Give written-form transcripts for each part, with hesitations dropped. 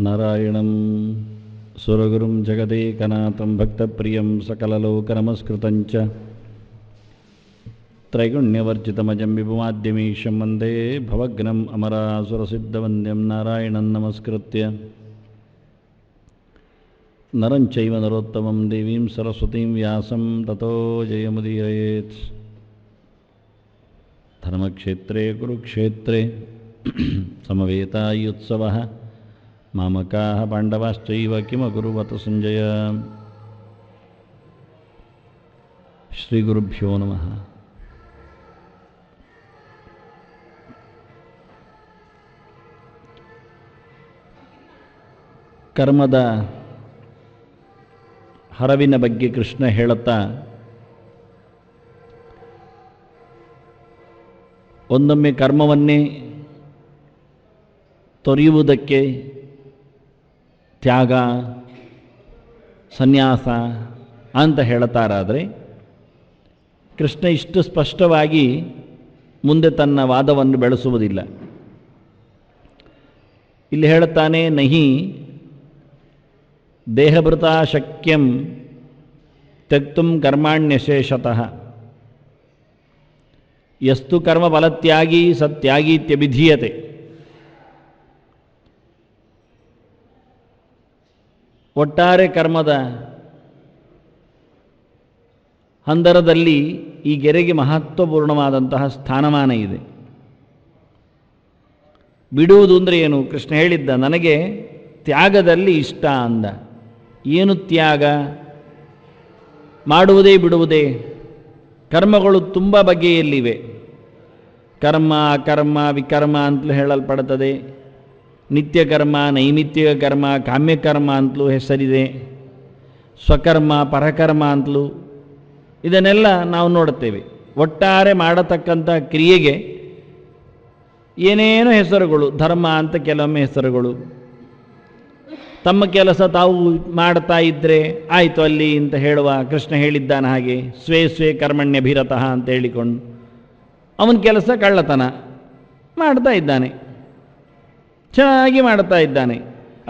ನಾರಾಯಣಂ ಸುರಗುರುಂ ಜಗದೇಕನಾಥಂ ಭಕ್ತಪ್ರಿಯಂ ಸಕಲಲೋಕನಮಸ್ಕೃತಂಚ ತ್ರೈಗುಣ್ಯವರ್ಜಿತಮಜಂ ವಿಭುಮಾದ್ಯಮೀಶಂ ವಂದೇ ಭವಗ್ನಂ ಅಮರಾಸುರಸಿದ್ಧವಂದ್ಯಂ ನಾರಾಯಣಂ ನಮಸ್ಕೃತ್ಯ ನರಂಚೈವ ನರೋತ್ತಮಂ ದೇವೀಂ ಸರಸ್ವತೀಂ ವ್ಯಾಸಂ ತತೋ ಜಯಮುದೀರಯೇತ್. ಧರ್ಮಕ್ಷೇತ್ರೇ ಕುರುಕ್ಷೇತ್ರೇ ಸಮವೇತಾಯುತ್ಸವಃ ಮಾಮಕಾಃ ಪಾಂಡವಾಶ್ಚೈವ ಕಿಮಕುರ್ವತ ಸಂಜಯ. ಶ್ರೀಗುರುಭ್ಯೋ ನಮಃ. ಕರ್ಮದ ಹರವಿನ ಬಗ್ಗೆ ಕೃಷ್ಣ ಹೇಳುತ್ತಾ ಒಂದೊಮ್ಮೆ ಕರ್ಮವನ್ನೇ ತೊರೆಯುವುದಕ್ಕೆ ತ್ಯಾಗ ಸನ್ಯಾಸ ಅಂತ ಹೇಳುತ್ತಾರಾದರೆ ಕೃಷ್ಣ ಇಷ್ಟು ಸ್ಪಷ್ಟವಾಗಿ ಮುಂದೆ ತನ್ನ ವಾದವನ್ನು ಬೆಳೆಸುವುದಿಲ್ಲ. ಇಲ್ಲಿ ಹೇಳುತ್ತಾನೆ, ನಹಿ ದೇಹಭೃತಾ ಶಕ್ಯಂ ತ್ಯಕ್ತುಂ ಕರ್ಮಾಣ್ಯಶೇಷತಃ ಯಸ್ತು ಕರ್ಮ ಫಲತ್ಯಾಗಿ ಸತ್ಯಾಗೀತ್ಯಭಿಧೀಯತೆ. ಒಟ್ಟಾರೆ ಕರ್ಮದ ಹಂದರದಲ್ಲಿ ಈ ಗೆರೆಗೆ ಮಹತ್ವಪೂರ್ಣವಾದಂತಹ ಸ್ಥಾನಮಾನ ಇದೆ. ಬಿಡುವುದು ಅಂದರೆ ಏನು? ಕೃಷ್ಣ ಹೇಳಿದ್ದ, ನನಗೆ ತ್ಯಾಗದಲ್ಲಿ ಇಷ್ಟ ಅಂದ. ಏನು ತ್ಯಾಗ? ಮಾಡುವುದೇ ಬಿಡುವುದೇ? ಕರ್ಮಗಳು ತುಂಬ ಬಗೆಯಲ್ಲಿವೆ. ಕರ್ಮ ಅಕರ್ಮ ವಿಕರ್ಮ ಅಂತಲೂ ಹೇಳಲ್ಪಡುತ್ತದೆ. ನಿತ್ಯಕರ್ಮ ನೈಮಿತ್ತಿಕ ಕರ್ಮ ಕಾಮ್ಯಕರ್ಮ ಅಂತಲೂ ಹೆಸರಿದೆ. ಸ್ವಕರ್ಮ ಪರಕರ್ಮ ಅಂತಲೂ ಇದನ್ನೆಲ್ಲ ನಾವು ನೋಡುತ್ತೇವೆ. ಒಟ್ಟಾರೆ ಮಾಡತಕ್ಕಂಥ ಕ್ರಿಯೆಗೆ ಏನೇನೋ ಹೆಸರುಗಳು, ಧರ್ಮ ಅಂತ ಕೆಲವೊಮ್ಮೆ ಹೆಸರುಗಳು. ತಮ್ಮ ಕೆಲಸ ತಾವು ಮಾಡ್ತಾ ಇದ್ದರೆ ಆಯಿತು ಅಲ್ಲಿ ಅಂತ ಹೇಳುವ ಕೃಷ್ಣ ಹೇಳಿದ್ದಾನೆ. ಹಾಗೆ ಸ್ವೇ ಸ್ವೇ ಕರ್ಮಣ್ಯಭಿರತಃ ಅಂತ ಹೇಳಿಕೊಂಡು ಅವನ ಕೆಲಸ ಕಳ್ಳತನ ಮಾಡ್ತಾ ಇದ್ದಾನೆ, ಚೆನ್ನಾಗಿ ಮಾಡ್ತಾ ಇದ್ದಾನೆ,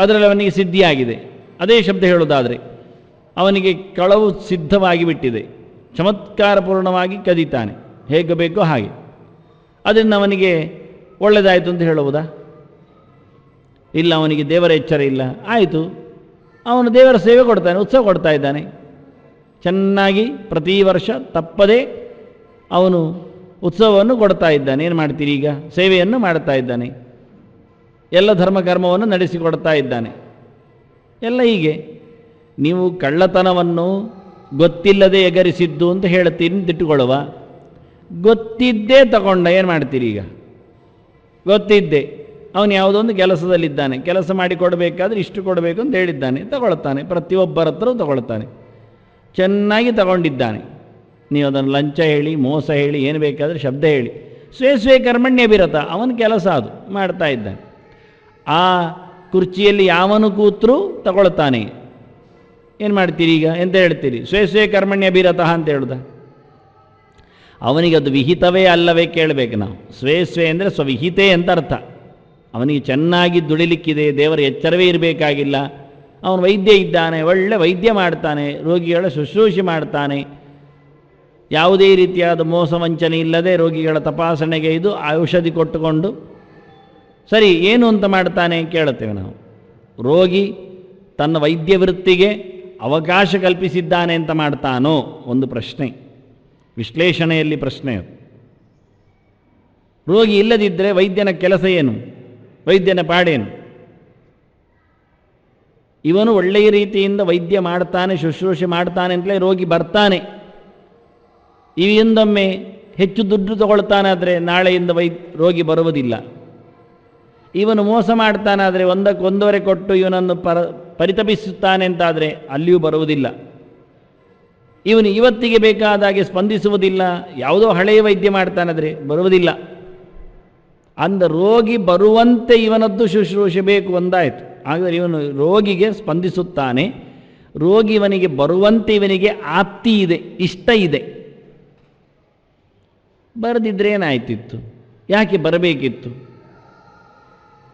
ಅದರಲ್ಲಿ ಅವನಿಗೆ ಸಿದ್ಧಿಯಾಗಿದೆ. ಅದೇ ಶಬ್ದ ಹೇಳೋದಾದರೆ ಅವನಿಗೆ ಕಳವು ಸಿದ್ಧವಾಗಿ ಬಿಟ್ಟಿದೆ, ಚಮತ್ಕಾರಪೂರ್ಣವಾಗಿ ಕದೀತಾನೆ, ಹೇಗೆ ಬೇಕೋ ಹಾಗೆ. ಅದರಿಂದ ಅವನಿಗೆ ಒಳ್ಳೆಯದಾಯಿತು ಅಂತ ಹೇಳುವುದಾ? ಇಲ್ಲ, ಅವನಿಗೆ ದೇವರ ಎಚ್ಚರ ಇಲ್ಲ, ಆಯಿತು ಅವನು ದೇವರ ಸೇವೆ ಕೊಡ್ತಾನೆ, ಉತ್ಸವ ಕೊಡ್ತಾ ಇದ್ದಾನೆ, ಚೆನ್ನಾಗಿ ಪ್ರತಿ ವರ್ಷ ತಪ್ಪದೇ ಅವನು ಉತ್ಸವವನ್ನು ಕೊಡ್ತಾ ಇದ್ದಾನೆ. ಏನು ಮಾಡ್ತೀರಿ ಈಗ? ಸೇವೆಯನ್ನು ಮಾಡ್ತಾ ಇದ್ದಾನೆ, ಎಲ್ಲ ಧರ್ಮಕರ್ಮವನ್ನು ನಡೆಸಿಕೊಡ್ತಾ ಇದ್ದಾನೆ. ಎಲ್ಲ ಹೀಗೆ. ನೀವು ಕಳ್ಳತನವನ್ನು ಗೊತ್ತಿಲ್ಲದೆ ಎಗರಿಸಿದ್ದು ಅಂತ ಹೇಳ್ತೀನಿ ತಿಟ್ಟುಕೊಳ್ಳುವ, ಗೊತ್ತಿದ್ದೇ ತಗೊಂಡ ಏನು ಮಾಡ್ತೀರಿ ಈಗ? ಗೊತ್ತಿದ್ದೆ ಅವನು ಯಾವುದೊಂದು ಕೆಲಸದಲ್ಲಿದ್ದಾನೆ, ಕೆಲಸ ಮಾಡಿಕೊಡಬೇಕಾದ್ರೆ ಇಷ್ಟು ಕೊಡಬೇಕು ಅಂತ ಹೇಳಿದ್ದಾನೆ, ತಗೊಳ್ತಾನೆ, ಪ್ರತಿಯೊಬ್ಬರ ಹತ್ರ ತಗೊಳ್ತಾನೆ, ಚೆನ್ನಾಗಿ ತಗೊಂಡಿದ್ದಾನೆ. ನೀವು ಅದನ್ನು ಲಂಚ ಹೇಳಿ, ಮೋಸ ಹೇಳಿ, ಏನು ಬೇಕಾದರೆ ಶಬ್ದ ಹೇಳಿ, ಸ್ವೇ ಸ್ವೇ ಕರ್ಮಣ್ಯಭಿರತ, ಅವನ ಕೆಲಸ ಅದು ಮಾಡ್ತಾ ಇದ್ದಾನೆ. ಆ ಕುರ್ಚಿಯಲ್ಲಿ ಯಾವನು ಕೂತರೂ ತಗೊಳ್ತಾನೆ. ಏನು ಮಾಡ್ತೀರಿ ಈಗ? ಎಂತ ಹೇಳ್ತೀರಿ? ಸ್ವೇ ಸ್ವೇ ಕರ್ಮಣ್ಯಭಿರತಃ ಅಂತ ಹೇಳುದ? ಅವನಿಗೆ ಅದು ವಿಹಿತವೇ ಅಲ್ಲವೇ ಕೇಳಬೇಕು ನಾವು. ಸ್ವೇ ಸ್ವೇ ಅಂದರೆ ಸ್ವವಿಹಿತೆ ಅಂತ ಅರ್ಥ. ಅವನಿಗೆ ಚೆನ್ನಾಗಿ ದುಡಿಲಿಕ್ಕಿದೆ, ದೇವರ ಎಚ್ಚರವೇ ಇರಬೇಕಾಗಿಲ್ಲ. ಅವನು ವೈದ್ಯ ಇದ್ದಾನೆ, ಒಳ್ಳೆ ವೈದ್ಯ ಮಾಡ್ತಾನೆ, ರೋಗಿಗಳ ಶುಶ್ರೂಷೆ ಮಾಡ್ತಾನೆ, ಯಾವುದೇ ರೀತಿಯಾದ ಮೋಸ ವಂಚನೆ ಇಲ್ಲದೆ ರೋಗಿಗಳ ತಪಾಸಣೆಗೆ ಇದು ಔಷಧಿ ಕೊಟ್ಟುಕೊಂಡು ಸರಿ ಏನು ಅಂತ ಮಾಡ್ತಾನೆ ಕೇಳುತ್ತೇವೆ ನಾವು. ರೋಗಿ ತನ್ನ ವೈದ್ಯ ವೃತ್ತಿಗೆ ಅವಕಾಶ ಕಲ್ಪಿಸಿದ್ದಾನೆ ಅಂತ ಮಾಡ್ತಾನೋ? ಒಂದು ಪ್ರಶ್ನೆ, ವಿಶ್ಲೇಷಣೆಯಲ್ಲಿ ಪ್ರಶ್ನೆ. ರೋಗಿ ಇಲ್ಲದಿದ್ದರೆ ವೈದ್ಯನ ಕೆಲಸ ಏನು? ವೈದ್ಯನ ಪಾಡೇನು? ಇವನು ಒಳ್ಳೆಯ ರೀತಿಯಿಂದ ವೈದ್ಯ ಮಾಡ್ತಾನೆ, ಶುಶ್ರೂಷೆ ಮಾಡ್ತಾನೆ ಅಂತಲೇ ರೋಗಿ ಬರ್ತಾನೆ. ಇವಿಂದೊಮ್ಮೆ ಹೆಚ್ಚು ದುಡ್ಡು ತಗೊಳ್ತಾನಾದರೆ ನಾಳೆಯಿಂದ ರೋಗಿ ಬರುವುದಿಲ್ಲ. ಇವನು ಮೋಸ ಮಾಡ್ತಾನಾದರೆ ಒಂದೊಂದೂವರೆ ಕೊಟ್ಟು ಇವನನ್ನು ಪರಿತಪಿಸುತ್ತಾನೆ ಅಂತಾದರೆ ಅಲ್ಲಿಯೂ ಬರುವುದಿಲ್ಲ. ಇವನು ಇವತ್ತಿಗೆ ಬೇಕಾದಾಗೆ ಸ್ಪಂದಿಸುವುದಿಲ್ಲ, ಯಾವುದೋ ಹಳೆಯ ವೈದ್ಯ ಮಾಡ್ತಾನಾದರೆ ಬರುವುದಿಲ್ಲ. ಅಂದ ರೋಗಿ ಬರುವಂತೆ ಇವನದ್ದು ಶುಶ್ರೂಷೆ ಬೇಕು ಒಂದಾಯಿತು. ಹಾಗಾದರೆ ಇವನು ರೋಗಿಗೆ ಸ್ಪಂದಿಸುತ್ತಾನೆ, ರೋಗಿ ಇವನಿಗೆ ಬರುವಂತೆ ಇವನಿಗೆ ಆಪ್ತಿ ಇದೆ, ಇಷ್ಟ ಇದೆ. ಬರದಿದ್ರೆ ಏನಾಯ್ತಿತ್ತು? ಯಾಕೆ ಬರಬೇಕಿತ್ತು?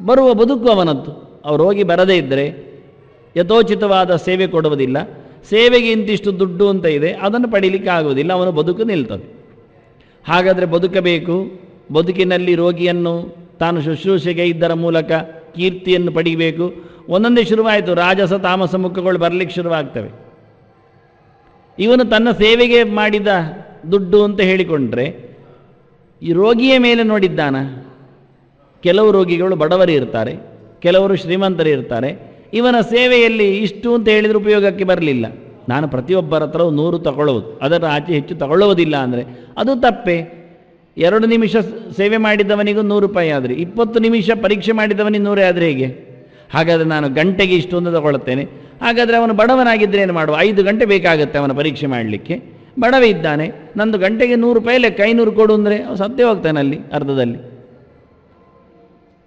ಬರುವ ಬದುಕು ಅವನದ್ದು. ಅವ್ರು ಹೋಗಿ ಬರದೇ ಇದ್ದರೆ ಯಥೋಚಿತವಾದ ಸೇವೆ ಕೊಡುವುದಿಲ್ಲ, ಸೇವೆಗೆ ಇಂತಿಷ್ಟು ದುಡ್ಡು ಅಂತ ಇದೆ, ಅದನ್ನು ಪಡೀಲಿಕ್ಕೆ ಆಗುವುದಿಲ್ಲ, ಅವನ ಬದುಕು ನಿಲ್ತದೆ. ಹಾಗಾದರೆ ಬದುಕಬೇಕು, ಬದುಕಿನಲ್ಲಿ ರೋಗಿಯನ್ನು ತಾನು ಶುಶ್ರೂಷೆಗೆ ಇದ್ದರ ಮೂಲಕ ಕೀರ್ತಿಯನ್ನು ಪಡೀಬೇಕು. ಒಂದೊಂದೇ ಶುರುವಾಯಿತು, ರಾಜಸ ತಾಮಸ ಮುಖಗಳು ಬರಲಿಕ್ಕೆ ಶುರುವಾಗ್ತವೆ. ಇವನು ತನ್ನ ಸೇವೆಗೆ ಮಾಡಿದ ದುಡ್ಡು ಅಂತ ಹೇಳಿಕೊಂಡ್ರೆ ಈ ರೋಗಿಯ ಮೇಲೆ ನೋಡಿದ್ದಾನ? ಕೆಲವು ರೋಗಿಗಳು ಬಡವರು ಇರ್ತಾರೆ, ಕೆಲವರು ಶ್ರೀಮಂತರು ಇರ್ತಾರೆ. ಇವನ ಸೇವೆಯಲ್ಲಿ ಇಷ್ಟು ಅಂತ ಹೇಳಿದರೆ ಉಪಯೋಗಕ್ಕೆ ಬರಲಿಲ್ಲ. ನಾನು ಪ್ರತಿಯೊಬ್ಬರ ಹತ್ರ 100 ತಗೊಳ್ಳೋದು, ಅದರ ಆಚೆ ಹೆಚ್ಚು ತಗೊಳ್ಳುವುದಿಲ್ಲ ಅಂದರೆ ಅದು ತಪ್ಪೇ. 2 ನಿಮಿಷ ಸೇವೆ ಮಾಡಿದವನಿಗೂ 100 ರೂಪಾಯಿ ಆದರೆ, 20 ನಿಮಿಷ ಪರೀಕ್ಷೆ ಮಾಡಿದವನಿಗೆ 100 ಆದರೆ ಹೇಗೆ? ಹಾಗಾದರೆ ನಾನು ಗಂಟೆಗೆ ಇಷ್ಟೊಂದು ತಗೊಳ್ತೇನೆ. ಹಾಗಾದರೆ ಅವನು ಬಡವನಾಗಿದ್ದರೆ ಏನು ಮಾಡುವ? 5 ಗಂಟೆ ಬೇಕಾಗುತ್ತೆ ಅವನ ಪರೀಕ್ಷೆ ಮಾಡಲಿಕ್ಕೆ. ಬಡವೇ ಇದ್ದಾನೆ, ನಂದು ಗಂಟೆಗೆ 100 ರೂಪಾಯಿ ಲೆಕ್ಕ, 500 ಕೊಡು ಅಂದರೆ ಸತ್ತೇ ಹೋಗ್ತಾನೆ ಅಲ್ಲಿ ಅರ್ಧದಲ್ಲಿ.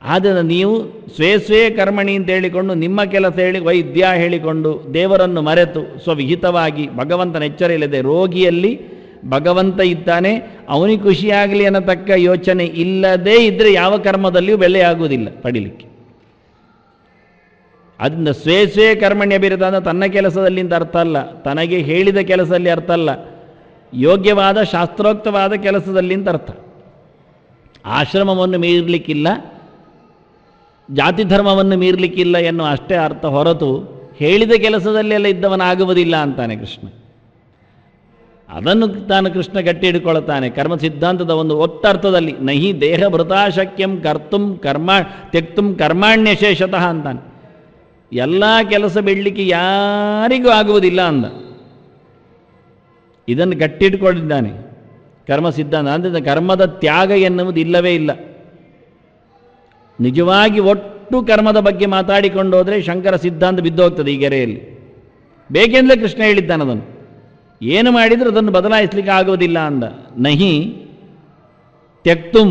ಆದರೆ ನೀವು ಸ್ವೇ ಕರ್ಮಣಿ ಅಂತ ಹೇಳಿಕೊಂಡು ನಿಮ್ಮ ಕೆಲಸ ಹೇಳಿ ವೈದ್ಯ ಹೇಳಿಕೊಂಡು ದೇವರನ್ನು ಮರೆತು ಸ್ವವಿಹಿತವಾಗಿ ಭಗವಂತನ ಎಚ್ಚರ ಇಲ್ಲದೆ ರೋಗಿಯಲ್ಲಿ ಭಗವಂತ ಇದ್ದಾನೆ, ಅವನಿಗೆ ಖುಷಿಯಾಗಲಿ ಅನ್ನತಕ್ಕ ಯೋಚನೆ ಇಲ್ಲದೇ ಇದ್ದರೆ ಯಾವ ಕರ್ಮದಲ್ಲಿಯೂ ಬೆಲೆಯಾಗುವುದಿಲ್ಲ ಪಡೀಲಿಕ್ಕೆ. ಅದರಿಂದ ಸ್ವೇ ಕರ್ಮಣ್ಯ ಬಿರುದ ಅಂದರೆ ತನ್ನ ಕೆಲಸದಲ್ಲಿ ಅಂತ ಅರ್ಥ ಅಲ್ಲ, ತನಗೆ ಹೇಳಿದ ಕೆಲಸದಲ್ಲಿ ಅರ್ಥ ಅಲ್ಲ, ಯೋಗ್ಯವಾದ ಶಾಸ್ತ್ರೋಕ್ತವಾದ ಕೆಲಸದಲ್ಲಿ ಅಂತ ಅರ್ಥ. ಆಶ್ರಮವನ್ನು ಮೀರಲಿಕ್ಕಿಲ್ಲ, ಜಾತಿ ಧರ್ಮವನ್ನು ಮೀರಲಿಕ್ಕಿಲ್ಲ ಎನ್ನುವ ಅಷ್ಟೇ ಅರ್ಥ ಹೊರತು ಹೇಳಿದ ಕೆಲಸದಲ್ಲೆಲ್ಲ ಇದ್ದವನಾಗುವುದಿಲ್ಲ ಅಂತಾನೆ ಕೃಷ್ಣ. ಅದನ್ನು ತಾನು ಕೃಷ್ಣ ಗಟ್ಟಿ ಹಿಡ್ಕೊಳ್ತಾನೆ ಕರ್ಮ ಸಿದ್ಧಾಂತದ ಒಂದು ಒತ್ತರ್ಥದಲ್ಲಿ. ನಹಿ ದೇಹ ಭೃತಾಶಕ್ಯಂ ಕರ್ತುಂ ಕರ್ಮ ತ್ಯಕ್ತುಂ ಕರ್ಮಾಣ್ಯಶೇಷತಃ ಅಂತಾನೆ. ಎಲ್ಲ ಕೆಲಸ ಬಿಡಲಿಕ್ಕೆ ಯಾರಿಗೂ ಆಗುವುದಿಲ್ಲ ಅಂದ. ಇದನ್ನು ಗಟ್ಟಿಟ್ಕೊಂಡಿದ್ದಾನೆ ಕರ್ಮ ಸಿದ್ಧಾಂತ. ಅಂದರೆ ಕರ್ಮದ ತ್ಯಾಗ ಎನ್ನುವುದು ಇಲ್ಲವೇ ಇಲ್ಲ. ನಿಜವಾಗಿ ಒಟ್ಟು ಕರ್ಮದ ಬಗ್ಗೆ ಮಾತಾಡಿಕೊಂಡು ಹೋದರೆ ಶಂಕರ ಸಿದ್ಧಾಂತ ಬಿದ್ದೋಗ್ತದೆ ಈ ಗೆರೆಯಲ್ಲಿ. ಬೇಕೆಂದಲೇ ಕೃಷ್ಣ ಹೇಳಿದ್ದಾನೆ ಅದನ್ನು. ಏನು ಮಾಡಿದರೂ ಅದನ್ನು ಬದಲಾಯಿಸಲಿಕ್ಕೆ ಆಗುವುದಿಲ್ಲ ಅಂದ. ನಹಿ ತ್ಯಕ್ತುಂ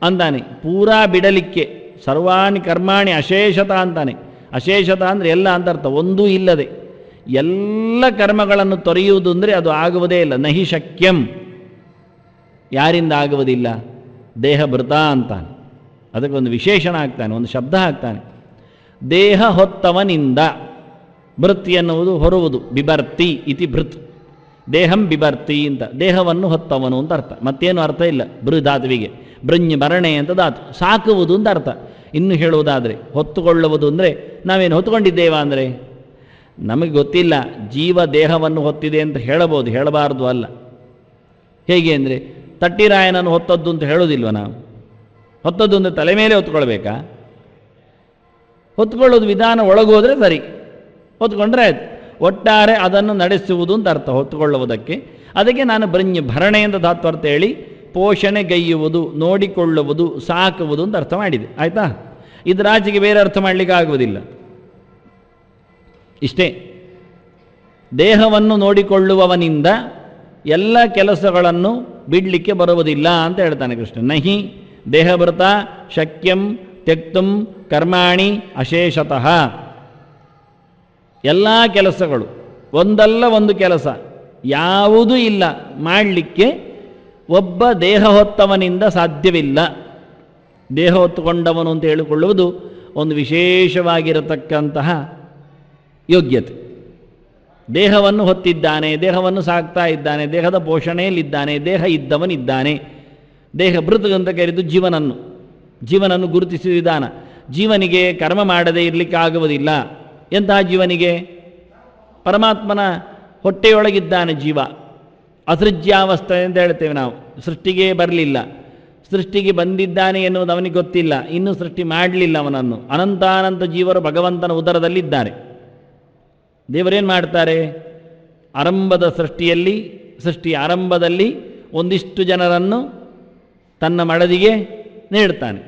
ಅಂದಾನೆ, ಪೂರಾ ಬಿಡಲಿಕ್ಕೆ. ಸರ್ವಾಣಿ ಕರ್ಮಾಣಿ ಅಶೇಷತ ಅಂತಾನೆ. ಅಶೇಷತ ಅಂದರೆ ಎಲ್ಲ ಅಂತ ಅರ್ಥ, ಒಂದೂ ಇಲ್ಲದೆ ಎಲ್ಲ ಕರ್ಮಗಳನ್ನು ತೊರೆಯುವುದು ಅಂದರೆ ಅದು ಆಗುವುದೇ ಇಲ್ಲ. ನಹಿ ಶಕ್ಯಂ, ಯಾರಿಂದ ಆಗುವುದಿಲ್ಲ? ದೇಹಭೃತ ಅಂತಾನೆ. ಅದಕ್ಕೊಂದು ವಿಶೇಷಣ ಆಗ್ತಾನೆ, ಒಂದು ಶಬ್ದ ಹಾಕ್ತಾನೆ. ದೇಹ ಹೊತ್ತವನಿಂದ. ಭೃತ್ ಎನ್ನುವುದು ಹೊರುವುದು, ಬಿಭರ್ತಿ ಇತಿ ಭೃತ್. ದೇಹಂ ಬಿಭರ್ತಿ ಅಂತ, ದೇಹವನ್ನು ಹೊತ್ತವನು ಅಂತ ಅರ್ಥ. ಮತ್ತೇನು ಅರ್ಥ ಇಲ್ಲ ಬೃ ಧಾತುವಿಗೆ. ಬೃಂಜ್ ಭರಣೆ ಅಂತ ಧಾತು, ಸಾಕುವುದು ಅಂತ ಅರ್ಥ. ಇನ್ನು ಹೇಳುವುದಾದರೆ ಹೊತ್ತುಕೊಳ್ಳುವುದು ಅಂದರೆ ನಾವೇನು ಹೊತ್ತುಕೊಂಡಿದ್ದೇವಾ ಅಂದರೆ ನಮಗೆ ಗೊತ್ತಿಲ್ಲ. ಜೀವ ದೇಹವನ್ನು ಹೊತ್ತಿದೆ ಅಂತ ಹೇಳಬಹುದು, ಹೇಳಬಾರ್ದು ಅಲ್ಲ. ಹೇಗೆ ಅಂದರೆ ತಟ್ಟಿರಾಯನನ್ನು ಹೊತ್ತದ್ದು ಅಂತ ಹೇಳೋದಿಲ್ವ ನಾವು? ಹೊತ್ತದ್ದು ಅಂದರೆ ತಲೆ ಮೇಲೆ ಹೊತ್ಕೊಳ್ಬೇಕಾ? ಹೊತ್ಕೊಳ್ಳೋದು ವಿಧಾನ ಒಳಗೋದ್ರೆ ಸರಿ, ಹೊತ್ಕೊಂಡ್ರೆ ಆಯ್ತು. ಒಟ್ಟಾರೆ ಅದನ್ನು ನಡೆಸುವುದು ಅಂತ ಅರ್ಥ ಹೊತ್ತುಕೊಳ್ಳುವುದಕ್ಕೆ. ಅದಕ್ಕೆ ನಾನು ಬೃಂಜ್ ಭರಣೆ ಅಂತ ಧಾತು ಅರ್ಥ ಹೇಳಿ ಪೋಷಣೆಗೈಯುವುದು, ನೋಡಿಕೊಳ್ಳುವುದು, ಸಾಕುವುದು ಅಂತ ಅರ್ಥ ಮಾಡಿದೆ. ಆಯಿತಾ? ಇದರಾಚೆಗೆ ಬೇರೆ ಅರ್ಥ ಮಾಡಲಿಕ್ಕೆ ಆಗುವುದಿಲ್ಲ. ಇಷ್ಟೇ. ದೇಹವನ್ನು ನೋಡಿಕೊಳ್ಳುವವನಿಂದ ಎಲ್ಲ ಕೆಲಸಗಳನ್ನು ಬಿಡಲಿಕ್ಕೆ ಬರುವುದಿಲ್ಲ ಅಂತ ಹೇಳ್ತಾನೆ ಕೃಷ್ಣ. ನಹಿ ದೇಹಭೃತ ಶಕ್ಯಂ ತ್ಯಕ್ತುಂ ಕರ್ಮಾಣಿ ಅಶೇಷತಃ. ಎಲ್ಲ ಕೆಲಸಗಳು, ಒಂದಲ್ಲ ಒಂದು ಕೆಲಸ ಯಾವುದೂ ಇಲ್ಲ ಮಾಡಲಿಕ್ಕೆ ಒಬ್ಬ ದೇಹ ಹೊತ್ತವನಿಂದ ಸಾಧ್ಯವಿಲ್ಲ. ದೇಹ ಹೊತ್ತುಕೊಂಡವನು ಅಂತ ಹೇಳಿಕೊಳ್ಳುವುದು ಒಂದು ವಿಶೇಷವಾಗಿರತಕ್ಕಂತಹ ಯೋಗ್ಯತೆ. ದೇಹವನ್ನು ಹೊತ್ತಿದ್ದಾನೆ, ದೇಹವನ್ನು ಸಾಕ್ತಾ ಇದ್ದಾನೆ, ದೇಹದ ಪೋಷಣೆಯಲ್ಲಿದ್ದಾನೆ, ದೇಹ ಇದ್ದವನಿದ್ದಾನೆ. ದೇಹ ಭೃತ್ ಅಂತ ಕರೆದು ಜೀವನನ್ನು ಗುರುತಿಸಿದ ವಿಧಾನ. ಜೀವನಿಗೆ ಕರ್ಮ ಮಾಡದೇ ಇರಲಿಕ್ಕೆ ಆಗುವುದಿಲ್ಲ. ಎಂತಹ ಜೀವನಿಗೆ? ಪರಮಾತ್ಮನ ಹೊಟ್ಟೆಯೊಳಗಿದ್ದಾನೆ ಜೀವ. ಅಸೃಜ್ಯಾವಸ್ಥೆ ಅಂತ ಹೇಳ್ತೇವೆ ನಾವು. ಸೃಷ್ಟಿಗೆ ಬರಲಿಲ್ಲ, ಸೃಷ್ಟಿಗೆ ಬಂದಿದ್ದಾನೆ ಎನ್ನುವುದು ಅವನಿಗೆ ಗೊತ್ತಿಲ್ಲ, ಇನ್ನೂ ಸೃಷ್ಟಿ ಮಾಡಲಿಲ್ಲ ಅವನನ್ನು. ಅನಂತಾನಂತ ಜೀವರು ಭಗವಂತನ ಉದರದಲ್ಲಿದ್ದಾರೆ. ದೇವರೇನು ಮಾಡ್ತಾರೆ? ಆರಂಭದ ಸೃಷ್ಟಿಯ ಆರಂಭದಲ್ಲಿ ಒಂದಿಷ್ಟು ಜನರನ್ನು ತನ್ನ ಮಡದಿಗೆ ನೀಡ್ತಾನೆ.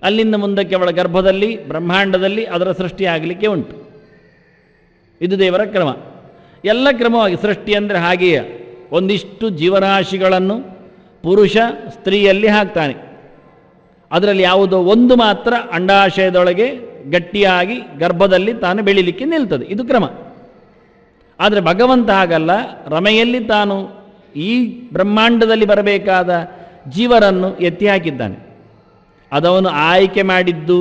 ಅಲ್ಲಿಂದ ಮುಂದಕ್ಕೆ ಅವಳ ಗರ್ಭದಲ್ಲಿ ಬ್ರಹ್ಮಾಂಡದಲ್ಲಿ ಅದರ ಸೃಷ್ಟಿಯಾಗಲಿಕ್ಕೆ ಉಂಟು. ಇದು ದೇವರ ಕ್ರಮ. ಎಲ್ಲ ಕ್ರಮವಾಗಿ ಸೃಷ್ಟಿ ಅಂದರೆ ಹಾಗೆಯೇ ಒಂದಿಷ್ಟು ಜೀವರಾಶಿಗಳನ್ನು ಪುರುಷ ಸ್ತ್ರೀಯಲ್ಲಿ ಹಾಕ್ತಾನೆ. ಅದರಲ್ಲಿ ಯಾವುದೋ ಒಂದು ಮಾತ್ರ ಅಂಡಾಶಯದೊಳಗೆ ಗಟ್ಟಿಯಾಗಿ ಗರ್ಭದಲ್ಲಿ ತಾನು ಬೆಳೀಲಿಕ್ಕೆ ನಿಲ್ತದೆ. ಇದು ಕ್ರಮ. ಆದರೆ ಭಗವಂತ ಹಾಗಲ್ಲ. ರಮೆಯಲ್ಲಿ ತಾನು ಈ ಬ್ರಹ್ಮಾಂಡದಲ್ಲಿ ಬರಬೇಕಾದ ಜೀವರನ್ನು ಎತ್ತಿ ಹಾಕಿದ್ದಾನೆ. ಅದವನು ಆಯ್ಕೆ ಮಾಡಿದ್ದು,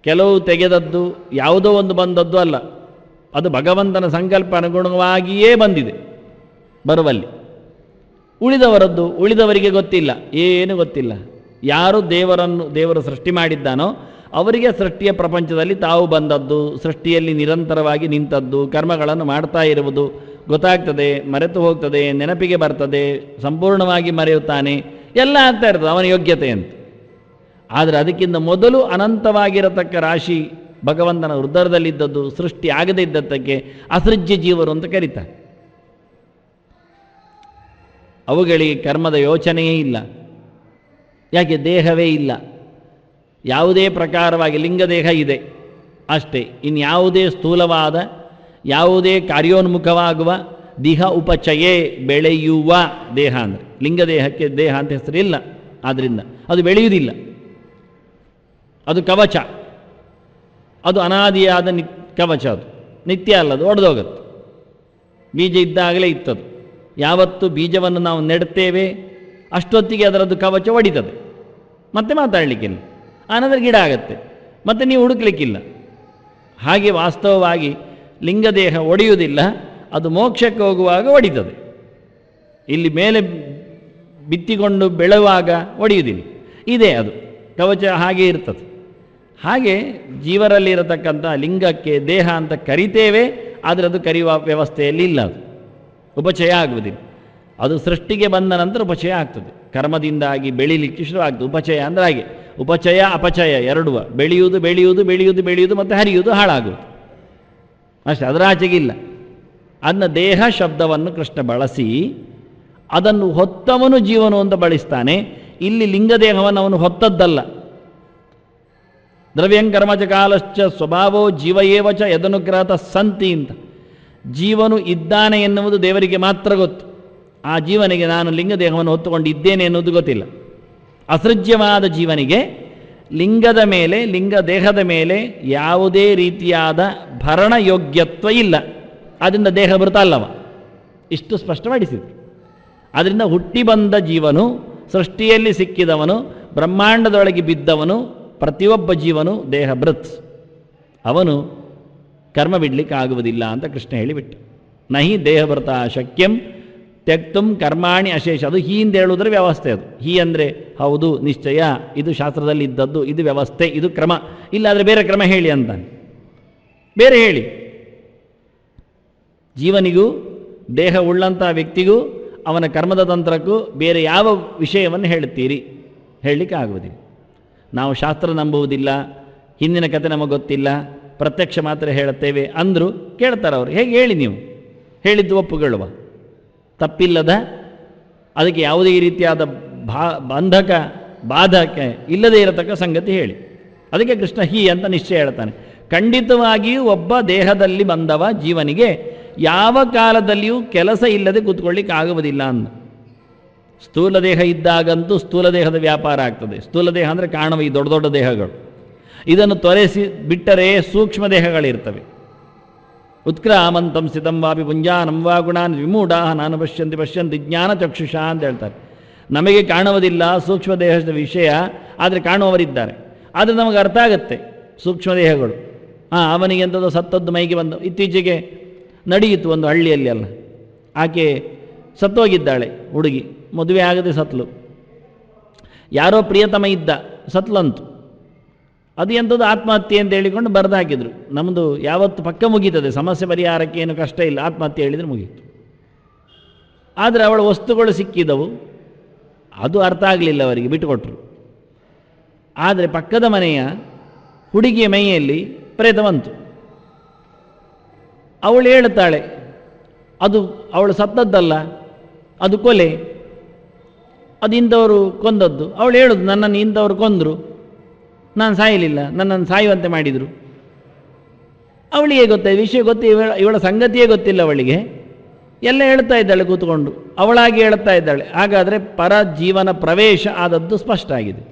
ಕೆಲವು ತೆಗೆದದ್ದು, ಯಾವುದೋ ಒಂದು ಬಂದದ್ದು ಅಲ್ಲ. ಅದು ಭಗವಂತನ ಸಂಕಲ್ಪ ಅನುಗುಣವಾಗಿಯೇ ಬಂದಿದೆ ಬರುವಲ್ಲಿ. ಉಳಿದವರಿಗೆ ಗೊತ್ತಿಲ್ಲ, ಏನು ಗೊತ್ತಿಲ್ಲ. ಯಾರು ದೇವರು ಸೃಷ್ಟಿ ಮಾಡಿದ್ದಾನೋ ಅವರಿಗೆ ಸೃಷ್ಟಿಯ ಪ್ರಪಂಚದಲ್ಲಿ ತಾವು ಬಂದದ್ದು, ಸೃಷ್ಟಿಯಲ್ಲಿ ನಿರಂತರವಾಗಿ ನಿಂತದ್ದು, ಕರ್ಮಗಳನ್ನು ಮಾಡ್ತಾ ಇರುವುದು ಗೊತ್ತಾಗ್ತದೆ, ಮರೆತು ಹೋಗ್ತದೆ, ನೆನಪಿಗೆ ಬರ್ತದೆ, ಸಂಪೂರ್ಣವಾಗಿ ಮರೆಯುತ್ತಾನೆ, ಎಲ್ಲ ಆಗ್ತಾ ಇರ್ತದೆ ಅವನ ಯೋಗ್ಯತೆ ಅಂತ. ಆದರೆ ಅದಕ್ಕಿಂತ ಮೊದಲು ಅನಂತವಾಗಿರತಕ್ಕ ರಾಶಿ ಭಗವಂತನ ಹೃದಯದಲ್ಲಿದ್ದದ್ದು, ಸೃಷ್ಟಿ ಆಗದೇ ಇದ್ದದ್ದಕ್ಕೆ ಅಸೃಜ್ಯ ಜೀವರು ಅಂತ ಕರೀತಾರೆ. ಅವುಗಳಿಗೆ ಕರ್ಮದ ಯೋಚನೆಯೇ ಇಲ್ಲ. ಯಾಕೆ? ದೇಹವೇ ಇಲ್ಲ. ಯಾವುದೇ ಪ್ರಕಾರವಾಗಿ ಲಿಂಗದೇಹ ಇದೆ ಅಷ್ಟೇ. ಇನ್ಯಾವುದೇ ಸ್ಥೂಲವಾದ, ಯಾವುದೇ ಕಾರ್ಯೋನ್ಮುಖವಾಗುವ ದೇಹ ಉಪಚಯೇ ಬೆಳೆಯುವ ದೇಹ ಅಂದರೆ ಲಿಂಗದೇಹಕ್ಕೆ ದೇಹ ಅಂತ ಹೆಸರಿಲ್ಲ. ಆದ್ದರಿಂದ ಅದು ಬೆಳೆಯುವುದಿಲ್ಲ. ಅದು ಕವಚ, ಅದು ಅನಾದಿಯಾದ ಕವಚ, ಅದು ನಿತ್ಯ ಅಲ್ಲ, ಅದು ಒಡೆದೋಗುತ್ತೆ. ಬೀಜ ಇದ್ದಾಗಲೇ ಇತ್ತದು. ಯಾವತ್ತು ಬೀಜವನ್ನು ನಾವು ನೆಡ್ತೇವೆ ಅಷ್ಟೊತ್ತಿಗೆ ಅದರದ್ದು ಕವಚ ಒಡಿತದೆ, ಮತ್ತೆ ಮಾತಾಡಲಿಕ್ಕಿಲ್ಲ. ಆನಂತರ ಗಿಡ ಆಗತ್ತೆ, ಮತ್ತೆ ನೀವು ಹುಡುಕ್ಲಿಕ್ಕಿಲ್ಲ. ಹಾಗೆ ವಾಸ್ತವವಾಗಿ ಲಿಂಗದೇಹ ಒಡೆಯುವುದಿಲ್ಲ, ಅದು ಮೋಕ್ಷಕ್ಕೆ ಹೋಗುವಾಗ ಒಡಿತದೆ. ಇಲ್ಲಿ ಮೇಲೆ ಬಿತ್ತಿಕೊಂಡು ಬೆಳೆಯುವಾಗ ಒಡೆಯುವುದಿಲ್ಲ. ಇದೆ ಅದು ಕವಚ, ಹಾಗೆ ಇರ್ತದೆ. ಹಾಗೆ ಜೀವರಲ್ಲಿರತಕ್ಕಂಥ ಲಿಂಗಕ್ಕೆ ದೇಹ ಅಂತ ಕರಿತೇವೆ, ಆದರೆ ಅದು ಕರೆಯುವ ವ್ಯವಸ್ಥೆಯಲ್ಲಿ ಇಲ್ಲ. ಅದು ಉಪಚಯ ಆಗುವುದಿಲ್ಲ. ಅದು ಸೃಷ್ಟಿಗೆ ಬಂದ ನಂತರ ಉಪಚಯ ಆಗ್ತದೆ. ಕರ್ಮದಿಂದಾಗಿ ಬೆಳೀಲಿಕ್ಕೆ ಶುರುವಾಗ್ತದೆ. ಉಪಚಯ ಅಂದರೆ ಹಾಗೆ, ಉಪಚಯ ಅಪಚಯ ಎರಡುವ, ಬೆಳೆಯುವುದು ಬೆಳೆಯುವುದು ಬೆಳೆಯುವುದು ಬೆಳೆಯುವುದು ಮತ್ತು ಹರಿಯುವುದು, ಹಾಳಾಗುವುದು ಅಷ್ಟೇ, ಅದರ ಆಚೆಗಿಲ್ಲ. ಅದನ್ನ ದೇಹ ಶಬ್ದವನ್ನು ಕೃಷ್ಣ ಬಳಸಿ ಅದನ್ನು ಹೊತ್ತವನು ಜೀವನು ಅಂತ ಬಳಸ್ತಾನೆ. ಇಲ್ಲಿ ಲಿಂಗದೇಹವನ್ನು ಅವನು ಹೊತ್ತದ್ದಲ್ಲ. ದ್ರವ್ಯಂಕರ್ಮಚ ಕಾಲಶ್ಚ ಸ್ವಭಾವೋ ಜೀವಯೇವಚ ಯದನುಗ್ರಹತ ಸಂತಿ ಅಂತ. ಜೀವನು ಇದ್ದಾನೆ ಎನ್ನುವುದು ದೇವರಿಗೆ ಮಾತ್ರ ಗೊತ್ತು. ಆ ಜೀವನಿಗೆ ನಾನು ಲಿಂಗದೇಹವನ್ನು ಹೊತ್ತುಕೊಂಡಿದ್ದೇನೆ ಎನ್ನುವುದು ಗೊತ್ತಿಲ್ಲ. ಅಸೃಜ್ಯವಾದ ಜೀವನಿಗೆ ಲಿಂಗದ ಮೇಲೆ, ಲಿಂಗ ದೇಹದ ಮೇಲೆ ಯಾವುದೇ ರೀತಿಯಾದ ಭರಣ ಯೋಗ್ಯತ್ವ ಇಲ್ಲ. ಆದ್ದರಿಂದ ದೇಹ ಭೃತ ಅಲ್ಲವ, ಇಷ್ಟು ಸ್ಪಷ್ಟಪಡಿಸಿದರು. ಆದ್ದರಿಂದ ಹುಟ್ಟಿ ಬಂದ ಜೀವನು, ಸೃಷ್ಟಿಯಲ್ಲಿ ಸಿಕ್ಕಿದವನು, ಬ್ರಹ್ಮಾಂಡದೊಳಗೆ ಬಿದ್ದವನು, ಪ್ರತಿಯೊಬ್ಬ ಜೀವನು ದೇಹ ಭೃತ್. ಅವನು ಕರ್ಮ ಬಿಡಲಿಕ್ಕೆ ಆಗುವುದಿಲ್ಲ ಅಂತ ಕೃಷ್ಣ ಹೇಳಿಬಿಟ್ಟು. ನಹಿ ದೇಹಭೃತ ಶಕ್ಯಂ ತ್ಯಕ್ತುಂ ಕರ್ಮಾಣಿ ಅಶೇಷ. ಅದು ಹೀ ಅಂತ ಹೇಳುವುದರ ವ್ಯವಸ್ಥೆ. ಅದು ಹೀ ಅಂದರೆ ಹೌದು, ನಿಶ್ಚಯ, ಇದು ಶಾಸ್ತ್ರದಲ್ಲಿ ಇದ್ದದ್ದು, ಇದು ವ್ಯವಸ್ಥೆ, ಇದು ಕ್ರಮ. ಇಲ್ಲಾದರೆ ಬೇರೆ ಕ್ರಮ ಹೇಳಿ ಅಂತಾನೆ. ಬೇರೆ ಹೇಳಿ. ಜೀವನಿಗೂ ದೇಹ ಉಳ್ಳಂಥ ವ್ಯಕ್ತಿಗೂ ಅವನ ಕರ್ಮದ ತಂತ್ರಕ್ಕೂ ಬೇರೆ ಯಾವ ವಿಷಯವನ್ನು ಹೇಳುತ್ತೀರಿ? ಹೇಳಲಿಕ್ಕೆ ಆಗುವುದಿಲ್ಲ. ನಾವು ಶಾಸ್ತ್ರ ನಂಬುವುದಿಲ್ಲ, ಹಿಂದಿನ ಕತೆ ನಮಗೆ ಗೊತ್ತಿಲ್ಲ, ಪ್ರತ್ಯಕ್ಷ ಮಾತ್ರ ಹೇಳುತ್ತೇವೆ ಅಂದರು. ಕೇಳ್ತಾರೆ ಅವರು, ಹೇಗೆ ಹೇಳಿ, ನೀವು ಹೇಳಿದ್ದು ಒಪ್ಪುಗೊಳ್ಳುವ, ತಪ್ಪಿಲ್ಲದ, ಅದಕ್ಕೆ ಯಾವುದೇ ರೀತಿಯಾದ ಬಂಧಕ ಬಾಧಕ ಇಲ್ಲದೇ ಇರತಕ್ಕ ಸಂಗತಿ ಹೇಳಿ. ಅದಕ್ಕೆ ಕೃಷ್ಣ ಹೀ ಅಂತ ನಿಶ್ಚಯ ಹೇಳ್ತಾನೆ. ಖಂಡಿತವಾಗಿಯೂ ಒಬ್ಬ ದೇಹದಲ್ಲಿ ಬಂದವ ಜೀವನಿಗೆ ಯಾವ ಕಾಲದಲ್ಲಿಯೂ ಕೆಲಸ ಇಲ್ಲದೆ ಕೂತ್ಕೊಳ್ಳಿಕ್ಕೆ ಆಗುವುದಿಲ್ಲ ಅಂದ. ಸ್ಥೂಲ ದೇಹ ಇದ್ದಾಗಂತೂ ಸ್ಥೂಲ ದೇಹದ ವ್ಯಾಪಾರ ಆಗ್ತದೆ. ಸ್ಥೂಲ ದೇಹ ಅಂದರೆ ಕಾಣುವ ಈ ದೊಡ್ಡ ದೊಡ್ಡ ದೇಹಗಳು. ಇದನ್ನು ತೊರೆಸಿ ಬಿಟ್ಟರೆ ಸೂಕ್ಷ್ಮ ದೇಹಗಳಿರ್ತವೆ. ಉತ್ಕ್ರಾಮಂತಂ ಸ್ಥಿತಂ ವಾಪಿ ಪುಂಜಾನಂ ವಾ ಗುಣಾನ್ ವಿಮೂಢಾ ನಾನು ಪಶ್ಯಂತಿ ಜ್ಞಾನ ಚಕ್ಷುಷ ಅಂತ ಹೇಳ್ತಾರೆ. ನಮಗೆ ಕಾಣುವುದಿಲ್ಲ ಸೂಕ್ಷ್ಮ ದೇಹದ ವಿಷಯ, ಆದರೆ ಕಾಣುವವರಿದ್ದಾರೆ. ಆದರೆ ನಮಗೆ ಅರ್ಥ ಆಗುತ್ತೆ ಸೂಕ್ಷ್ಮ ದೇಹಗಳು. ಅವನಿಗೆ ಎಂಥದ್ದು ಸತ್ತದ್ದು ಮೈಗೆ ಬಂದು, ಇತ್ತೀಚೆಗೆ ನಡೆಯಿತು ಒಂದು ಹಳ್ಳಿಯಲ್ಲಿ ಅಲ್ಲ, ಆಕೆ ಸತ್ತೋಗಿದ್ದಾಳೆ ಹುಡುಗಿ, ಮದುವೆ ಆಗದೆ ಸತ್ಲು. ಯಾರೋ ಪ್ರಿಯತಮ ಇದ್ದ, ಸತ್ಲಂತು. ಅದು ಎಂಥದ್ದು ಆತ್ಮಹತ್ಯೆ ಅಂತ ಹೇಳಿಕೊಂಡು ಬರೆದು ಹಾಕಿದ್ರು. ನಮ್ಮದು ಯಾವತ್ತು ಪಕ್ಕ ಮುಗೀತದೆ, ಸಮಸ್ಯೆ ಪರಿಹಾರಕ್ಕೆ ಏನು ಕಷ್ಟ ಇಲ್ಲ, ಆತ್ಮಹತ್ಯೆ ಹೇಳಿದರೆ ಮುಗೀತು. ಆದರೆ ಅವಳ ವಸ್ತುಗಳು ಸಿಕ್ಕಿದವು, ಅದು ಅರ್ಥ ಆಗಲಿಲ್ಲ ಅವರಿಗೆ, ಬಿಟ್ಟುಕೊಟ್ರು. ಆದರೆ ಪಕ್ಕದ ಮನೆಯ ಹುಡುಗಿಯ ಮೈಯಲ್ಲಿ ಪ್ರೇತ ಬಂತು. ಅವಳು ಹೇಳುತ್ತಾಳೆ, ಅದು ಅವಳು ಸತ್ತದ್ದಲ್ಲ, ಅದು ಕೊಲೆ, ಅದು ಇಂಥವರು ಕೊಂದದ್ದು. ಅವಳು ಹೇಳುದು, ನನ್ನನ್ನು ಇಂಥವ್ರು ಕೊಂದರು, ನಾನು ಸಾಯಲಿಲ್ಲ, ನನ್ನನ್ನು ಸಾಯುವಂತೆ ಮಾಡಿದರು. ಅವಳಿಗೆ ಗೊತ್ತಾಯ್ತು, ವಿಷಯ ಗೊತ್ತಿ, ಇವಳ ಸಂಗತಿಯೇ ಗೊತ್ತಿಲ್ಲ ಅವಳಿಗೆ. ಎಲ್ಲ ಹೇಳ್ತಾ ಇದ್ದಾಳೆ ಕೂತ್ಕೊಂಡು, ಅವಳಾಗಿ ಹೇಳ್ತಾ ಇದ್ದಾಳೆ. ಹಾಗಾದರೆ ಪರ ಜೀವನ ಪ್ರವೇಶ ಆದದ್ದು ಸ್ಪಷ್ಟ ಆಗಿದೆ.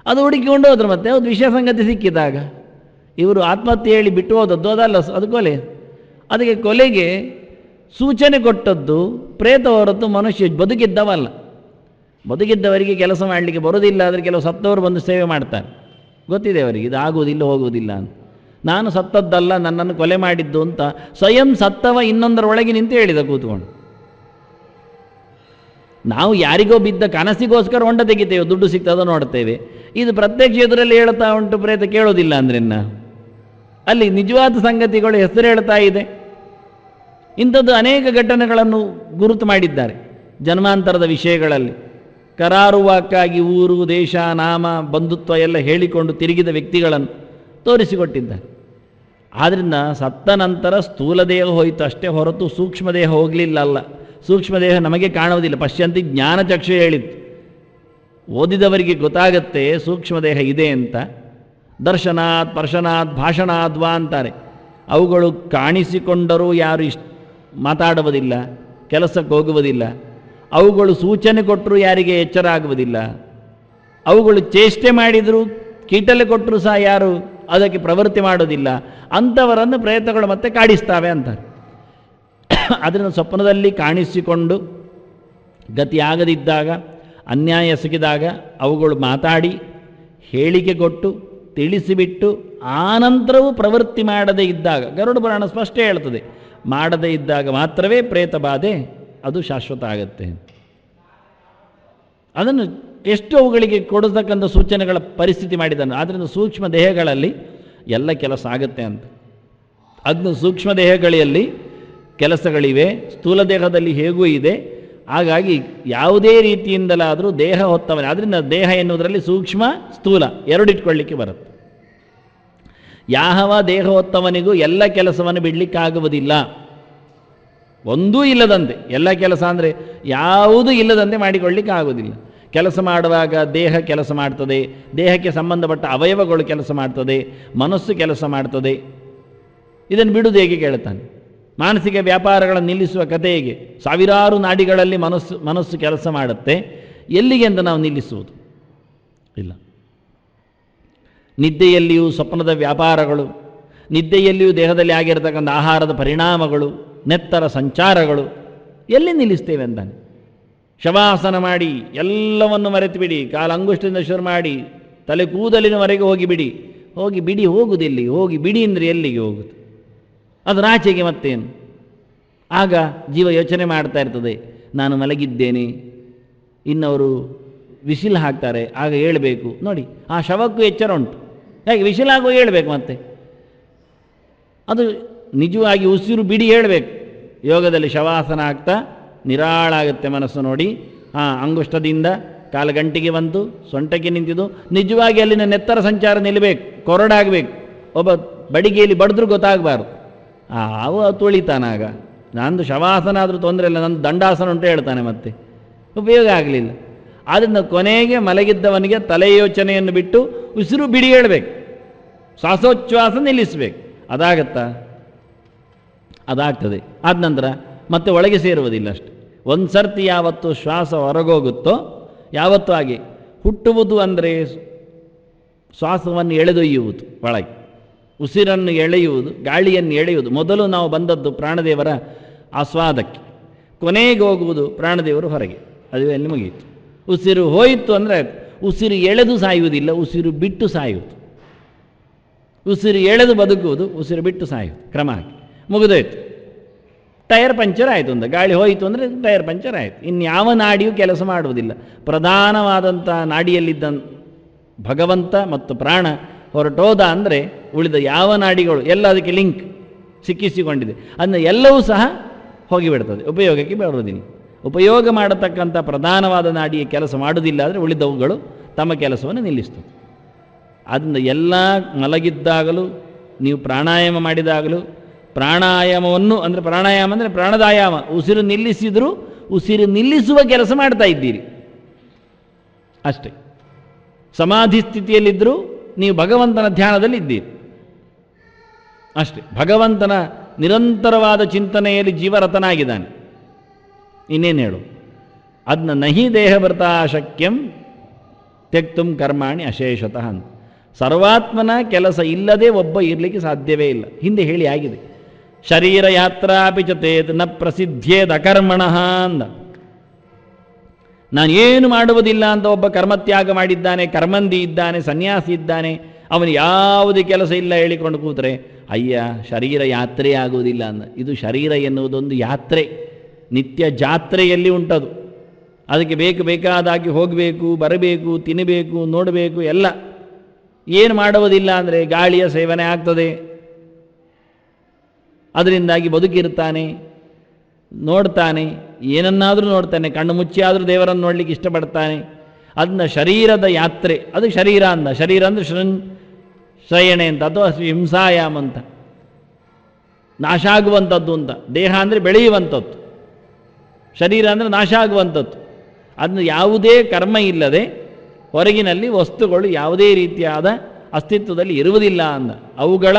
ಅದು ಹುಡುಕಿಕೊಂಡು ಹೋದ್ರು. ಮತ್ತೆ ಅದು ವಿಷಯ ಸಂಗತಿ ಸಿಕ್ಕಿದಾಗ ಇವರು ಆತ್ಮಹತ್ಯೆ ಹೇಳಿ ಬಿಟ್ಟು ಹೋದದ್ದು ಅದಲ್ಲ, ಅದು ಕೊಲೆ. ಅದಕ್ಕೆ ಕೊಲೆಗೆ ಸೂಚನೆ ಕೊಟ್ಟದ್ದು ಪ್ರೇತ ಹೊರತು ಮನುಷ್ಯ ಬದುಕಿದ್ದವಲ್ಲ. ಬದುಕಿದ್ದವರಿಗೆ ಕೆಲಸ ಮಾಡಲಿಕ್ಕೆ ಬರೋದಿಲ್ಲ, ಆದರೆ ಕೆಲವು ಸತ್ತವರು ಬಂದು ಸೇವೆ ಮಾಡ್ತಾರೆ, ಗೊತ್ತಿದೆ ಅವರಿಗೆ ಇದು ಆಗುವುದಿಲ್ಲ ಹೋಗುವುದಿಲ್ಲ ಅಂತ. ನಾನು ಸತ್ತದ್ದಲ್ಲ, ನನ್ನನ್ನು ಕೊಲೆ ಮಾಡಿದ್ದು ಅಂತ ಸ್ವಯಂ ಸತ್ತವ ಇನ್ನೊಂದರ ಒಳಗೆ ನಿಂತು ಹೇಳಿದ ಕೂತ್ಕೊಂಡು. ನಾವು ಯಾರಿಗೋ ಬಿದ್ದ ಕನಸಿಗೋಸ್ಕರ ಹೊಂಡ ತೆಗಿತೇವೆ, ದುಡ್ಡು ಸಿಗ್ತದೋ ನೋಡ್ತೇವೆ. ಇದು ಪ್ರತ್ಯಕ್ಷ ಎದುರಲ್ಲಿ ಹೇಳ್ತಾ ಉಂಟು, ಪ್ರೇತ ಕೇಳೋದಿಲ್ಲ ಅಂದ್ರೆನ್ನ ಅಲ್ಲಿ ನಿಜವಾದ ಸಂಗತಿಗಳು ಹೆಸರು ಹೇಳ್ತಾ ಇದೆ. ಇಂಥದ್ದು ಅನೇಕ ಘಟನೆಗಳನ್ನು ಗುರುತು ಮಾಡಿದ್ದಾರೆ ಜನ್ಮಾಂತರದ ವಿಷಯಗಳಲ್ಲಿ. ಕರಾರುವಾಕ್ಕಾಗಿ ಊರು, ದೇಶ, ನಾಮ, ಬಂಧುತ್ವ ಎಲ್ಲ ಹೇಳಿಕೊಂಡು ತಿರುಗಿದ ವ್ಯಕ್ತಿಗಳನ್ನು ತೋರಿಸಿಕೊಟ್ಟಿದ್ದಾರೆ. ಆದ್ದರಿಂದ ಸತ್ತ ನಂತರ ಸ್ಥೂಲ ದೇಹ ಹೋಯಿತು ಅಷ್ಟೇ ಹೊರತು ಸೂಕ್ಷ್ಮ ದೇಹ ಹೋಗಲಿಲ್ಲ. ಅಲ್ಲ, ಸೂಕ್ಷ್ಮ ದೇಹ ನಮಗೆ ಕಾಣುವುದಿಲ್ಲ. ಪಶ್ಯಂತಿ ಜ್ಞಾನಚಕ್ಷು ಹೇಳಿತ್ತು, ಓದಿದವರಿಗೆ ಗೊತ್ತಾಗತ್ತೆ ಸೂಕ್ಷ್ಮ ದೇಹ ಇದೆ ಅಂತ. ದರ್ಶನಾತ್ ಪರ್ಶನಾತ್ ಭಾಷಣಾದ್ವಾ ಅಂತಾರೆ. ಅವುಗಳು ಕಾಣಿಸಿಕೊಂಡರೂ ಯಾರು ಮಾತಾಡುವುದಿಲ್ಲ, ಕೆಲಸಕ್ಕೆ ಹೋಗುವುದಿಲ್ಲ. ಅವುಗಳು ಸೂಚನೆ ಕೊಟ್ಟರೂ ಯಾರಿಗೆ ಎಚ್ಚರ ಆಗುವುದಿಲ್ಲ. ಅವುಗಳು ಚೇಷ್ಟೆ ಮಾಡಿದರೂ, ಕೀಟಲೆ ಕೊಟ್ಟರೂ ಸಹ ಯಾರು ಅದಕ್ಕೆ ಪ್ರವೃತ್ತಿ ಮಾಡೋದಿಲ್ಲ. ಅಂಥವರನ್ನು ಪ್ರೇತಗಳು ಮತ್ತೆ ಕಾಡಿಸ್ತವೆ ಅಂತಾರೆ. ಅದನ್ನು ಸ್ವಪ್ನದಲ್ಲಿ ಕಾಣಿಸಿಕೊಂಡು ಗತಿಯಾಗದಿದ್ದಾಗ, ಅನ್ಯಾಯ ಎಸಗಿದಾಗ ಅವುಗಳು ಮಾತಾಡಿ ಹೇಳಿಕೆ ಕೊಟ್ಟು ತಿಳಿಸಿಬಿಟ್ಟು ಆನಂತರವೂ ಪ್ರವೃತ್ತಿ ಮಾಡದೇ ಇದ್ದಾಗ, ಗರುಡ ಪುರಾಣ ಸ್ಪಷ್ಟ ಹೇಳ್ತದೆ, ಮಾಡದೇ ಇದ್ದಾಗ ಮಾತ್ರವೇ ಪ್ರೇತ ಬಾಧೆ ಅದು ಶಾಶ್ವತ ಆಗುತ್ತೆ. ಅದನ್ನು ಎಷ್ಟು ಅವುಗಳಿಗೆ ಕೊಡತಕ್ಕಂಥ ಸೂಚನೆಗಳ ಪರಿಸ್ಥಿತಿ ಮಾಡಿದ್ದಾನೆ. ಆದ್ದರಿಂದ ಸೂಕ್ಷ್ಮ ದೇಹಗಳಲ್ಲಿ ಎಲ್ಲ ಕೆಲಸ ಆಗುತ್ತೆ ಅಂತ. ಅದನ್ನು ಸೂಕ್ಷ್ಮ ದೇಹಗಳಲ್ಲಿ ಕೆಲಸಗಳಿವೆ, ಸ್ಥೂಲ ದೇಹದಲ್ಲಿ ಹೇಗೂ ಇದೆ. ಹಾಗಾಗಿ ಯಾವುದೇ ರೀತಿಯಿಂದಲಾದರೂ ದೇಹ ಹೊತ್ತವನೇ. ಆದ್ದರಿಂದ ದೇಹ ಎನ್ನುವುದರಲ್ಲಿ ಸೂಕ್ಷ್ಮ ಸ್ಥೂಲ ಎರಡಿಟ್ಕೊಳ್ಳಿಕ್ಕೆ ಬರುತ್ತೆ. ಯಾವ ದೇಹ ಹೊತ್ತವನಿಗೂ ಎಲ್ಲ ಕೆಲಸವನ್ನು ಬಿಡಲಿಕ್ಕಾಗುವುದಿಲ್ಲ. ಒಂದೂ ಇಲ್ಲದಂತೆ ಎಲ್ಲ ಕೆಲಸ ಅಂದರೆ ಯಾವುದೂ ಇಲ್ಲದಂತೆ ಮಾಡಿಕೊಳ್ಳಿಕ್ಕೆ ಆಗುವುದಿಲ್ಲ. ಕೆಲಸ ಮಾಡುವಾಗ ದೇಹ ಕೆಲಸ ಮಾಡ್ತದೆ, ದೇಹಕ್ಕೆ ಸಂಬಂಧಪಟ್ಟ ಅವಯವಗಳು ಕೆಲಸ ಮಾಡ್ತದೆ, ಮನಸ್ಸು ಕೆಲಸ ಮಾಡ್ತದೆ. ಇದನ್ನು ಬಿಡುವುದು ಹೇಗೆ ಕೇಳ್ತಾನೆ. ಮಾನಸಿಕ ವ್ಯಾಪಾರಗಳನ್ನು ನಿಲ್ಲಿಸುವ ಕಥೆ ಹೇಗೆ? ಸಾವಿರಾರು ನಾಡಿಗಳಲ್ಲಿ ಮನಸ್ಸು ಕೆಲಸ ಮಾಡುತ್ತೆ. ಎಲ್ಲಿಗೆ ಅಂತ ನಾವು ನಿಲ್ಲಿಸುವುದು ಇಲ್ಲ. ನಿದ್ದೆಯಲ್ಲಿಯೂ ಸ್ವಪ್ನದ ವ್ಯಾಪಾರಗಳು, ನಿದ್ದೆಯಲ್ಲಿಯೂ ದೇಹದಲ್ಲಿ ಆಗಿರತಕ್ಕಂಥ ಆಹಾರದ ಪರಿಣಾಮಗಳು, ನೆತ್ತರ ಸಂಚಾರಗಳು ಎಲ್ಲಿ ನಿಲ್ಲಿಸ್ತೇವೆ ಅಂತಾನೆ. ಶವಾಸನ ಮಾಡಿ ಎಲ್ಲವನ್ನು ಮರೆತು ಬಿಡಿ, ಕಾಲ ಅಂಗುಷ್ಟದಿಂದ ಶುರು ಮಾಡಿ ತಲೆ ಕೂದಲಿನವರೆಗೆ ಹೋಗಿಬಿಡಿ. ಹೋಗುವುದಿಲ್ಲ. ಹೋಗಿ ಬಿಡಿ ಅಂದರೆ ಎಲ್ಲಿಗೆ ಹೋಗುದು? ಅದರ ಆಚೆಗೆ ಮತ್ತೇನು? ಆಗ ಜೀವ ಯೋಚನೆ ಮಾಡ್ತಾ ಇರ್ತದೆ, ನಾನು ಮಲಗಿದ್ದೇನೆ, ಇನ್ನವರು ವಿಸಿಲ್ ಹಾಕ್ತಾರೆ, ಆಗ ಹೇಳಬೇಕು. ನೋಡಿ, ಆ ಶವಕ್ಕೂ ಎಚ್ಚರ ಉಂಟು. ಹೇಗೆ ವಿಸಿಲಾಗುವ ಹೇಳಬೇಕು ಮತ್ತೆ. ಅದು ನಿಜವಾಗಿ ಉಸಿರು ಬಿಡಿ ಹೇಳಬೇಕು. ಯೋಗದಲ್ಲಿ ಶವಾಸನ ಆಗ್ತಾ ನಿರಾಳಾಗುತ್ತೆ ಮನಸ್ಸು. ನೋಡಿ, ಅಂಗುಷ್ಟದಿಂದ ಕಾಲಗಂಟಿಗೆ ಬಂತು, ಸೊಂಟಕ್ಕೆ ನಿಂತಿದ್ದು, ನಿಜವಾಗಿ ಅಲ್ಲಿನ ನೆತ್ತರ ಸಂಚಾರ ನಿಲ್ಲಬೇಕು, ಕೊರಡಾಗಬೇಕು. ಒಬ್ಬ ಬಡಿಗೆಯಲ್ಲಿ ಬಡಿದ್ರೂ ಗೊತ್ತಾಗಬಾರ್ದು. ಅವು ತುಳಿತಾನಾಗ. ನಂದು ಶವಾಸನ ಆದರೂ ತೊಂದರೆ ಇಲ್ಲ, ನಂದು ದಂಡಾಸನ ಉಂಟು ಹೇಳ್ತಾನೆ, ಮತ್ತೆ ಉಪಯೋಗ ಆಗಲಿಲ್ಲ. ಆದ್ದರಿಂದ ಕೊನೆಗೆ ಮಲಗಿದ್ದವನಿಗೆ ತಲೆ ಯೋಚನೆಯನ್ನು ಬಿಟ್ಟು ಉಸಿರು ಬಿಡಿ ಹೇಳಬೇಕು, ಶ್ವಾಸೋಚ್ಛ್ವಾಸ ನಿಲ್ಲಿಸಬೇಕು. ಅದಾಗತ್ತಾ? ಅದಾಗ್ತದೆ. ಆದ ನಂತರ ಮತ್ತೆ ಒಳಗೆ ಸೇರುವುದಿಲ್ಲ ಅಷ್ಟೆ. ಒಂದು ಸರ್ತಿ ಯಾವತ್ತು ಶ್ವಾಸ ಹೊರಗೋಗುತ್ತೋ ಯಾವತ್ತೂ ಹಾಗೆ. ಹುಟ್ಟುವುದು ಅಂದರೆ ಶ್ವಾಸವನ್ನು ಎಳೆದೊಯ್ಯುವುದು, ಒಳಗೆ ಉಸಿರನ್ನು ಎಳೆಯುವುದು, ಗಾಳಿಯನ್ನು ಎಳೆಯುವುದು. ಮೊದಲು ನಾವು ಬಂದದ್ದು ಪ್ರಾಣದೇವರ ಆಸ್ವಾದಕ್ಕೆ, ಕೊನೆಗೆ ಹೋಗುವುದು ಪ್ರಾಣದೇವರು ಹೊರಗೆ. ಅದು ಅಲ್ಲಿ ಮುಗಿಯಿತು. ಉಸಿರು ಹೋಯಿತು ಅಂದರೆ ಉಸಿರು ಎಳೆದು ಸಾಯುವುದಿಲ್ಲ, ಉಸಿರು ಬಿಟ್ಟು ಸಾಯುವುದು. ಉಸಿರು ಎಳೆದು ಬದುಕುವುದು, ಉಸಿರು ಬಿಟ್ಟು ಸಾಯುವುದು. ಕ್ರಮ ಹಾಕಿ ಮುಗಿದೋಯ್ತು. ಟೈರ್ ಪಂಚರ್ ಆಯಿತು ಅಂತ, ಗಾಳಿ ಹೋಯಿತು ಅಂದರೆ ಟೈರ್ ಪಂಚರ್ ಆಯಿತು. ಇನ್ಯಾವ ನಾಡಿಯೂ ಕೆಲಸ ಮಾಡುವುದಿಲ್ಲ. ಪ್ರಧಾನವಾದಂಥ ನಾಡಿಯಲ್ಲಿದ್ದ ಭಗವಂತ ಮತ್ತು ಪ್ರಾಣ ಹೊರಟೋದ ಅಂದರೆ ಉಳಿದ ಯಾವ ನಾಡಿಗಳು ಎಲ್ಲ ಅದಕ್ಕೆ ಲಿಂಕ್ ಸಿಕ್ಕಿಸಿಕೊಂಡಿದೆ, ಅದನ್ನು ಎಲ್ಲವೂ ಸಹ ಹೋಗಿಬಿಡ್ತದೆ, ಉಪಯೋಗಕ್ಕೆ ಬರುವುದಿಲ್ಲ. ಉಪಯೋಗ ಮಾಡತಕ್ಕಂಥ ಪ್ರಧಾನವಾದ ನಾಡಿಯ ಕೆಲಸ ಮಾಡುವುದಿಲ್ಲ ಅಂದರೆ ಉಳಿದವುಗಳು ತಮ್ಮ ಕೆಲಸವನ್ನು ನಿಲ್ಲಿಸ್ತವೆ. ಅದನ್ನು ಎಲ್ಲ ಮಲಗಿದ್ದಾಗಲೂ ನೀವು ಪ್ರಾಣಾಯಾಮ ಮಾಡಿದಾಗಲೂ, ಪ್ರಾಣಾಯಾಮವನ್ನು ಅಂದರೆ ಪ್ರಾಣಾಯಾಮ ಅಂದರೆ ಪ್ರಾಣದಾಯಾಮ, ಉಸಿರು ನಿಲ್ಲಿಸಿದರೂ ಉಸಿರು ನಿಲ್ಲಿಸುವ ಕೆಲಸ ಮಾಡ್ತಾ ಇದ್ದೀರಿ ಅಷ್ಟೇ. ಸಮಾಧಿ ಸ್ಥಿತಿಯಲ್ಲಿದ್ದರೂ ನೀವು ಭಗವಂತನ ಧ್ಯಾನದಲ್ಲಿ ಇದ್ದೀರಿ ಅಷ್ಟೇ. ಭಗವಂತನ ನಿರಂತರವಾದ ಚಿಂತನೆಯಲ್ಲಿ ಜೀವರತನಾಗಿದ್ದಾನೆ. ಇನ್ನೇನು ಹೇಳು? ಅದನ್ನ ನಹಿ ದೇಹಭೃತಾ ಶಕ್ಯಂ ತ್ಯಕ್ತುಂ ಕರ್ಮಾಣಿ ಅಶೇಷತಃ ಅಂತ. ಸರ್ವಾತ್ಮನ ಕೆಲಸ ಇಲ್ಲದೆ ಒಬ್ಬ ಇರಲಿಕ್ಕೆ ಸಾಧ್ಯವೇ ಇಲ್ಲ. ಹಿಂದೆ ಹೇಳಿ ಆಗಿದೆ. ಶರೀರ ಯಾತ್ರಾಪಿ ಚ ತೇತ್ ನ ಪ್ರಸಿದ್ಧೇದ್ ಅಕರ್ಮಣಃ ಅಂದ. ನಾನು ಏನು ಮಾಡುವುದಿಲ್ಲ ಅಂತ ಒಬ್ಬ ಕರ್ಮತ್ಯಾಗ ಮಾಡಿದ್ದಾನೆ, ಕರ್ಮಂದಿ ಇದ್ದಾನೆ, ಸನ್ಯಾಸಿ ಇದ್ದಾನೆ, ಅವನು ಯಾವುದೇ ಕೆಲಸ ಇಲ್ಲ ಹೇಳಿಕೊಂಡು ಕೂತ್ರೆ ಅಯ್ಯ ಶರೀರ ಯಾತ್ರೆ ಆಗುವುದಿಲ್ಲ ಅಂದ. ಇದು ಶರೀರ ಎನ್ನುವುದೊಂದು ಯಾತ್ರೆ, ನಿತ್ಯ ಜಾತ್ರೆಯಲ್ಲಿ ಉಂಟದು. ಅದಕ್ಕೆ ಬೇಕಾದಾಗಿ ಹೋಗಬೇಕು, ಬರಬೇಕು, ತಿನ್ನಬೇಕು, ನೋಡಬೇಕು, ಎಲ್ಲ. ಏನು ಮಾಡುವುದಿಲ್ಲ ಅಂದರೆ ಗಾಳಿಯ ಸೇವನೆ ಆಗ್ತದೆ, ಅದರಿಂದಾಗಿ ಬದುಕಿರ್ತಾನೆ, ನೋಡ್ತಾನೆ, ಏನನ್ನಾದರೂ ನೋಡ್ತಾನೆ, ಕಣ್ಣು ಮುಚ್ಚಿ ಆದರೂ ದೇವರನ್ನು ನೋಡಲಿಕ್ಕೆ ಇಷ್ಟಪಡ್ತಾನೆ. ಅದನ್ನ ಶರೀರದ ಯಾತ್ರೆ, ಅದು ಶರೀರ ಅಂದ. ಶರೀರ ಅಂದರೆ ಶಯಣೆ ಅಂತ, ಅಥವಾ ಹಿಂಸಾಯಾಮ್ ಅಂತ, ನಾಶ ಆಗುವಂಥದ್ದು ಅಂತ. ದೇಹ ಅಂದರೆ ಬೆಳೆಯುವಂಥದ್ದು, ಶರೀರ ಅಂದರೆ ನಾಶ ಆಗುವಂಥದ್ದು. ಅದನ್ನು ಯಾವುದೇ ಕರ್ಮ ಇಲ್ಲದೆ ಹೊರಗಿನಲ್ಲಿ ವಸ್ತುಗಳು ಯಾವುದೇ ರೀತಿಯಾದ ಅಸ್ತಿತ್ವದಲ್ಲಿ ಇರುವುದಿಲ್ಲ ಅಂದ. ಅವುಗಳ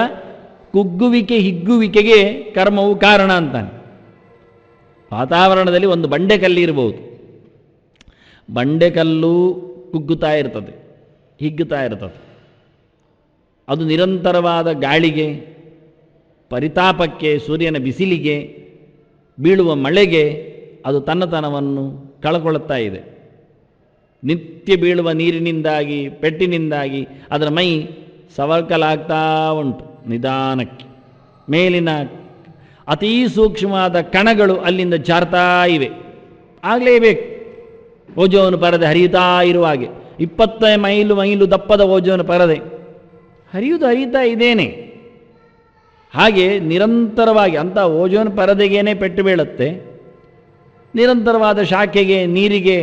ಕುಗ್ಗುವಿಕೆ ಹಿಗ್ಗುವಿಕೆಗೆ ಕರ್ಮವು ಕಾರಣ ಅಂತಾನೆ. ವಾತಾವರಣದಲ್ಲಿ ಒಂದು ಬಂಡೆಕಲ್ಲು ಇರಬಹುದು, ಬಂಡೆಕಲ್ಲು ಕುಗ್ಗುತ್ತಾ ಇರ್ತದೆ, ಹಿಗ್ಗುತ್ತಾ ಇರ್ತದೆ. ಅದು ನಿರಂತರವಾದ ಗಾಳಿಗೆ, ಪರಿತಾಪಕ್ಕೆ, ಸೂರ್ಯನ ಬಿಸಿಲಿಗೆ, ಬೀಳುವ ಮಳೆಗೆ ಅದು ತನ್ನತನವನ್ನು ಕಳ್ಕೊಳ್ಳುತ್ತಾ ಇದೆ. ನಿತ್ಯ ಬೀಳುವ ನೀರಿನಿಂದಾಗಿ, ಪೆಟ್ಟಿನಿಂದಾಗಿ ಅದರ ಮೈ ಸವಕಲಾಗ್ತಾ ಉಂಟು ನಿಧಾನಕ್ಕೆ. ಮೇಲಿನ ಅತೀ ಸೂಕ್ಷ್ಮವಾದ ಕಣಗಳು ಅಲ್ಲಿಂದ ಜಾರ್ತಾ ಇವೆ, ಆಗಲೇಬೇಕು. ಓಜೋನು ಪರದೆ ಹರಿಯುತ್ತಾ ಇರುವ ಹಾಗೆ 20 ಮೈಲು ದಪ್ಪದ ಓಜೋನು ಪರದೆ ಹರಿಯುತ್ತಾ ಇದ್ದೇನೆ. ಹಾಗೆ ನಿರಂತರವಾಗಿ ಅಂಥ ಓಜೋನ್ ಪರದೆಗೇನೆ ಪೆಟ್ಟು ಬೀಳುತ್ತೆ. ನಿರಂತರವಾದ ಶಾಖೆಗೆ, ನೀರಿಗೆ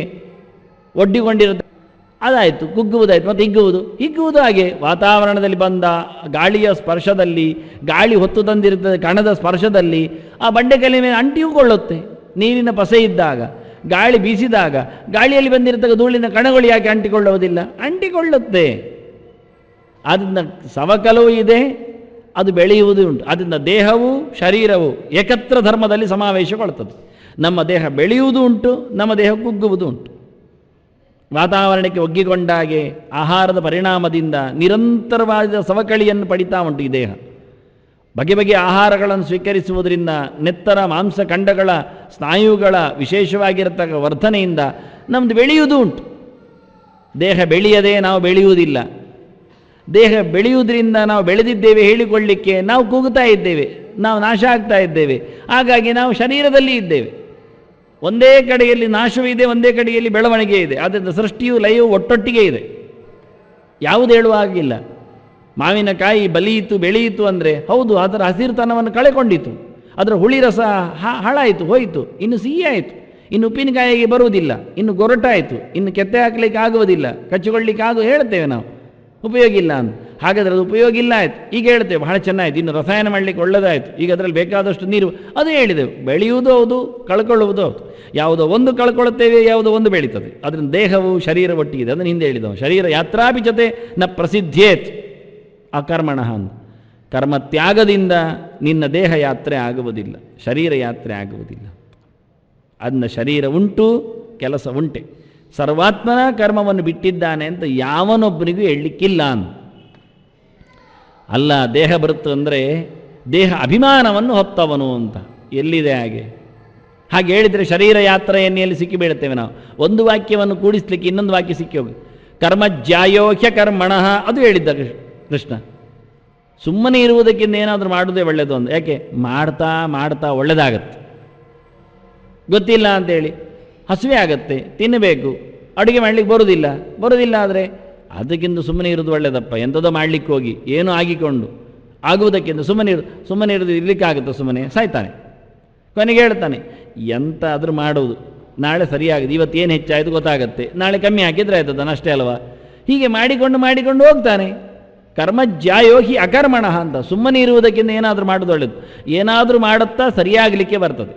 ಒಡ್ಡಿಕೊಂಡಿರುತ್ತೆ. ಅದಾಯಿತು, ಕುಗ್ಗುವುದಾಯಿತು, ಮತ್ತು ಹಿಗ್ಗುವುದು ಹಾಗೆ ವಾತಾವರಣದಲ್ಲಿ ಬಂದ ಗಾಳಿಯ ಸ್ಪರ್ಶದಲ್ಲಿ, ಗಾಳಿ ಹೊತ್ತು ತಂದಿರುತ್ತದೆ ಕಣದ ಸ್ಪರ್ಶದಲ್ಲಿ ಆ ಬಂಡೆಕಲ್ಲಿನ ಮೇಲೆ ಅಂಟಿಕೊಳ್ಳುತ್ತೆ. ನೀರಿನ ಪಸೆ ಇದ್ದಾಗ, ಗಾಳಿ ಬೀಸಿದಾಗ ಗಾಳಿಯಲ್ಲಿ ಬಂದಿರತಕ್ಕ ಧೂಳಿನ ಕಣಗಳು ಯಾಕೆ ಅಂಟಿಕೊಳ್ಳುವುದಿಲ್ಲ? ಅಂಟಿಕೊಳ್ಳುತ್ತೆ. ಅದರಿಂದ ಸವಕಲವೂ ಇದೆ, ಅದು ಬೆಳೆಯುವುದೂ ಉಂಟು. ಅದರಿಂದ ದೇಹವು ಶರೀರವು ಏಕತ್ರ ಧರ್ಮದಲ್ಲಿ ಸಮಾವೇಶಗೊಳ್ಳುತ್ತದೆ. ನಮ್ಮ ದೇಹ ಬೆಳೆಯುವುದೂ ಉಂಟು, ನಮ್ಮ ದೇಹ ಕುಗ್ಗುವುದೂ ಉಂಟು. ವಾತಾವರಣಕ್ಕೆ ಒಗ್ಗಿಕೊಂಡಾಗೆ ಆಹಾರದ ಪರಿಣಾಮದಿಂದ ನಿರಂತರವಾದ ಸವಕಳಿಯನ್ನು ಪಡಿತಾ ಉಂಟು ಈ ದೇಹ. ಬಗೆ ಬಗೆಯ ಆಹಾರಗಳನ್ನು ಸ್ವೀಕರಿಸುವುದರಿಂದ ನೆತ್ತರ ಮಾಂಸಖಂಡಗಳ ಸ್ನಾಯುಗಳ ವಿಶೇಷವಾಗಿರತಕ್ಕ ವರ್ಧನೆಯಿಂದ ನಮ್ಮದು ಬೆಳೆಯುವುದೂ ಉಂಟು. ದೇಹ ಬೆಳೆಯದೆ ನಾವು ಬೆಳೆಯುವುದಿಲ್ಲ. ದೇಹ ಬೆಳೆಯುವುದರಿಂದ ನಾವು ಬೆಳೆದಿದ್ದೇವೆ ಹೇಳಿಕೊಳ್ಳಿಕ್ಕೆ ನಾವು ಕೂಗುತ್ತಾ ಇದ್ದೇವೆ, ನಾವು ನಾಶ ಆಗ್ತಾ ಇದ್ದೇವೆ. ಹಾಗಾಗಿ ನಾವು ಶರೀರದಲ್ಲಿ ಇದ್ದೇವೆ. ಒಂದೇ ಕಡೆಯಲ್ಲಿ ನಾಶವಿದೆ, ಒಂದೇ ಕಡೆಯಲ್ಲಿ ಬೆಳವಣಿಗೆ ಇದೆ. ಆದ್ದರಿಂದ ಸೃಷ್ಟಿಯು ಲಯವು ಒಟ್ಟೊಟ್ಟಿಗೆ ಇದೆ, ಯಾವುದು ಹೇಳುವಾಗಿಲ್ಲ. ಮಾವಿನಕಾಯಿ ಬಲಿಯಿತು ಬೆಳೆಯಿತು ಅಂದರೆ ಹೌದು, ಅದರ ಹಸಿರುತನವನ್ನು ಕಳೆಕೊಂಡಿತು, ಅದರ ಹುಳಿ ರಸ ಹಾಳಾಯಿತು, ಹೋಯಿತು, ಇನ್ನು ಸಿಹಿ ಆಯಿತು, ಇನ್ನು ಉಪ್ಪಿನಕಾಯಿಗೆ ಬರುವುದಿಲ್ಲ, ಇನ್ನು ಗೊರಟಾಯಿತು, ಇನ್ನು ಕೆತ್ತೆ ಹಾಕಲಿಕ್ಕೆ ಆಗುವುದಿಲ್ಲ, ಕಚ್ಚಿಕೊಳ್ಳಿಕ್ಕೆ ಹೇಳ್ತೇವೆ ನಾವು, ಉಪಯೋಗ ಇಲ್ಲ ಅಂತ. ಹಾಗಾದರೆ ಅದು ಉಪಯೋಗ ಇಲ್ಲ ಆಯಿತು. ಈಗ ಹೇಳ್ತೇವೆ ಬಹಳ ಚೆನ್ನಾಯಿತು, ಇನ್ನು ರಸಾಯನ ಮಾಡಲಿಕ್ಕೆ ಒಳ್ಳೆದಾಯಿತು, ಈಗ ಅದರಲ್ಲಿ ಬೇಕಾದಷ್ಟು ನೀರು, ಅದು ಹೇಳಿದೆವು. ಬೆಳೆಯುವುದು ಹೌದು, ಕಳ್ಕೊಳ್ಳುವುದು ಹೌದು. ಯಾವುದೋ ಒಂದು ಕಳ್ಕೊಳ್ಳುತ್ತೇವೆ, ಯಾವುದೋ ಒಂದು ಬೆಳೀತದೆ. ಅದರಿಂದ ದೇಹವು ಶರೀರ ಒಟ್ಟಿಗಿದೆ. ಅದನ್ನು ಹಿಂದೆ ಹೇಳಿದವು, ಶರೀರ ಯಾತ್ರಾಭಿಚತೆ ನ ಪ್ರಸಿದ್ಧೇತ್ ಅಕರ್ಮಣ ಅಂತ. ಕರ್ಮತ್ಯಾಗದಿಂದ ನಿನ್ನ ದೇಹ ಯಾತ್ರೆ ಆಗುವುದಿಲ್ಲ, ಶರೀರ ಯಾತ್ರೆ ಆಗುವುದಿಲ್ಲ. ಅದನ್ನ ಶರೀರ ಉಂಟು, ಕೆಲಸ ಉಂಟೆ. ಸರ್ವಾತ್ಮನ ಕರ್ಮವನ್ನು ಬಿಟ್ಟಿದ್ದಾನೆ ಅಂತ ಯಾವನೊಬ್ಬನಿಗೂ ಹೇಳಲಿಕ್ಕಿಲ್ಲ ಅಂತ. ಅಲ್ಲ, ದೇಹ ಬರುತ್ತು ಅಂದರೆ ದೇಹ ಅಭಿಮಾನವನ್ನು ಹೊತ್ತವನು ಅಂತ. ಎಲ್ಲಿದೆ ಹಾಗೆ ಹೇಳಿದರೆ ಶರೀರ ಯಾತ್ರೆ ಎನ್ನೆಯಲ್ಲಿ ಸಿಕ್ಕಿಬೀಳುತ್ತೇವೆ ನಾವು. ಒಂದು ವಾಕ್ಯವನ್ನು ಕೂಡಿಸ್ಲಿಕ್ಕೆ ಇನ್ನೊಂದು ವಾಕ್ಯ ಸಿಕ್ಕಿ ಹೋಗಿ, ಕರ್ಮಜ್ಯಾಯೋಹ್ಯ ಕರ್ಮಣಃ ಅದು ಹೇಳಿದ್ದ ಕೃಷ್ಣ. ಸುಮ್ಮನೆ ಇರುವುದಕ್ಕಿಂತ ಏನಾದರೂ ಮಾಡುವುದೇ ಒಳ್ಳೆಯದು ಅಂತ. ಯಾಕೆ? ಮಾಡ್ತಾ ಮಾಡ್ತಾ ಒಳ್ಳೆಯದಾಗತ್ತೆ. ಗೊತ್ತಿಲ್ಲ ಅಂತೇಳಿ ಹಸಿವೆ ಆಗತ್ತೆ, ತಿನ್ನಬೇಕು, ಅಡುಗೆ ಮಾಡಲಿಕ್ಕೆ ಬರೋದಿಲ್ಲ ಆದರೆ ಅದಕ್ಕಿಂತ ಸುಮ್ಮನೆ ಇರೋದು ಒಳ್ಳೆಯದಪ್ಪ. ಎಂಥದೋ ಮಾಡಲಿಕ್ಕೆ ಹೋಗಿ ಏನೂ ಆಗಿಕೊಂಡು ಆಗುವುದಕ್ಕಿಂತ ಸುಮ್ಮನೆ ಇರೋದು ಇರಲಿಕ್ಕಾಗುತ್ತೆ. ಸುಮ್ಮನೆ ಸಾಯ್ತಾನೆ. ಕೊನೆಗೆ ಹೇಳ್ತಾನೆ, ಎಂತ ಆದರೂ ಮಾಡುವುದು, ನಾಳೆ ಸರಿಯಾಗಿದೆ, ಇವತ್ತೇನು ಹೆಚ್ಚಾಯಿತು ಗೊತ್ತಾಗತ್ತೆ, ನಾಳೆ ಕಮ್ಮಿ ಹಾಕಿದ್ರೆ ಆಯ್ತದನ್ನು ಅಷ್ಟೇ ಅಲ್ವಾ? ಹೀಗೆ ಮಾಡಿಕೊಂಡು ಹೋಗ್ತಾನೆ. ಕರ್ಮಜ್ಯಾಯೋಹಿ ಅಕರ್ಮಣ ಅಂತ. ಸುಮ್ಮನೆ ಇರುವುದಕ್ಕಿಂತ ಏನಾದರೂ ಮಾಡೋದು ಒಳ್ಳೆಯದು. ಏನಾದರೂ ಮಾಡುತ್ತಾ ಸರಿಯಾಗಲಿಕ್ಕೆ ಬರ್ತದೆ.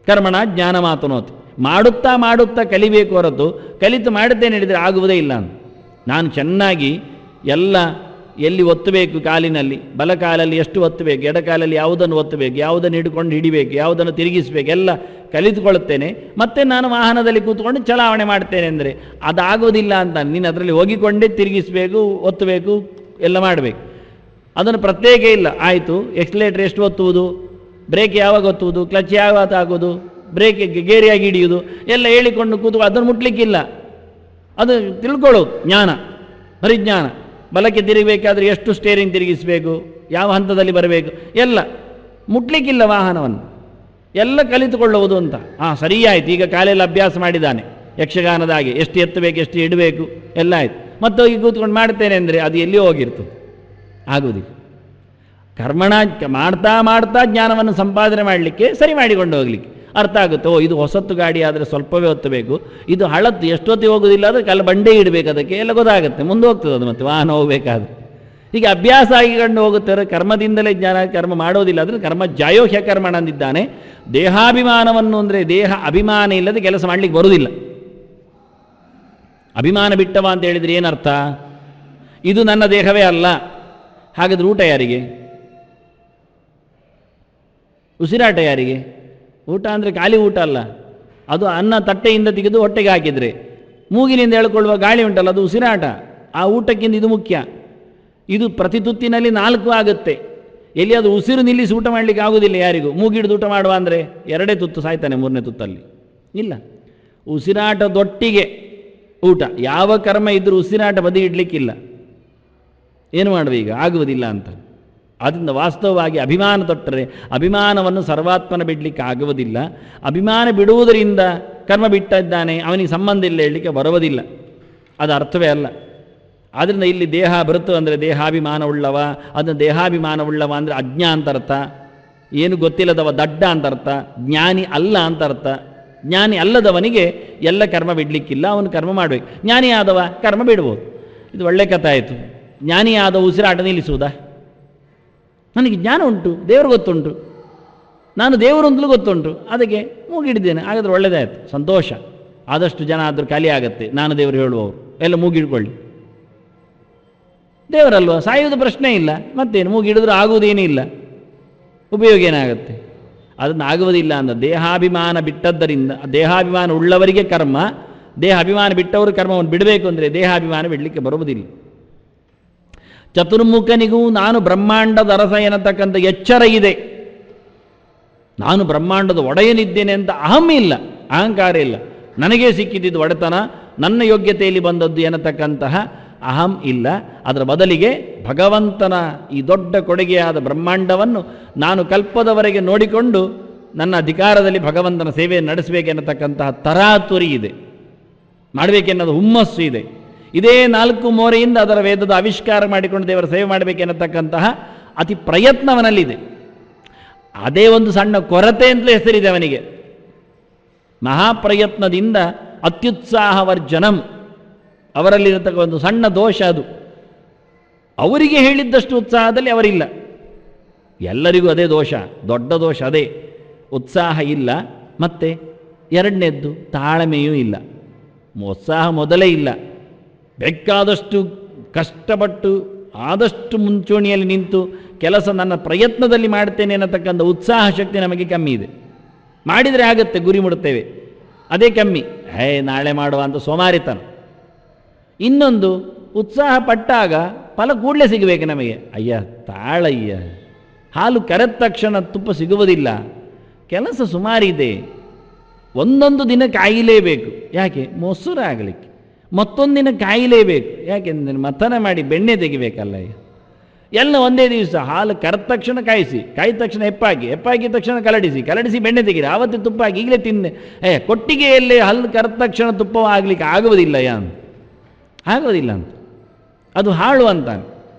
ಕರ್ಮಣ ಜ್ಞಾನ ಮಾತನೋತಿ. ಮಾಡುತ್ತಾ ಕಲಿಬೇಕು ಹೊರತು ಕಲಿತು ಮಾಡುತ್ತೇನೆ ಹೇಳಿದರೆ ಆಗುವುದೇ ಇಲ್ಲ ಅಂತ. ನಾನು ಚೆನ್ನಾಗಿ ಎಲ್ಲಿ ಒತ್ತಬೇಕು, ಕಾಲಿನಲ್ಲಿ ಬಲಕಾಲಲ್ಲಿ ಎಷ್ಟು ಒತ್ತಬೇಕು, ಎಡಕಾಲಲ್ಲಿ ಯಾವುದನ್ನು ಒತ್ತಬೇಕು, ಯಾವುದನ್ನು ಹಿಡ್ಕೊಂಡು ಹಿಡಿಬೇಕು, ಯಾವುದನ್ನು ತಿರುಗಿಸಬೇಕು, ಎಲ್ಲ ಕಲಿತುಕೊಳ್ಳುತ್ತೇನೆ. ಮತ್ತೆ ನಾನು ವಾಹನದಲ್ಲಿ ಕೂತ್ಕೊಂಡು ಚಲಾವಣೆ ಮಾಡ್ತೇನೆ ಅಂದರೆ ಅದಾಗೋದಿಲ್ಲ ಅಂತ. ನೀನು ಅದರಲ್ಲಿ ಹೋಗಿಕೊಂಡೇ ತಿರುಗಿಸಬೇಕು, ಒತ್ತಬೇಕು, ಎಲ್ಲ ಮಾಡಬೇಕು. ಅದನ್ನು ಪ್ರತ್ಯೇಕ ಇಲ್ಲ. ಆಯಿತು, ಎಕ್ಸಲೇಟರ್ ಎಷ್ಟು ಒತ್ತುವುದು, ಬ್ರೇಕ್ ಯಾವಾಗ ಒತ್ತುವುದು, ಕ್ಲಚ್ ಯಾವಾಗ ಹಾಕೋದು, ಬ್ರೇಕಿಗೆ ಗೇರಿಯಾಗಿ ಹಿಡಿಯುವುದು ಎಲ್ಲ ಹೇಳಿಕೊಂಡು ಕೂತು ಅದನ್ನು ಮುಟ್ಲಿಕ್ಕಿಲ್ಲ. ಅದು ತಿಳ್ಕೊಳ್ಳೋದು ಜ್ಞಾನ, ಪರಿಜ್ಞಾನ. ಬಲಕ್ಕೆ ತಿರುಗಬೇಕಾದ್ರೆ ಎಷ್ಟು ಸ್ಟೇರಿಂಗ್ ತಿರುಗಿಸಬೇಕು, ಯಾವ ಹಂತದಲ್ಲಿ ಬರಬೇಕು, ಎಲ್ಲ ಮುಟ್ಲಿಕ್ಕಿಲ್ಲ ವಾಹನವನ್ನು, ಎಲ್ಲ ಕಲಿತುಕೊಳ್ಳುವುದು ಅಂತ. ಸರಿಯಾಯಿತು, ಈಗ ಕಾಲೆಲ್ಲ ಅಭ್ಯಾಸ ಮಾಡಿದ್ದಾನೆ ಯಕ್ಷಗಾನದ ಹಾಗೆ, ಎಷ್ಟು ಎತ್ತಬೇಕು ಎಷ್ಟು ಇಡಬೇಕು ಎಲ್ಲ ಆಯಿತು. ಮತ್ತೆ ಹೋಗಿ ಕೂತ್ಕೊಂಡು ಮಾಡ್ತೇನೆ ಅಂದರೆ ಅದು ಎಲ್ಲಿಯೋ ಹೋಗಿರ್ತದೆ, ಆಗುವುದಿಲ್ಲ. ಕರ್ಮಣ ಮಾಡ್ತಾ ಮಾಡ್ತಾ ಜ್ಞಾನವನ್ನು ಸಂಪಾದನೆ ಮಾಡಲಿಕ್ಕೆ, ಸರಿ ಮಾಡಿಕೊಂಡು ಹೋಗಲಿಕ್ಕೆ ಅರ್ಥ ಆಗುತ್ತೆ. ಇದು ಹೊಸತ್ತು ಗಾಡಿ ಆದರೆ ಸ್ವಲ್ಪವೇ ಹೊತ್ತು ಬೇಕು, ಇದು ಹಳತ್ತು ಎಷ್ಟೊತ್ತಿಗೆ ಹೋಗೋದಿಲ್ಲ ಆದರೆ ಕಲ್ಲ ಬಂಡೆ ಇಡಬೇಕು, ಅದಕ್ಕೆ ಎಲ್ಲ ಗೊತ್ತಾಗುತ್ತೆ, ಮುಂದೆ ಹೋಗ್ತದೆ ಅದು ಮತ್ತೆ ವಾಹನ ಹೋಗಬೇಕಾದ್ರೆ. ಹೀಗೆ ಅಭ್ಯಾಸ ಆಗಿಕೊಂಡು ಹೋಗುತ್ತಾರೆ. ಕರ್ಮದಿಂದಲೇ ಜ್ಞಾನ, ಕರ್ಮ ಮಾಡೋದಿಲ್ಲ ಅಂದರೆ ಕರ್ಮ ಜಾಯೋಹ್ಯ ಕರ್ಮಣ ಅಂದಿದ್ದಾನೆ. ದೇಹಾಭಿಮಾನವನ್ನು ಅಂದರೆ ದೇಹ ಅಭಿಮಾನ ಇಲ್ಲದೆ ಕೆಲಸ ಮಾಡಲಿಕ್ಕೆ ಬರುವುದಿಲ್ಲ. ಅಭಿಮಾನ ಬಿಟ್ಟವ ಅಂತ ಹೇಳಿದರೆ ಏನರ್ಥ? ಇದು ನನ್ನ ದೇಹವೇ ಅಲ್ಲ. ಹಾಗಾದ್ರೆ ಊಟ ಯಾರಿಗೆ? ಉಸಿರಾಟ ಯಾರಿಗೆ? ಊಟ ಅಂದರೆ ಖಾಲಿ ಊಟ ಅಲ್ಲ, ಅದು ಅನ್ನ ತಟ್ಟೆಯಿಂದ ತೆಗೆದು ಹೊಟ್ಟೆಗೆ ಹಾಕಿದರೆ ಮೂಗಿನಿಂದ ಹೇಳ್ಕೊಳ್ಳುವ ಗಾಳಿ ಉಂಟಲ್ಲ, ಅದು ಉಸಿರಾಟ. ಆ ಊಟಕ್ಕಿಂತ ಇದು ಮುಖ್ಯ. ಇದು ಪ್ರತಿ ತುತ್ತಿನಲ್ಲಿ 4 ಆಗುತ್ತೆ. ಎಲ್ಲಿಯಾದರೂ ಉಸಿರು ನಿಲ್ಲಿಸಿ ಊಟ ಮಾಡಲಿಕ್ಕೆ ಆಗೋದಿಲ್ಲ ಯಾರಿಗೂ. ಮೂಗಿಡಿದು ಊಟ ಮಾಡುವ ಅಂದರೆ 2 ತುತ್ತು ಸಾಯ್ತಾನೆ, 3ನೇ ತುತ್ತಲ್ಲಿ ಇಲ್ಲ. ಉಸಿರಾಟದೊಟ್ಟಿಗೆ ಊಟ. ಯಾವ ಕರ್ಮ ಇದ್ದರೂ ಉಸಿರಾಟ ಬದಿ ಇಡಲಿಕ್ಕಿಲ್ಲ. ಏನು ಮಾಡುವೀಗ? ಆಗುವುದಿಲ್ಲ ಅಂತ. ಆದ್ದರಿಂದ ವಾಸ್ತವವಾಗಿ ಅಭಿಮಾನ ತೊಟ್ಟರೆ ಅಭಿಮಾನವನ್ನು ಸರ್ವಾತ್ಮನ ಬಿಡಲಿಕ್ಕೆ ಆಗುವುದಿಲ್ಲ. ಅಭಿಮಾನ ಬಿಡುವುದರಿಂದ ಕರ್ಮ ಬಿಟ್ಟಿದ್ದಾನೆ, ಅವನಿಗೆ ಸಂಬಂಧ ಇಲ್ಲ ಹೇಳಲಿಕ್ಕೆ ಬರುವುದಿಲ್ಲ, ಅದು ಅರ್ಥವೇ ಅಲ್ಲ. ಆದ್ದರಿಂದ ಇಲ್ಲಿ ದೇಹ ಬರುತ್ತು ಅಂದರೆ ದೇಹಾಭಿಮಾನವುಳ್ಳವ, ಅದನ್ನು ದೇಹಾಭಿಮಾನವುಳ್ಳವ ಅಂದರೆ ಅಜ್ಞ ಅಂತ ಅರ್ಥ, ಏನು ಗೊತ್ತಿಲ್ಲದವ ದಡ್ಡ ಅಂತ ಅರ್ಥ, ಜ್ಞಾನಿ ಅಲ್ಲ ಅಂತ ಅರ್ಥ. ಜ್ಞಾನಿ ಅಲ್ಲದವನಿಗೆ ಎಲ್ಲ ಕರ್ಮ ಬಿಡಲಿಕ್ಕಿಲ್ಲ, ಅವನು ಕರ್ಮ ಮಾಡಬೇಕು. ಜ್ಞಾನಿ ಆದವ ಕರ್ಮ ಬಿಡ್ಬೋದು. ಇದು ಒಳ್ಳೆ ಕಥೆ ಆಯಿತು. ಜ್ಞಾನಿ ಆದ ಉಸಿರಾಟ ನಿಲ್ಲಿಸುವುದಾ? ನನಗೆ ಜ್ಞಾನ ಉಂಟು, ದೇವರು ಗೊತ್ತುಂಟು, ನಾನು ದೇವರು ಅಂತಲೂ ಗೊತ್ತುಂಟು, ಅದಕ್ಕೆ ಮೂಗಿಡಿದ್ದೇನೆ, ಹಾಗಾದ್ರೆ ಒಳ್ಳೆಯದಾಯಿತು, ಸಂತೋಷ. ಆದಷ್ಟು ಜನ ಆದರೂ ಖಾಲಿ ಆಗುತ್ತೆ, ನಾನು ದೇವರು ಹೇಳುವವರು ಎಲ್ಲ ಮೂಗಿಡ್ಕೊಳ್ಳಿ. ದೇವರಲ್ವ, ಸಾಯುವುದು ಪ್ರಶ್ನೆ ಇಲ್ಲ, ಮತ್ತೇನು ಮೂಗಿಡಿದ್ರೂ ಆಗುವುದೇನೂ ಇಲ್ಲ, ಉಪಯೋಗ ಏನಾಗುತ್ತೆ? ಅದನ್ನು ಆಗುವುದಿಲ್ಲ ಅಂದರೆ ದೇಹಾಭಿಮಾನ ಬಿಟ್ಟದ್ದರಿಂದ, ದೇಹಾಭಿಮಾನ ಉಳ್ಳವರಿಗೆ ಕರ್ಮ, ದೇಹ ಅಭಿಮಾನ ಬಿಟ್ಟವರು ಕರ್ಮವನ್ನು ಬಿಡಬೇಕು ಅಂದರೆ ದೇಹಾಭಿಮಾನ ಬಿಡಲಿಕ್ಕೆ ಬರುವುದಿಲ್ಲ. ಚತುರ್ಮುಖನಿಗೂ ನಾನು ಬ್ರಹ್ಮಾಂಡದ ಅರಸ ಎನ್ನತಕ್ಕಂಥ ಎಚ್ಚರ ಇದೆ. ನಾನು ಬ್ರಹ್ಮಾಂಡದ ಒಡೆಯನಿದ್ದೇನೆ ಅಂತ ಅಹಂ ಇಲ್ಲ, ಅಹಂಕಾರ ಇಲ್ಲ. ನನಗೇ ಸಿಕ್ಕಿದ್ದು ಒಡೆತನ, ನನ್ನ ಯೋಗ್ಯತೆಯಲ್ಲಿ ಬಂದದ್ದು ಎನ್ನತಕ್ಕಂತಹ ಅಹಂ ಇಲ್ಲ. ಅದರ ಬದಲಿಗೆ ಭಗವಂತನ ಈ ದೊಡ್ಡ ಕೊಡುಗೆಯಾದ ಬ್ರಹ್ಮಾಂಡವನ್ನು ನಾನು ಕಲ್ಪದವರೆಗೆ ನೋಡಿಕೊಂಡು ನನ್ನ ಅಧಿಕಾರದಲ್ಲಿ ಭಗವಂತನ ಸೇವೆಯನ್ನು ನಡೆಸಬೇಕೆನ್ನತಕ್ಕಂತಹ ತರಾತುರಿ ಇದೆ, ಮಾಡಬೇಕೆನ್ನೋದು ಹುಮ್ಮಸ್ಸು ಇದೆ. ಇದೇ 4 ಮೋರೆಯಿಂದ ಅದರ ವೇದದ ಆವಿಷ್ಕಾರ ಮಾಡಿಕೊಂಡು ದೇವರ ಸೇವೆ ಮಾಡಬೇಕೆನ್ನತಕ್ಕಂತಹ ಅತಿ ಪ್ರಯತ್ನವನಲ್ಲಿದೆ. ಅದೇ ಒಂದು ಸಣ್ಣ ಕೊರತೆ ಅಂತಲೇ ಹೆಸರಿದೆ ಅವನಿಗೆ. ಮಹಾಪ್ರಯತ್ನದಿಂದ ಅತ್ಯುತ್ಸಾಹವರ್ಜನಂ, ಅವರಲ್ಲಿರತಕ್ಕ ಒಂದು ಸಣ್ಣ ದೋಷ ಅದು. ಅವರಿಗೆ ಹೇಳಿದ್ದಷ್ಟು ಉತ್ಸಾಹದಲ್ಲಿ ಅವರಿಲ್ಲ. ಎಲ್ಲರಿಗೂ ಅದೇ ದೋಷ, ದೊಡ್ಡ ದೋಷ ಅದೇ, ಉತ್ಸಾಹ ಇಲ್ಲ. ಮತ್ತೆ ಎರಡನೇದ್ದು ತಾಳ್ಮೆಯೂ ಇಲ್ಲ. ಉತ್ಸಾಹ ಮೊದಲೇ ಇಲ್ಲ. ಬೇಕಾದಷ್ಟು ಕಷ್ಟಪಟ್ಟು ಆದಷ್ಟು ಮುಂಚೂಣಿಯಲ್ಲಿ ನಿಂತು ಕೆಲಸ ನನ್ನ ಪ್ರಯತ್ನದಲ್ಲಿ ಮಾಡ್ತೇನೆ ಅನ್ನತಕ್ಕಂಥ ಉತ್ಸಾಹ ಶಕ್ತಿ ನಮಗೆ ಕಮ್ಮಿ ಇದೆ. ಮಾಡಿದರೆ ಆಗುತ್ತೆ, ಗುರಿ ಮುಡುತ್ತೇವೆ, ಅದೇ ಕಮ್ಮಿ. ನಾಳೆ ಮಾಡುವ ಅಂತ ಸೋಮಾರಿತನ. ಇನ್ನೊಂದು, ಉತ್ಸಾಹ ಪಟ್ಟಾಗ ಫಲ ಕೂಡಲೇ ಸಿಗಬೇಕು ನಮಗೆ. ತಾಳಯ್ಯ, ಹಾಲು ಕರೆದ ತಕ್ಷಣ ತುಪ್ಪ ಸಿಗುವುದಿಲ್ಲ, ಕೆಲಸ ಸುಮಾರಿದೆ, ಒಂದೊಂದು ದಿನ ಕಾಯಲೇಬೇಕು. ಯಾಕೆ? ಮೊಸರು ಆಗಲಿಕ್ಕೆ. ಮತ್ತೊಂದು ದಿನ ಕಾಯಲೇಬೇಕು, ಯಾಕೆಂದರೆ ಮಥನ ಮಾಡಿ ಬೆಣ್ಣೆ ತೆಗಿಬೇಕಲ್ಲ. ಎಲ್ಲ ಒಂದೇ ದಿವಸ. ಹಾಲು ಕರೆದ ತಕ್ಷಣ ಕಾಯಿಸಿ, ಕಾಯಿದ ತಕ್ಷಣ ಹೆಪ್ಪಾಕಿದ ತಕ್ಷಣ ಕಲಡಿಸಿ ಬೆಣ್ಣೆ ತೆಗೀರಿ, ಆವತ್ತೇ ತುಪ್ಪ ಹಾಕಿ ಈಗಲೇ ತಿನ್ನೆ. ಕೊಟ್ಟಿಗೆಯಲ್ಲೇ ಹಲ್ಲು ಕರೆದ ತಕ್ಷಣ ತುಪ್ಪ ಆಗಲಿಕ್ಕೆ ಆಗುವುದಿಲ್ಲ ಆಗೋದಿಲ್ಲ ಅಂತ, ಅದು ಹಾಳು ಅಂತಾನೆ.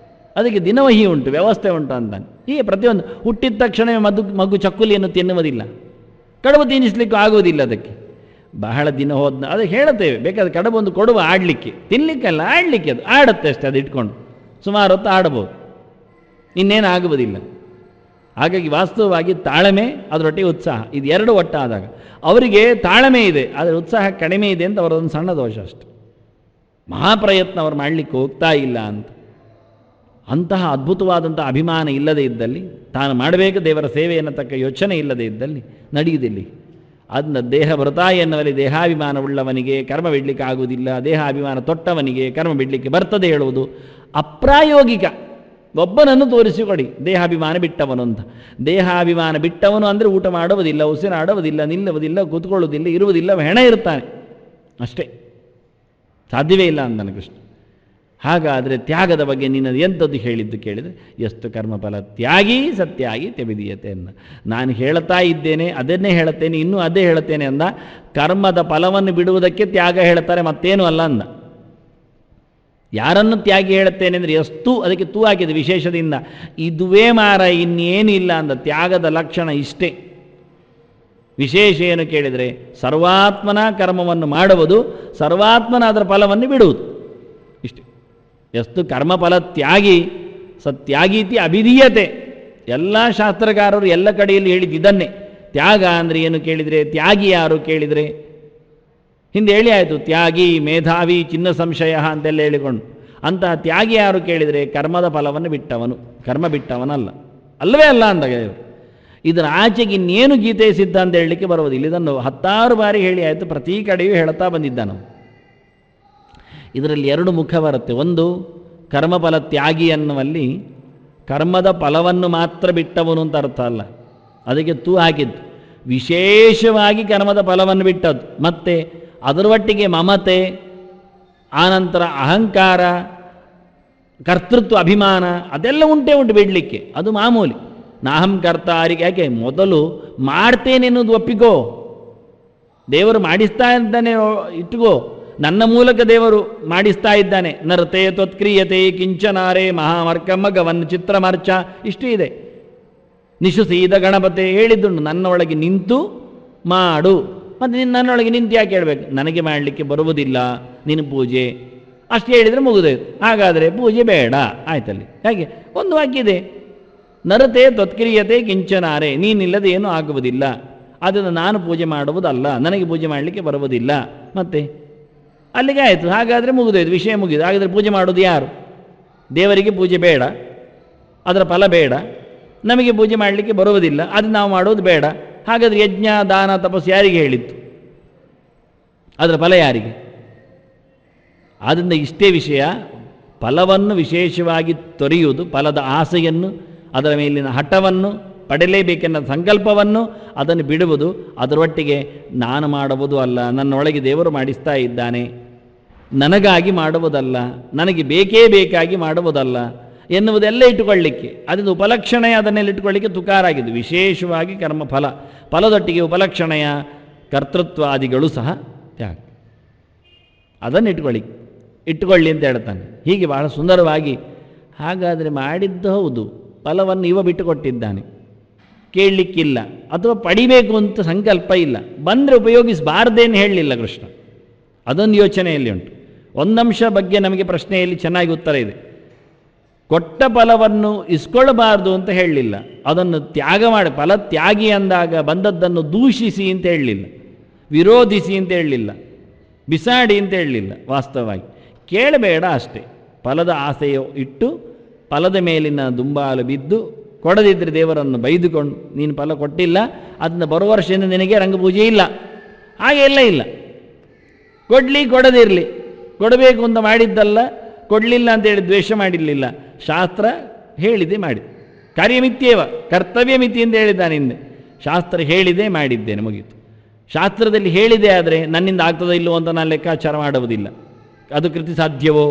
ಅದಕ್ಕೆ ದಿನವಹಿ ಉಂಟು, ವ್ಯವಸ್ಥೆ ಉಂಟು ಅಂತಾನೆ. ಹೀಗೆ ಪ್ರತಿಯೊಂದು ಹುಟ್ಟಿದ ತಕ್ಷಣವೇ ಮಗು ಚಕ್ಕುಲಿಯನ್ನು ತಿನ್ನುವುದಿಲ್ಲ, ಕಡುಬು ತಿನ್ನಿಸ್ಲಿಕ್ಕೂ ಆಗುವುದಿಲ್ಲ. ಅದಕ್ಕೆ ಬಹಳ ದಿನ ಹೋದ, ಅದಕ್ಕೆ ಹೇಳುತ್ತೇವೆ, ಬೇಕಾದ್ರೆ ಕಡುಬೊಂದು ಕೊಡುವ ಆಡಲಿಕ್ಕೆ, ತಿನ್ನಲಿಕ್ಕಲ್ಲ, ಆಡಲಿಕ್ಕೆ. ಅದು ಆಡುತ್ತೆ ಅಷ್ಟೇ, ಅದು ಇಟ್ಕೊಂಡು ಸುಮಾರು ಹೊತ್ತು ಆಡಬಹುದು, ಇನ್ನೇನು ಆಗುವುದಿಲ್ಲ. ಹಾಗಾಗಿ ವಾಸ್ತವವಾಗಿ ತಾಳ್ಮೆ, ಅದರೊಟ್ಟಿಗೆ ಉತ್ಸಾಹ, ಇದು ಎರಡು ಒಟ್ಟಾದಾಗ ಅವರಿಗೆ ತಾಳ್ಮೆ ಇದೆ, ಆದರೆ ಉತ್ಸಾಹ ಕಡಿಮೆ ಇದೆ ಅಂತ ಅವರದೊಂದು ಸಣ್ಣ ದೋಷ ಅಷ್ಟೆ. ಮಹಾಪ್ರಯತ್ನ ಅವರು ಮಾಡಲಿಕ್ಕೆ ಹೋಗ್ತಾ ಇಲ್ಲ ಅಂತ. ಅಂತಹ ಅದ್ಭುತವಾದಂಥ ಅಭಿಮಾನ ಇಲ್ಲದೇ ಇದ್ದಲ್ಲಿ, ತಾನು ಮಾಡಬೇಕು ದೇವರ ಸೇವೆ ಎನ್ನತಕ್ಕ ಯೋಚನೆ ಇಲ್ಲದೇ ಇದ್ದಲ್ಲಿ ನಡೆಯುವುದಿಲ್ಲ. ಅದನ್ನ ದೇಹ ವೃತ ಎನ್ನುವಲ್ಲಿ ದೇಹಾಭಿಮಾನವುಳ್ಳವನಿಗೆ ಕರ್ಮ ಬಿಡಲಿಕ್ಕೆ ಆಗುವುದಿಲ್ಲ, ದೇಹಾಭಿಮಾನ ತೊಟ್ಟವನಿಗೆ ಕರ್ಮ ಬಿಡಲಿಕ್ಕೆ ಬರ್ತದೆ ಹೇಳುವುದು ಅಪ್ರಾಯೋಗಿಕ. ಒಬ್ಬನನ್ನು ತೋರಿಸಿಕೊಡಿ, ದೇಹಾಭಿಮಾನ ಬಿಟ್ಟವನು ಅಂತ. ದೇಹಾಭಿಮಾನ ಬಿಟ್ಟವನು ಅಂದರೆ ಊಟ ಮಾಡುವುದಿಲ್ಲ, ಉಸಿರಾಡುವುದಿಲ್ಲ, ನಿಲ್ಲುವುದಿಲ್ಲ, ಕೂತ್ಕೊಳ್ಳುವುದಿಲ್ಲ, ಇರುವುದಿಲ್ಲ, ಹೆಣ ಇರ್ತಾನೆ ಅಷ್ಟೇ, ಸಾಧ್ಯವೇ ಇಲ್ಲ ಅಂದನು ಕೃಷ್ಣ. ಹಾಗಾದರೆ ತ್ಯಾಗದ ಬಗ್ಗೆ ನಿನ್ನದು ಎಂಥದ್ದು ಹೇಳಿದ್ದು ಕೇಳಿದರೆ, ಎಷ್ಟು ಕರ್ಮಫಲ ತ್ಯಾಗಿ ಸತ್ಯಾಗಿ ತ್ಯವಿದೀಯತೆ ಅಂದ. ನಾನು ಹೇಳ್ತಾ ಇದ್ದೇನೆ, ಅದನ್ನೇ ಹೇಳುತ್ತೇನೆ, ಇನ್ನೂ ಅದೇ ಹೇಳುತ್ತೇನೆ ಅಂದ. ಕರ್ಮದ ಫಲವನ್ನು ಬಿಡುವುದಕ್ಕೆ ತ್ಯಾಗ ಹೇಳ್ತಾರೆ, ಮತ್ತೇನೂ ಅಲ್ಲ ಅಂದ. ಯಾರನ್ನು ತ್ಯಾಗಿ ಹೇಳುತ್ತೇನೆ ಅಂದರೆ ಎಷ್ಟು ಅದಕ್ಕೆ ತೂ ಹಾಕಿದೆ ವಿಶೇಷದಿಂದ, ಇದುವೇ ಮಾರ ಇನ್ನೇನು ಇಲ್ಲ ಅಂದ. ತ್ಯಾಗದ ಲಕ್ಷಣ ಇಷ್ಟೇ. ವಿಶೇಷ ಏನು ಕೇಳಿದರೆ, ಸರ್ವಾತ್ಮನ ಕರ್ಮವನ್ನು ಮಾಡುವುದು, ಸರ್ವಾತ್ಮನ ಅದರ ಫಲವನ್ನು ಬಿಡುವುದು, ಇಷ್ಟೇ. ಎಷ್ಟು ಕರ್ಮಫಲ ತ್ಯಾಗಿ ಸತ್ಯಾಗೀತಿ ಅಭಿಧೀಯತೆ. ಎಲ್ಲ ಶಾಸ್ತ್ರಕಾರರು ಎಲ್ಲ ಕಡೆಯಲ್ಲಿ ಹೇಳಿದ್ದನ್ನೇ. ತ್ಯಾಗ ಅಂದರೆ ಏನು ಕೇಳಿದರೆ, ತ್ಯಾಗಿ ಯಾರು ಕೇಳಿದರೆ, ಹಿಂದೆ ಹೇಳಿ ಆಯಿತು, ತ್ಯಾಗಿ ಮೇಧಾವಿ ಚಿನ್ನ ಸಂಶಯ ಅಂತೆಲ್ಲ ಹೇಳಿಕೊಂಡು. ಅಂತಹ ತ್ಯಾಗಿ ಯಾರು ಕೇಳಿದರೆ, ಕರ್ಮದ ಫಲವನ್ನು ಬಿಟ್ಟವನು, ಕರ್ಮ ಬಿಟ್ಟವನಲ್ಲ, ಅಲ್ಲವೇ ಅಲ್ಲ ಅಂದಾಗ ಇವರು. ಇದರ ಆಚೆಗೆ ಇನ್ನೇನು ಗೀತೆ ಸಿದ್ಧ ಅಂತ ಹೇಳಲಿಕ್ಕೆ ಬರುವುದಿಲ್ಲ. ಇದನ್ನು 10 ಬಾರಿ ಹೇಳಿ ಆಯಿತು, ಪ್ರತಿ ಕಡೆಯೂ ಹೇಳ್ತಾ ಬಂದಿದ್ದಾನು. ಇದರಲ್ಲಿ 2 ಮುಖ ಬರುತ್ತೆ. ಒಂದು, ಕರ್ಮಫಲ ತ್ಯಾಗಿ ಅನ್ನುವಲ್ಲಿ ಕರ್ಮದ ಫಲವನ್ನು ಮಾತ್ರ ಬಿಟ್ಟವನು ಅಂತ ಅರ್ಥ ಅಲ್ಲ, ಅದಕ್ಕೆ ತೂ ಹಾಕಿದ್ದು ವಿಶೇಷವಾಗಿ ಕರ್ಮದ ಫಲವನ್ನು ಬಿಟ್ಟದ್ದು. ಮತ್ತು ಅದರ ಒಟ್ಟಿಗೆ ಮಮತೆ, ಆನಂತರ ಅಹಂಕಾರ, ಕರ್ತೃತ್ವ ಅಭಿಮಾನ ಅದೆಲ್ಲ ಉಂಟೇ ಉಂಟು ಬಿಡಲಿಕ್ಕೆ, ಅದು ಮಾಮೂಲಿ. ನಾಹಂ ಕರ್ತಾರಿಗೆ ಯಾಕೆ ಮೊದಲು ಮಾಡ್ತೇನೆ ಎನ್ನುವುದು ಒಪ್ಪಿಕೋ, ದೇವರು ಮಾಡಿಸ್ತಾ ಇದ್ದಾನೆ ಇಟ್ಕೋ, ನನ್ನ ಮೂಲಕ ದೇವರು ಮಾಡಿಸ್ತಾ ಇದ್ದಾನೆ. ನರತೆ ತ್ವತ್ಕ್ರಿಯತೆ ಕಿಂಚನಾರೇ ಮಹಾಮರ್ಕಮ್ಮ ಗವನ್ ಚಿತ್ರಮರ್ಚ, ಇಷ್ಟು ಇದೆ. ನಿಶುಸೀದ ಗಣಪತಿ ಹೇಳಿದ್ದುಂಟು, ನನ್ನೊಳಗೆ ನಿಂತು ಮಾಡು. ಮತ್ತು ನೀನು ನನ್ನೊಳಗೆ ನಿಂತು ಯಾಕೆ ಹೇಳಬೇಕು, ನನಗೆ ಮಾಡಲಿಕ್ಕೆ ಬರುವುದಿಲ್ಲ ನಿನ್ನ ಪೂಜೆ, ಅಷ್ಟು ಹೇಳಿದರೆ ಮುಗಿದೋಯ್ತು. ಹಾಗಾದರೆ ಪೂಜೆ ಬೇಡ ಆಯ್ತಲ್ಲಿ. ಹಾಗೆ ಒಂದು ವಾಕ್ಯಿದೆ, ನರತೆ ತ್ವತ್ಕ್ರಿಯತೆ ಕಿಂಚನಾರೆ, ನೀನಿಲ್ಲದೆ ಏನೂ ಆಗುವುದಿಲ್ಲ, ಅದನ್ನು ನಾನು ಪೂಜೆ ಮಾಡುವುದಲ್ಲ, ನನಗೆ ಪೂಜೆ ಮಾಡಲಿಕ್ಕೆ ಬರುವುದಿಲ್ಲ. ಮತ್ತೆ ಅಲ್ಲಿಗೆ ಆಯಿತು, ಹಾಗಾದರೆ ಮುಗಿದೋಯ್ತು, ವಿಷಯ ಮುಗಿದು. ಹಾಗಾದರೆ ಪೂಜೆ ಮಾಡೋದು ಯಾರು? ದೇವರಿಗೆ ಪೂಜೆ ಬೇಡ, ಅದರ ಫಲ ಬೇಡ, ನಮಗೆ ಪೂಜೆ ಮಾಡಲಿಕ್ಕೆ ಬರುವುದಿಲ್ಲ, ಅದು ನಾವು ಮಾಡೋದು ಬೇಡ. ಹಾಗಾದರೆ ಯಜ್ಞ ದಾನ ತಪಸ್ಸು ಯಾರಿಗೆ ಹೇಳಿತ್ತು? ಅದರ ಫಲ ಯಾರಿಗೆ? ಆದ್ದರಿಂದ ಇಷ್ಟೇ ವಿಷಯ, ಫಲವನ್ನು ವಿಶೇಷವಾಗಿ ತೊರೆಯುವುದು, ಫಲದ ಆಸೆಯನ್ನು, ಅದರ ಮೇಲಿನ ಹಠವನ್ನು, ಪಡೆಯಲೇಬೇಕೆನ್ನ ಸಂಕಲ್ಪವನ್ನು ಅದನ್ನು ಬಿಡುವುದು. ಅದರೊಟ್ಟಿಗೆ ನಾನು ಮಾಡುವುದು ಅಲ್ಲ, ನನ್ನೊಳಗೆ ದೇವರು ಮಾಡಿಸ್ತಾ ಇದ್ದಾನೆ, ನನಗಾಗಿ ಮಾಡುವುದಲ್ಲ, ನನಗೆ ಬೇಕೇ ಬೇಕಾಗಿ ಮಾಡುವುದಲ್ಲ ಎನ್ನುವುದೆಲ್ಲ ಇಟ್ಟುಕೊಳ್ಳಿಕ್ಕೆ, ಅದರಿಂದ ಉಪಲಕ್ಷಣೆಯ ಅದನ್ನೆಲ್ಲ ಇಟ್ಟುಕೊಳ್ಳಿಕ್ಕೆ ತುಕಾರಾಗಿದ್ದು. ವಿಶೇಷವಾಗಿ ಕರ್ಮಫಲ, ಫಲದೊಟ್ಟಿಗೆ ಉಪಲಕ್ಷಣೆಯ ಕರ್ತೃತ್ವಾದಿಗಳು ಸಹ ತ್ಯಾಗ, ಅದನ್ನು ಇಟ್ಟುಕೊಳ್ಳಿ ಅಂತ ಹೇಳ್ತಾನೆ. ಹೀಗೆ ಬಹಳ ಸುಂದರವಾಗಿ. ಹಾಗಾದರೆ ಮಾಡಿದ್ದು ಹೌದು, ಫಲವನ್ನು ಇವ ಬಿಟ್ಟುಕೊಟ್ಟಿದ್ದಾನೆ, ಕೇಳಲಿಕ್ಕಿಲ್ಲ ಅಥವಾ ಪಡಿಬೇಕು ಅಂತ ಸಂಕಲ್ಪ ಇಲ್ಲ, ಬಂದರೆ ಉಪಯೋಗಿಸಬಾರ್ದೇನು ಹೇಳಲಿಲ್ಲ ಕೃಷ್ಣ. ಅದೊಂದು ಯೋಚನೆಯಲ್ಲಿ ಉಂಟು. ಒಂದಂಶ ಬಗ್ಗೆ ನಮಗೆ ಪ್ರಶ್ನೆಯಲ್ಲಿ ಚೆನ್ನಾಗಿ ಉತ್ತರ ಇದೆ. ಕೊಟ್ಟ ಫಲವನ್ನು ಇಸ್ಕೊಳ್ಳಬಾರ್ದು ಅಂತ ಹೇಳಲಿಲ್ಲ, ಅದನ್ನು ತ್ಯಾಗ ಮಾಡಿ, ಫಲ ತ್ಯಾಗಿ ಅಂದಾಗ ಬಂದದ್ದನ್ನು ದೂಷಿಸಿ ಅಂತ ಹೇಳಲಿಲ್ಲ, ವಿರೋಧಿಸಿ ಅಂತ ಹೇಳಲಿಲ್ಲ, ಬಿಸಾಡಿ ಅಂತ ಹೇಳಲಿಲ್ಲ. ವಾಸ್ತವವಾಗಿ ಕೇಳಬೇಡ ಅಷ್ಟೇ. ಫಲದ ಆಸೆಯೋ ಇಟ್ಟು ಫಲದ ಮೇಲಿನ ದುಂಬಾಲು ಬಿದ್ದು ಕೊಡದಿದ್ದರೆ ದೇವರನ್ನು ಬೈದುಕೊಂಡು, ನೀನು ಫಲ ಕೊಟ್ಟಿಲ್ಲ, ಅದನ್ನು ಬರುವ ವರ್ಷದಿಂದ ನಿನಗೆ ರಂಗಪೂಜೆ ಇಲ್ಲ, ಹಾಗೆ ಎಲ್ಲ ಇಲ್ಲ. ಕೊಡಲಿ ಕೊಡದಿರಲಿ, ಕೊಡಬೇಕು ಅಂತ ಮಾಡಿದ್ದಲ್ಲ, ಕೊಡಲಿಲ್ಲ ಅಂತೇಳಿ ದ್ವೇಷ ಮಾಡಿರಲಿಲ್ಲ. ಶಾಸ್ತ್ರ ಹೇಳಿದೆ ಮಾಡಿ, ಕಾರ್ಯಮಿತ್ಯೇವ ಕರ್ತವ್ಯ ಮಿತಿ ಅಂತ ಹೇಳಿದ್ದಾನೆ ಹಿಂದೆ. ಶಾಸ್ತ್ರ ಹೇಳಿದೆ ಮಾಡಿದ್ದೇನೆ, ಮುಗೀತು. ಶಾಸ್ತ್ರದಲ್ಲಿ ಹೇಳಿದೆ ಆದರೆ ನನ್ನಿಂದ ಆಗ್ತದೋ ಇಲ್ಲವೋ ಅಂತ ನಾನು ಲೆಕ್ಕಾಚಾರ ಮಾಡುವುದಿಲ್ಲ. ಅದು ಕೃತಿ ಸಾಧ್ಯವೋ,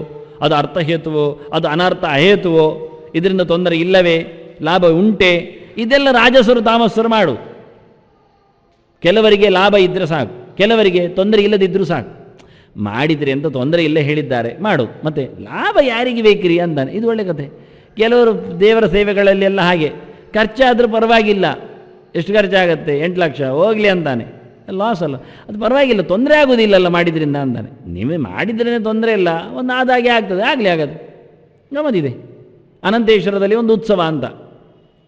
ಅದು ಅರ್ಥಹೇತುವೋ, ಅದು ಅನರ್ಥ ಅಹೇತುವೋ, ಇದರಿಂದ ತೊಂದರೆ ಇಲ್ಲವೇ, ಲಾಭ ಉಂಟೆ, ಇದೆಲ್ಲ ರಾಜಸರು ತಾಮಸ್ಸರು ಮಾಡು. ಕೆಲವರಿಗೆ ಲಾಭ ಇದ್ದರೆ ಸಾಕು, ಕೆಲವರಿಗೆ ತೊಂದರೆ ಇಲ್ಲದಿದ್ದರೂ ಸಾಕು. ಮಾಡಿದರೆ ಅಂತ ತೊಂದರೆ ಇಲ್ಲ ಹೇಳಿದ್ದಾರೆ ಮಾಡು, ಮತ್ತು ಲಾಭ ಯಾರಿಗೆ ಬೇಕ್ರಿ ಅಂತಾನೆ. ಇದು ಒಳ್ಳೆ ಕಥೆ. ಕೆಲವರು ದೇವರ ಸೇವೆಗಳಲ್ಲಿ ಎಲ್ಲ ಹಾಗೆ, ಖರ್ಚಾದರೂ ಪರವಾಗಿಲ್ಲ, ಎಷ್ಟು ಖರ್ಚಾಗತ್ತೆ, 8 ಲಕ್ಷ ಹೋಗಲಿ ಅಂತಾನೆ, ಲಾಸ್ ಅಲ್ಲ, ಅದು ಪರವಾಗಿಲ್ಲ, ತೊಂದರೆ ಆಗೋದಿಲ್ಲಲ್ಲ ಮಾಡಿದ್ರಿಂದ ಅಂತಾನೆ. ನೀವೇ ಮಾಡಿದ್ರೇ ತೊಂದರೆ ಇಲ್ಲ, ಒಂದು ಆದಾಗೆ ಆಗ್ತದೆ, ಆಗಲಿ ಆಗೋದು. ಗಮನಿದೆ, ಅನಂತೇಶ್ವರದಲ್ಲಿ ಒಂದು ಉತ್ಸವ ಅಂತ,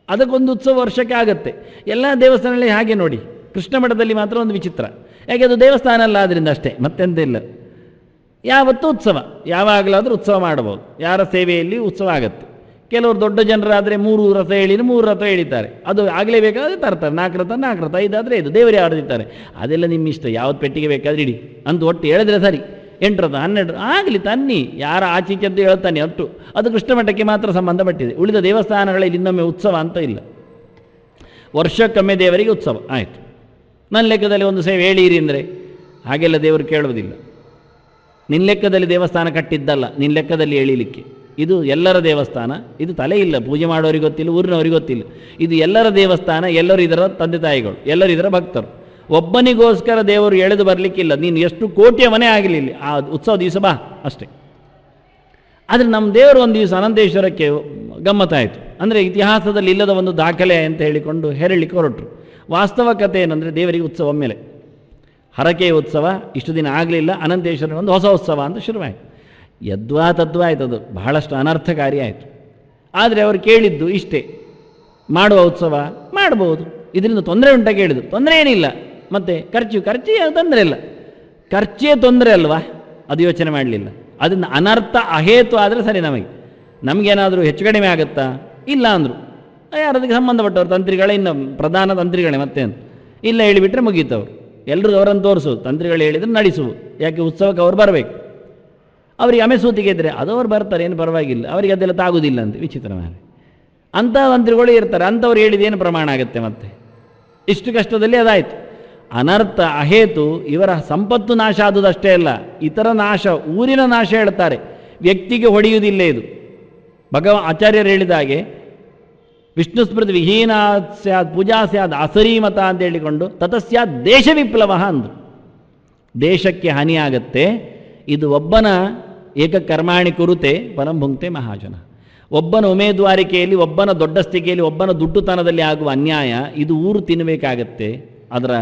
ಅದಕ್ಕೊಂದು ಉತ್ಸವ ವರ್ಷಕ್ಕೆ ಆಗುತ್ತೆ. ಎಲ್ಲ ದೇವಸ್ಥಾನಗಳಲ್ಲಿ ಹಾಗೆ ನೋಡಿ. ಕೃಷ್ಣ ಮಠದಲ್ಲಿ ಮಾತ್ರ ಒಂದು ವಿಚಿತ್ರ, ಯಾಕೆ ಅದು ದೇವಸ್ಥಾನ ಅಲ್ಲ, ಆದ್ದರಿಂದ ಅಷ್ಟೇ, ಮತ್ತೆಂತ ಇಲ್ಲ. ಯಾವತ್ತೂ ಉತ್ಸವ, ಯಾವಾಗಲಾದರೂ ಉತ್ಸವ ಮಾಡಬಹುದು, ಯಾರ ಸೇವೆಯಲ್ಲಿ ಉತ್ಸವ ಆಗುತ್ತೆ. ಕೆಲವರು ದೊಡ್ಡ ಜನರಾದರೆ 3 ರಥ ಹೇಳಿದ್ರೆ 3 ರಥ ಹೇಳಿದ್ದಾರೆ, ಅದು ಆಗಲೇಬೇಕಾದ್ರೆ ತರ್ತಾರೆ. 4 ರಥ 5 ಆದರೆ 5, ದೇವರು ಯಾರು ಇರ್ತಾರೆ, ಅದೆಲ್ಲ ನಿಮ್ಮ ಇಷ್ಟ, ಯಾವ್ದು ಪೆಟ್ಟಿಗೆ ಬೇಕಾದ್ರೆ ಇಡಿ ಅಂತ ಒಟ್ಟು ಹೇಳಿದ್ರೆ ಸರಿ. 8ರದ 12 ಆಗಲಿ ತನ್ನಿ, ಯಾರ ಆಚೀಚದ್ದು ಹೇಳ್ತಾನೆ ಅಷ್ಟು. ಅದು ಕೃಷ್ಣ ಮಠಕ್ಕೆ ಮಾತ್ರ ಸಂಬಂಧಪಟ್ಟಿದೆ. ಉಳಿದ ದೇವಸ್ಥಾನಗಳಲ್ಲಿ ಇನ್ನೊಮ್ಮೆ ಉತ್ಸವ ಅಂತ ಇಲ್ಲ. ವರ್ಷಕ್ಕೊಮ್ಮೆ ದೇವರಿಗೆ ಉತ್ಸವ ಆಯಿತು. ನನ್ನ ಲೆಕ್ಕದಲ್ಲಿ ಒಂದು ಸೇವೆ ಹೇಳಿರಿ ಅಂದರೆ ಹಾಗೆಲ್ಲ ದೇವರು ಕೇಳುವುದಿಲ್ಲ. ನಿನ್ನ ಲೆಕ್ಕದಲ್ಲಿ ದೇವಸ್ಥಾನ ಕಟ್ಟಿದ್ದಲ್ಲ, ನಿನ್ನ ಲೆಕ್ಕದಲ್ಲಿ ಎಳೀಲಿಕ್ಕೆ. ಇದು ಎಲ್ಲರ ದೇವಸ್ಥಾನ, ಇದು ತಲೆ ಇಲ್ಲ, ಪೂಜೆ ಮಾಡೋರಿಗೆ ಗೊತ್ತಿಲ್ಲ, ಊರಿನವ್ರಿಗೆ ಗೊತ್ತಿಲ್ಲ. ಇದು ಎಲ್ಲರ ದೇವಸ್ಥಾನ, ಎಲ್ಲರೂ ಇದರ ತಂದೆ ತಾಯಿಗಳು, ಎಲ್ಲರೂ ಇದರ ಭಕ್ತರು. ಒಬ್ಬನಿಗೋಸ್ಕರ ದೇವರು ಎಳೆದು ಬರಲಿಕ್ಕಿಲ್ಲ. ನೀನು ಎಷ್ಟು ಕೋಟಿಯ ಮನೆ ಆಗಲಿಲ್ಲ, ಆ ಉತ್ಸವ ದಿವಸ ಬಾ ಅಷ್ಟೇ. ಆದರೆ ನಮ್ಮ ದೇವರು ಒಂದು ದಿವಸ ಅನಂತೇಶ್ವರಕ್ಕೆ ಗಮ್ಮತ್ತಾಯಿತು. ಅಂದರೆ ಇತಿಹಾಸದಲ್ಲಿ ಇಲ್ಲದ ಒಂದು ದಾಖಲೆ ಅಂತ ಹೇಳಿಕೊಂಡು ಹೇಳಲಿಕ್ಕೆ ಹೊರಟರು. ವಾಸ್ತವ ಕಥೆ ಏನಂದರೆ ದೇವರಿಗೆ ಉತ್ಸವ ಮೇಲೆ ಹರಕೆಯ ಉತ್ಸವ ಇಷ್ಟು ದಿನ ಆಗಲಿಲ್ಲ, ಅನಂತೇಶ್ವರ ಒಂದು ಹೊಸ ಉತ್ಸವ ಅಂತ ಶುರುವಾಯಿತು. ಯದ್ವಾ ತದ್ವಾ ಆಯ್ತು, ಅದು ಬಹಳಷ್ಟು ಅನರ್ಥಕಾರಿ ಆಯಿತು. ಆದರೆ ಅವರು ಕೇಳಿದ್ದು ಇಷ್ಟೇ, ಮಾಡುವ ಉತ್ಸವ ಮಾಡಬಹುದು, ಇದರಿಂದ ತೊಂದರೆ ಉಂಟ ಕೇಳಿದ್ರು. ತೊಂದರೆ ಏನಿಲ್ಲ, ಮತ್ತು ಖರ್ಚು ತೊಂದರೆ ಇಲ್ಲ. ಖರ್ಚೇ ತೊಂದರೆ ಅಲ್ವಾ, ಅದು ಯೋಚನೆ ಮಾಡಲಿಲ್ಲ. ಅದನ್ನು ಅನರ್ಥ ಅಹೇತು ಆದರೆ ಸರಿ. ನಮಗೇನಾದರೂ ಹೆಚ್ಚು ಕಡಿಮೆ ಆಗುತ್ತಾ? ಇಲ್ಲ ಅಂದರು. ಯಾರು ಅದಕ್ಕೆ ಸಂಬಂಧಪಟ್ಟವರು ತಂತ್ರಿಗಳೇ, ಇನ್ನು ಪ್ರಧಾನ ತಂತ್ರಿಗಳೇ, ಮತ್ತೇನು ಇಲ್ಲ ಹೇಳಿಬಿಟ್ರೆ ಮುಗೀತವ್ರು. ಎಲ್ಲರೂ ಅವರನ್ನು ತೋರಿಸೋದು, ತಂತ್ರಿಗಳು ಹೇಳಿದರೆ ನಡೆಸುವು. ಯಾಕೆ ಉತ್ಸವಕ್ಕೆ ಅವ್ರು ಬರಬೇಕು. ಅವರಿಗೆ ಅಮೆಸೂತಿಗೆ ಇದ್ದರೆ ಅದು ಅವ್ರು ಬರ್ತಾರೆ, ಏನು ಪರವಾಗಿಲ್ಲ, ಅವರಿಗೆ ಅದೆಲ್ಲ ತಾಗುವುದಿಲ್ಲ ಅಂತ. ವಿಚಿತ್ರ ಮೇಲೆ ಅಂಥ ತಂತ್ರಿಗಳು ಇರ್ತಾರೆ. ಅಂಥವ್ರು ಹೇಳಿದೇನು ಪ್ರಮಾಣ ಆಗುತ್ತೆ? ಮತ್ತೆ ಇಷ್ಟು ಕಷ್ಟದಲ್ಲಿ ಅದಾಯಿತು. ಅನರ್ಥ ಅಹೇತು. ಇವರ ಸಂಪತ್ತು ನಾಶ ಆದುದಷ್ಟೇ ಅಲ್ಲ, ಇತರ ನಾಶ, ಊರಿನ ನಾಶ ಹೇಳ್ತಾರೆ. ವ್ಯಕ್ತಿಗೆ ಹೊಡೆಯುವುದಿಲ್ಲ ಇದು. ಆಚಾರ್ಯರು ಹೇಳಿದ ಹಾಗೆ ವಿಷ್ಣು ಸ್ಮೃತಿ ವಿಹೀನ ಸ್ಯಾತ್ ಪೂಜಾ ಸ್ಯಾದ್ ಅಸರೀಮತ ಅಂತ ಹೇಳಿಕೊಂಡು ತತಸ್ಯಾತ್ ದೇಶ ವಿಪ್ಲವ ಅಂದರು. ದೇಶಕ್ಕೆ ಹಾನಿಯಾಗತ್ತೆ. ಇದು ಒಬ್ಬನ ಏಕಕರ್ಮಾಣಿ ಕುರುತೆ ಪರಂಭುಂಕ್ತೆ ಮಹಾಜನ. ಒಬ್ಬನ ಉಮೇದುವಾರಿಕೆಯಲ್ಲಿ, ಒಬ್ಬನ ದೊಡ್ಡಸ್ತಿಕೆಯಲ್ಲಿ, ಒಬ್ಬನ ದುಡ್ಡುತನದಲ್ಲಿ ಆಗುವ ಅನ್ಯಾಯ ಇದು ಊರು ತಿನ್ನಬೇಕಾಗತ್ತೆ. ಅದರ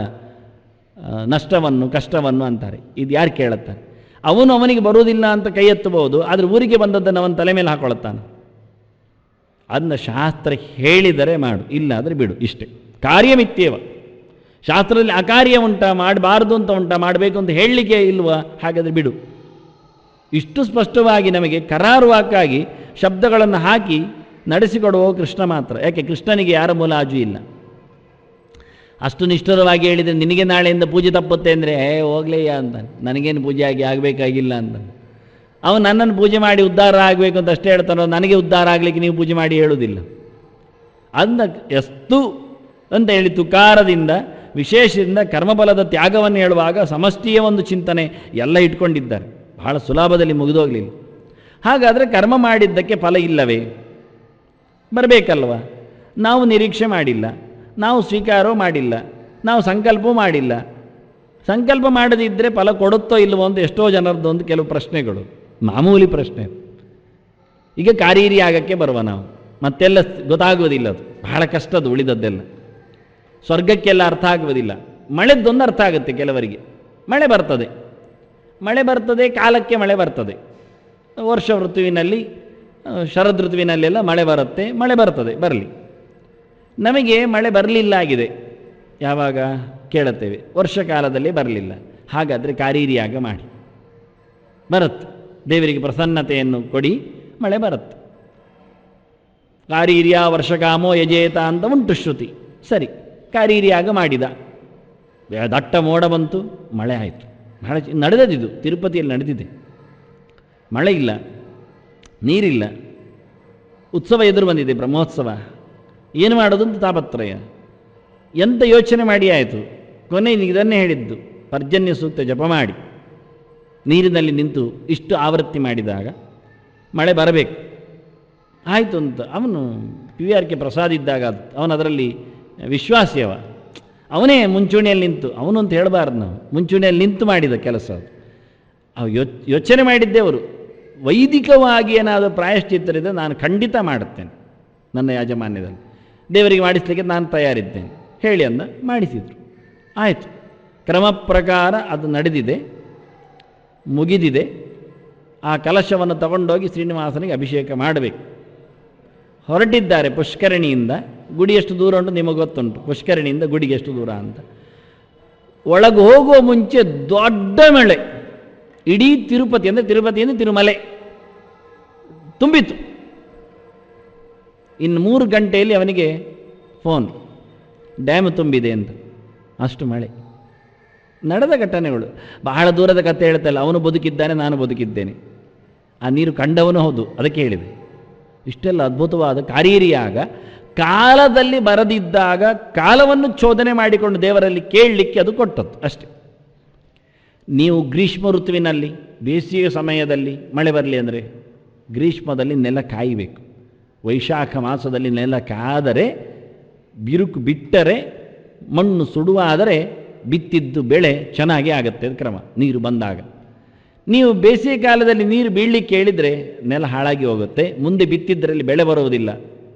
ನಷ್ಟವನ್ನು ಕಷ್ಟವನ್ನು ಅಂತಾರೆ. ಇದು ಯಾರು ಕೇಳುತ್ತಾರೆ? ಅವನಿಗೆ ಬರುವುದಿಲ್ಲ ಅಂತ ಕೈ ಎತ್ತಬಹುದು, ಆದರೆ ಊರಿಗೆ ಬಂದದ್ದನ್ನು ಅವನ ತಲೆ ಮೇಲೆ ಹಾಕೊಳ್ತಾನೆ. ಅದನ್ನ ಶಾಸ್ತ್ರ ಹೇಳಿದರೆ ಮಾಡು, ಇಲ್ಲ ಆದರೆ ಬಿಡು, ಇಷ್ಟೇ. ಕಾರ್ಯಮಿತ್ಯೇವ. ಶಾಸ್ತ್ರದಲ್ಲಿ ಅಕಾರ್ಯ ಉಂಟಾ, ಮಾಡಬಾರ್ದು ಅಂತ ಉಂಟಾ, ಮಾಡಬೇಕು ಅಂತ ಹೇಳಲಿಕ್ಕೆ ಇಲ್ವಾ? ಹಾಗಾದರೆ ಬಿಡು. ಇಷ್ಟು ಸ್ಪಷ್ಟವಾಗಿ ನಮಗೆ ಕರಾರುವಾಕ್ಕಾಗಿ ಶಬ್ದಗಳನ್ನು ಹಾಕಿ ನಡೆಸಿಕೊಡುವ ಕೃಷ್ಣ ಮಾತ್ರ. ಯಾಕೆ? ಕೃಷ್ಣನಿಗೆ ಯಾರ ಮುಲಾಜು ಇಲ್ಲ. ಅಷ್ಟು ನಿಷ್ಠುರವಾಗಿ ಹೇಳಿದರೆ ನಿನಗೆ ನಾಳೆಯಿಂದ ಪೂಜೆ ತಪ್ಪುತ್ತೆ ಅಂದರೆ ಹೋಗ್ಲೇಯ ಅಂತಾನೆ. ನನಗೇನು ಪೂಜೆ ಆಗಬೇಕಾಗಿಲ್ಲ ಅಂತಾನೆ. ಅವನು ನನ್ನನ್ನು ಪೂಜೆ ಮಾಡಿ ಉದ್ಧಾರ ಆಗಬೇಕು ಅಂತ ಅಷ್ಟೇ ಹೇಳ್ತಾನೋ, ನನಗೆ ಉದ್ಧಾರ ಆಗಲಿಕ್ಕೆ ನೀವು ಪೂಜೆ ಮಾಡಿ ಹೇಳುವುದಿಲ್ಲ. ಅದನ್ನ ಎಸ್ತು ಅಂತ ಹೇಳಿ ತುಕಾರದಿಂದ ವಿಶೇಷದಿಂದ ಕರ್ಮಫಲದ ತ್ಯಾಗವನ್ನು ಹೇಳುವಾಗ ಸಮಷ್ಟಿಯ ಒಂದು ಚಿಂತನೆ ಎಲ್ಲ ಇಟ್ಕೊಂಡಿದ್ದಾರೆ. ಬಹಳ ಸುಲಭದಲ್ಲಿ ಮುಗಿದೋಗಲಿಲ್ಲ. ಹಾಗಾದರೆ ಕರ್ಮ ಮಾಡಿದ್ದಕ್ಕೆ ಫಲ ಇಲ್ಲವೇ? ಬರಬೇಕಲ್ವ? ನಾವು ನಿರೀಕ್ಷೆ ಮಾಡಿಲ್ಲ, ನಾವು ಸ್ವೀಕಾರವೂ ಮಾಡಿಲ್ಲ, ನಾವು ಸಂಕಲ್ಪವೂ ಮಾಡಿಲ್ಲ. ಸಂಕಲ್ಪ ಮಾಡದಿದ್ದರೆ ಫಲ ಕೊಡುತ್ತೋ ಇಲ್ಲವೋ ಅಂತ ಎಷ್ಟೋ ಜನರದ್ದು ಒಂದು ಕೆಲವು ಪ್ರಶ್ನೆಗಳು, ಮಾಮೂಲಿ ಪ್ರಶ್ನೆ. ಈಗ ಕಾರೀರಿ ಆಗಕ್ಕೆ ಬರುವ ನಾವು, ಮತ್ತೆಲ್ಲ ಗೊತ್ತಾಗುವುದಿಲ್ಲ. ಅದು ಬಹಳ ಕಷ್ಟದು. ಉಳಿದದ್ದೆಲ್ಲ ಸ್ವರ್ಗಕ್ಕೆಲ್ಲ ಅರ್ಥ ಆಗುವುದಿಲ್ಲ. ಮಳೆದ್ದೊಂದು ಅರ್ಥ ಆಗುತ್ತೆ ಕೆಲವರಿಗೆ. ಮಳೆ ಬರ್ತದೆ, ಕಾಲಕ್ಕೆ ಮಳೆ ಬರ್ತದೆ. ವರ್ಷ ಋತುವಿನಲ್ಲಿ, ಶರದ್ ಋತುವಿನಲ್ಲೆಲ್ಲ ಮಳೆ ಬರ್ತದೆ, ಬರಲಿ. ನಮಗೆ ಮಳೆ ಬರಲಿಲ್ಲ ಆಗಿದೆ. ಯಾವಾಗ ಕೇಳುತ್ತೇವೆ? ವರ್ಷಕಾಲದಲ್ಲಿ ಬರಲಿಲ್ಲ. ಹಾಗಾದರೆ ಕಾರೀರಿಯಾಗ ಮಾಡಿ, ಬರುತ್ತೆ. ದೇವರಿಗೆ ಪ್ರಸನ್ನತೆಯನ್ನು ಕೊಡಿ, ಮಳೆ ಬರುತ್ತೆ. ಕಾರೀರ್ಯ ವರ್ಷಕಾಮೋ ಯಜೇತ ಅಂತ ಉಂಟು ಶ್ರುತಿ. ಸರಿ, ಕಾರೀರಿಯಾಗ ಮಾಡಿದ, ದಟ್ಟ ಮೋಡ ಬಂತು, ಮಳೆ ಆಯಿತು. ಬಹಳ ನಡೆದದಿದು, ತಿರುಪತಿಯಲ್ಲಿ ನಡೆದಿದೆ. ಮಳೆ ಇಲ್ಲ, ನೀರಿಲ್ಲ, ಉತ್ಸವ ಎದುರು ಬಂದಿದೆ, ಬ್ರಹ್ಮೋತ್ಸವ. ಏನು ಮಾಡೋದು ಅಂತ ತಾಪತ್ರಯ. ಎಂತ ಯೋಚನೆ ಮಾಡಿ ಆಯಿತು. ಕೊನೆ ಇದನ್ನೇ ಹೇಳಿದ್ದು, ಪರ್ಜನ್ಯ ಸೂಕ್ತ ಜಪ ಮಾಡಿ ನೀರಿನಲ್ಲಿ ನಿಂತು ಇಷ್ಟು ಆವೃತ್ತಿ ಮಾಡಿದಾಗ ಮಳೆ ಬರಬೇಕು. ಆಯಿತು ಅಂತ ಅವನು PVRK ಪ್ರಸಾದ್ ಇದ್ದಾಗ ಅವನು ಅದರಲ್ಲಿ ವಿಶ್ವಾಸಿಯವ. ಅವನೇ ಮುಂಚೂಣಿಯಲ್ಲಿ ನಿಂತು, ಅವನು ಅಂತ ಹೇಳಬಾರ್ದು ನಾವು, ಮುಂಚೂಣಿಯಲ್ಲಿ ನಿಂತು ಮಾಡಿದ ಕೆಲಸ ಅದು. ಯೋಚನೆ ಮಾಡಿದ್ದೇವರು. ವೈದಿಕವಾಗಿ ಏನಾದರೂ ಪ್ರಾಯಶ್ಚಿತ್ತರಿದ್ದರೆ ನಾನು ಖಂಡಿತ ಮಾಡುತ್ತೇನೆ ನನ್ನ ಯಾಜಮಾನ್ಯದಲ್ಲಿ, ದೇವರಿಗೆ ಮಾಡಿಸಲಿಕ್ಕೆ ನಾನು ತಯಾರಿದ್ದೇನೆ ಹೇಳಿ ಅಂದ. ಮಾಡಿಸಿದರು. ಆಯಿತು, ಕ್ರಮ ಪ್ರಕಾರ ಅದು ನಡೆದಿದೆ, ಮುಗಿದಿದೆ. ಆ ಕಲಶವನ್ನು ತಗೊಂಡೋಗಿ ಶ್ರೀನಿವಾಸನಿಗೆ ಅಭಿಷೇಕ ಮಾಡಬೇಕು. ಹೊರಟಿದ್ದಾರೆ ಪುಷ್ಕರಣಿಯಿಂದ. ಗುಡಿ ಎಷ್ಟು ದೂರ ಉಂಟು ನಿಮಗೆ ಗೊತ್ತುಂಟು, ಪುಷ್ಕರಣಿಯಿಂದ ಗುಡಿಗೆ ಎಷ್ಟು ದೂರ ಅಂತ. ಒಳಗೆ ಹೋಗುವ ಮುಂಚೆ ದೊಡ್ಡ ಮಳೆ, ಇಡೀ ತಿರುಪತಿಯಿಂದ ತಿರುಮಲೆ ತುಂಬಿತು. ಇನ್ನು 3 ಗಂಟೆಯಲ್ಲಿ ಅವನಿಗೆ ಫೋನ್, ಡ್ಯಾಮ್ ತುಂಬಿದೆ ಅಂತ. ಅಷ್ಟು ಮಳೆ. ನಡೆದ ಘಟನೆಗಳು. ಬಹಳ ದೂರದ ಕಥೆ ಹೇಳ್ತಲ್ಲ, ಅವನು ಬದುಕಿದ್ದಾನೆ, ನಾನು ಬದುಕಿದ್ದೇನೆ. ಆ ನೀರು ಕಂಡವನು ಹೌದು, ಅದಕ್ಕೆ ಹೇಳಿದೆ. ಇಷ್ಟೆಲ್ಲ ಅದ್ಭುತವಾದ ಕಾರೀರಿಯಾಗ ಕಾಲದಲ್ಲಿ ಬರದಿದ್ದಾಗ ಕಾಲವನ್ನು ಚೋದನೆ ಮಾಡಿಕೊಂಡು ದೇವರಲ್ಲಿ ಕೇಳಲಿಕ್ಕೆ ಅದು ಕೊಟ್ಟದ್ದು ಅಷ್ಟೆ. ನೀವು ಗ್ರೀಷ್ಮ ಋತುವಿನಲ್ಲಿ, ಬೇಸಿಗೆ ಸಮಯದಲ್ಲಿ ಮಳೆ ಬರಲಿ ಅಂದರೆ ಗ್ರೀಷ್ಮದಲ್ಲಿ ನೆಲ ಕಾಯಬೇಕು. ವೈಶಾಖ ಮಾಸದಲ್ಲಿ ನೆಲ ಕಾದರೆ, ಬಿರುಕು ಬಿಟ್ಟರೆ, ಮಣ್ಣು ಸುಡುವಾದರೆ ಬಿತ್ತಿದ್ದು ಬೆಳೆ ಚೆನ್ನಾಗಿ ಆಗುತ್ತೆ. ಅದು ಕ್ರಮ. ನೀರು ಬಂದಾಗ ನೀವು ಬೇಸಿಗೆ ಕಾಲದಲ್ಲಿ ನೀರು ಬೀಳಲಿಕ್ಕೆ ಹೇಳಿದರೆ ನೆಲ ಹಾಳಾಗಿ ಹೋಗುತ್ತೆ, ಮುಂದೆ ಬಿತ್ತಿದ್ದರಲ್ಲಿ ಬೆಳೆ ಬರುವುದಿಲ್ಲ,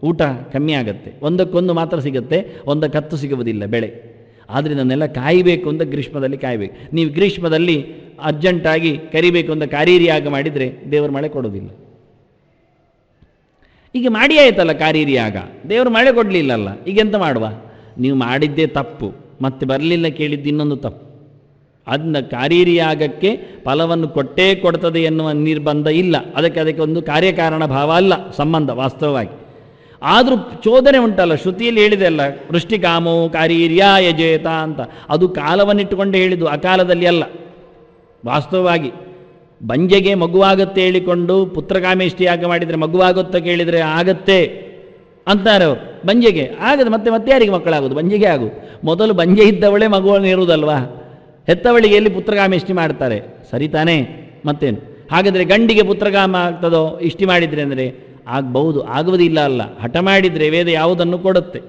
ಊಟ ಕಮ್ಮಿ ಆಗುತ್ತೆ, ಒಂದಕ್ಕೊಂದು ಮಾತ್ರ ಸಿಗುತ್ತೆ, ಒಂದಕ್ಕತ್ತು ಸಿಗುವುದಿಲ್ಲ ಬೆಳೆ. ಆದ್ದರಿಂದ ನೆಲ ಕಾಯಬೇಕು ಅಂತ ಗ್ರೀಷ್ಮದಲ್ಲಿ ಕಾಯಬೇಕು. ನೀವು ಗ್ರೀಷ್ಮದಲ್ಲಿ ಅರ್ಜೆಂಟಾಗಿ ಕರಿಬೇಕು ಅಂತ ಕಾರೀರಿಯಾಗ ಮಾಡಿದರೆ ದೇವರು ಮಳೆ ಕೊಡೋದಿಲ್ಲ. ಈಗ ಮಾಡಿ ಆಯ್ತಲ್ಲ ಕಾರೀರಿಯಾಗ, ದೇವರು ಮಳೆ ಕೊಡಲಿಲ್ಲಲ್ಲ, ಈಗೆಂತ ಮಾಡುವ? ನೀವು ಮಾಡಿದ್ದೇ ತಪ್ಪು, ಮತ್ತೆ ಬರಲಿಲ್ಲ ಕೇಳಿದ್ದು ಇನ್ನೊಂದು ತಪ್ಪು. ಅದನ್ನ ಕಾರೀರಿಯಾಗಕ್ಕೆ ಫಲವನ್ನು ಕೊಟ್ಟೇ ಕೊಡ್ತದೆ ಎನ್ನುವ ನಿರ್ಬಂಧ ಇಲ್ಲ. ಅದಕ್ಕೆ ಒಂದು ಕಾರ್ಯಕಾರಣ ಭಾವ ಅಲ್ಲ ಸಂಬಂಧ ವಾಸ್ತವವಾಗಿ. ಆದರೂ ಚೋದನೆ ಉಂಟಲ್ಲ, ಶ್ರುತಿಯಲ್ಲಿ ಹೇಳಿದೆ ಅಲ್ಲ, ವೃಷ್ಟಿಕಾಮೋ ಕಾರೀರ್ಯ ಯಜೇತ ಅಂತ. ಅದು ಕಾಲವನ್ನಿಟ್ಟುಕೊಂಡೇ ಹೇಳಿದ್ದು, ಅಕಾಲದಲ್ಲಿ ಅಲ್ಲ. ವಾಸ್ತವವಾಗಿ ಬಂಜೆಗೆ ಮಗುವಾಗುತ್ತೆ ಹೇಳಿಕೊಂಡು ಪುತ್ರಕಾಮೇಷ್ಟಿಯಾಗ ಮಾಡಿದರೆ ಮಗುವಾಗುತ್ತಾ ಕೇಳಿದರೆ ಆಗತ್ತೆ ಅಂತಾರೆ ಅವರು. ಬಂಜೆಗೆ ಆಗದು, ಮತ್ತೆ ಯಾರಿಗೆ ಮಕ್ಕಳಾಗೋದು? ಬಂಜೆಗೆ ಆಗೋದು. ಮೊದಲು ಬಂಜೆ ಇದ್ದವಳೇ ಮಗುವನ್ನು ಇರುವುದಲ್ವಾ? ಹೆತ್ತವಳಿಗೆ ಎಲ್ಲಿ ಪುತ್ರಕಾಮೇಷ್ಟಿ ಮಾಡ್ತಾರೆ? ಸರಿ ತಾನೇ? ಮತ್ತೇನು? ಹಾಗಾದರೆ ಗಂಡಿಗೆ ಪುತ್ರಕಾಮ ಆಗ್ತದೋ ಇಷ್ಟಿ ಮಾಡಿದರೆ ಅಂದರೆ? ಆಗಬಹುದು, ಆಗುವುದಿಲ್ಲ ಅಲ್ಲ. ಹಠ ಮಾಡಿದರೆ ವೇದ ಯಾವುದನ್ನು ಕೊಡುತ್ತೆ.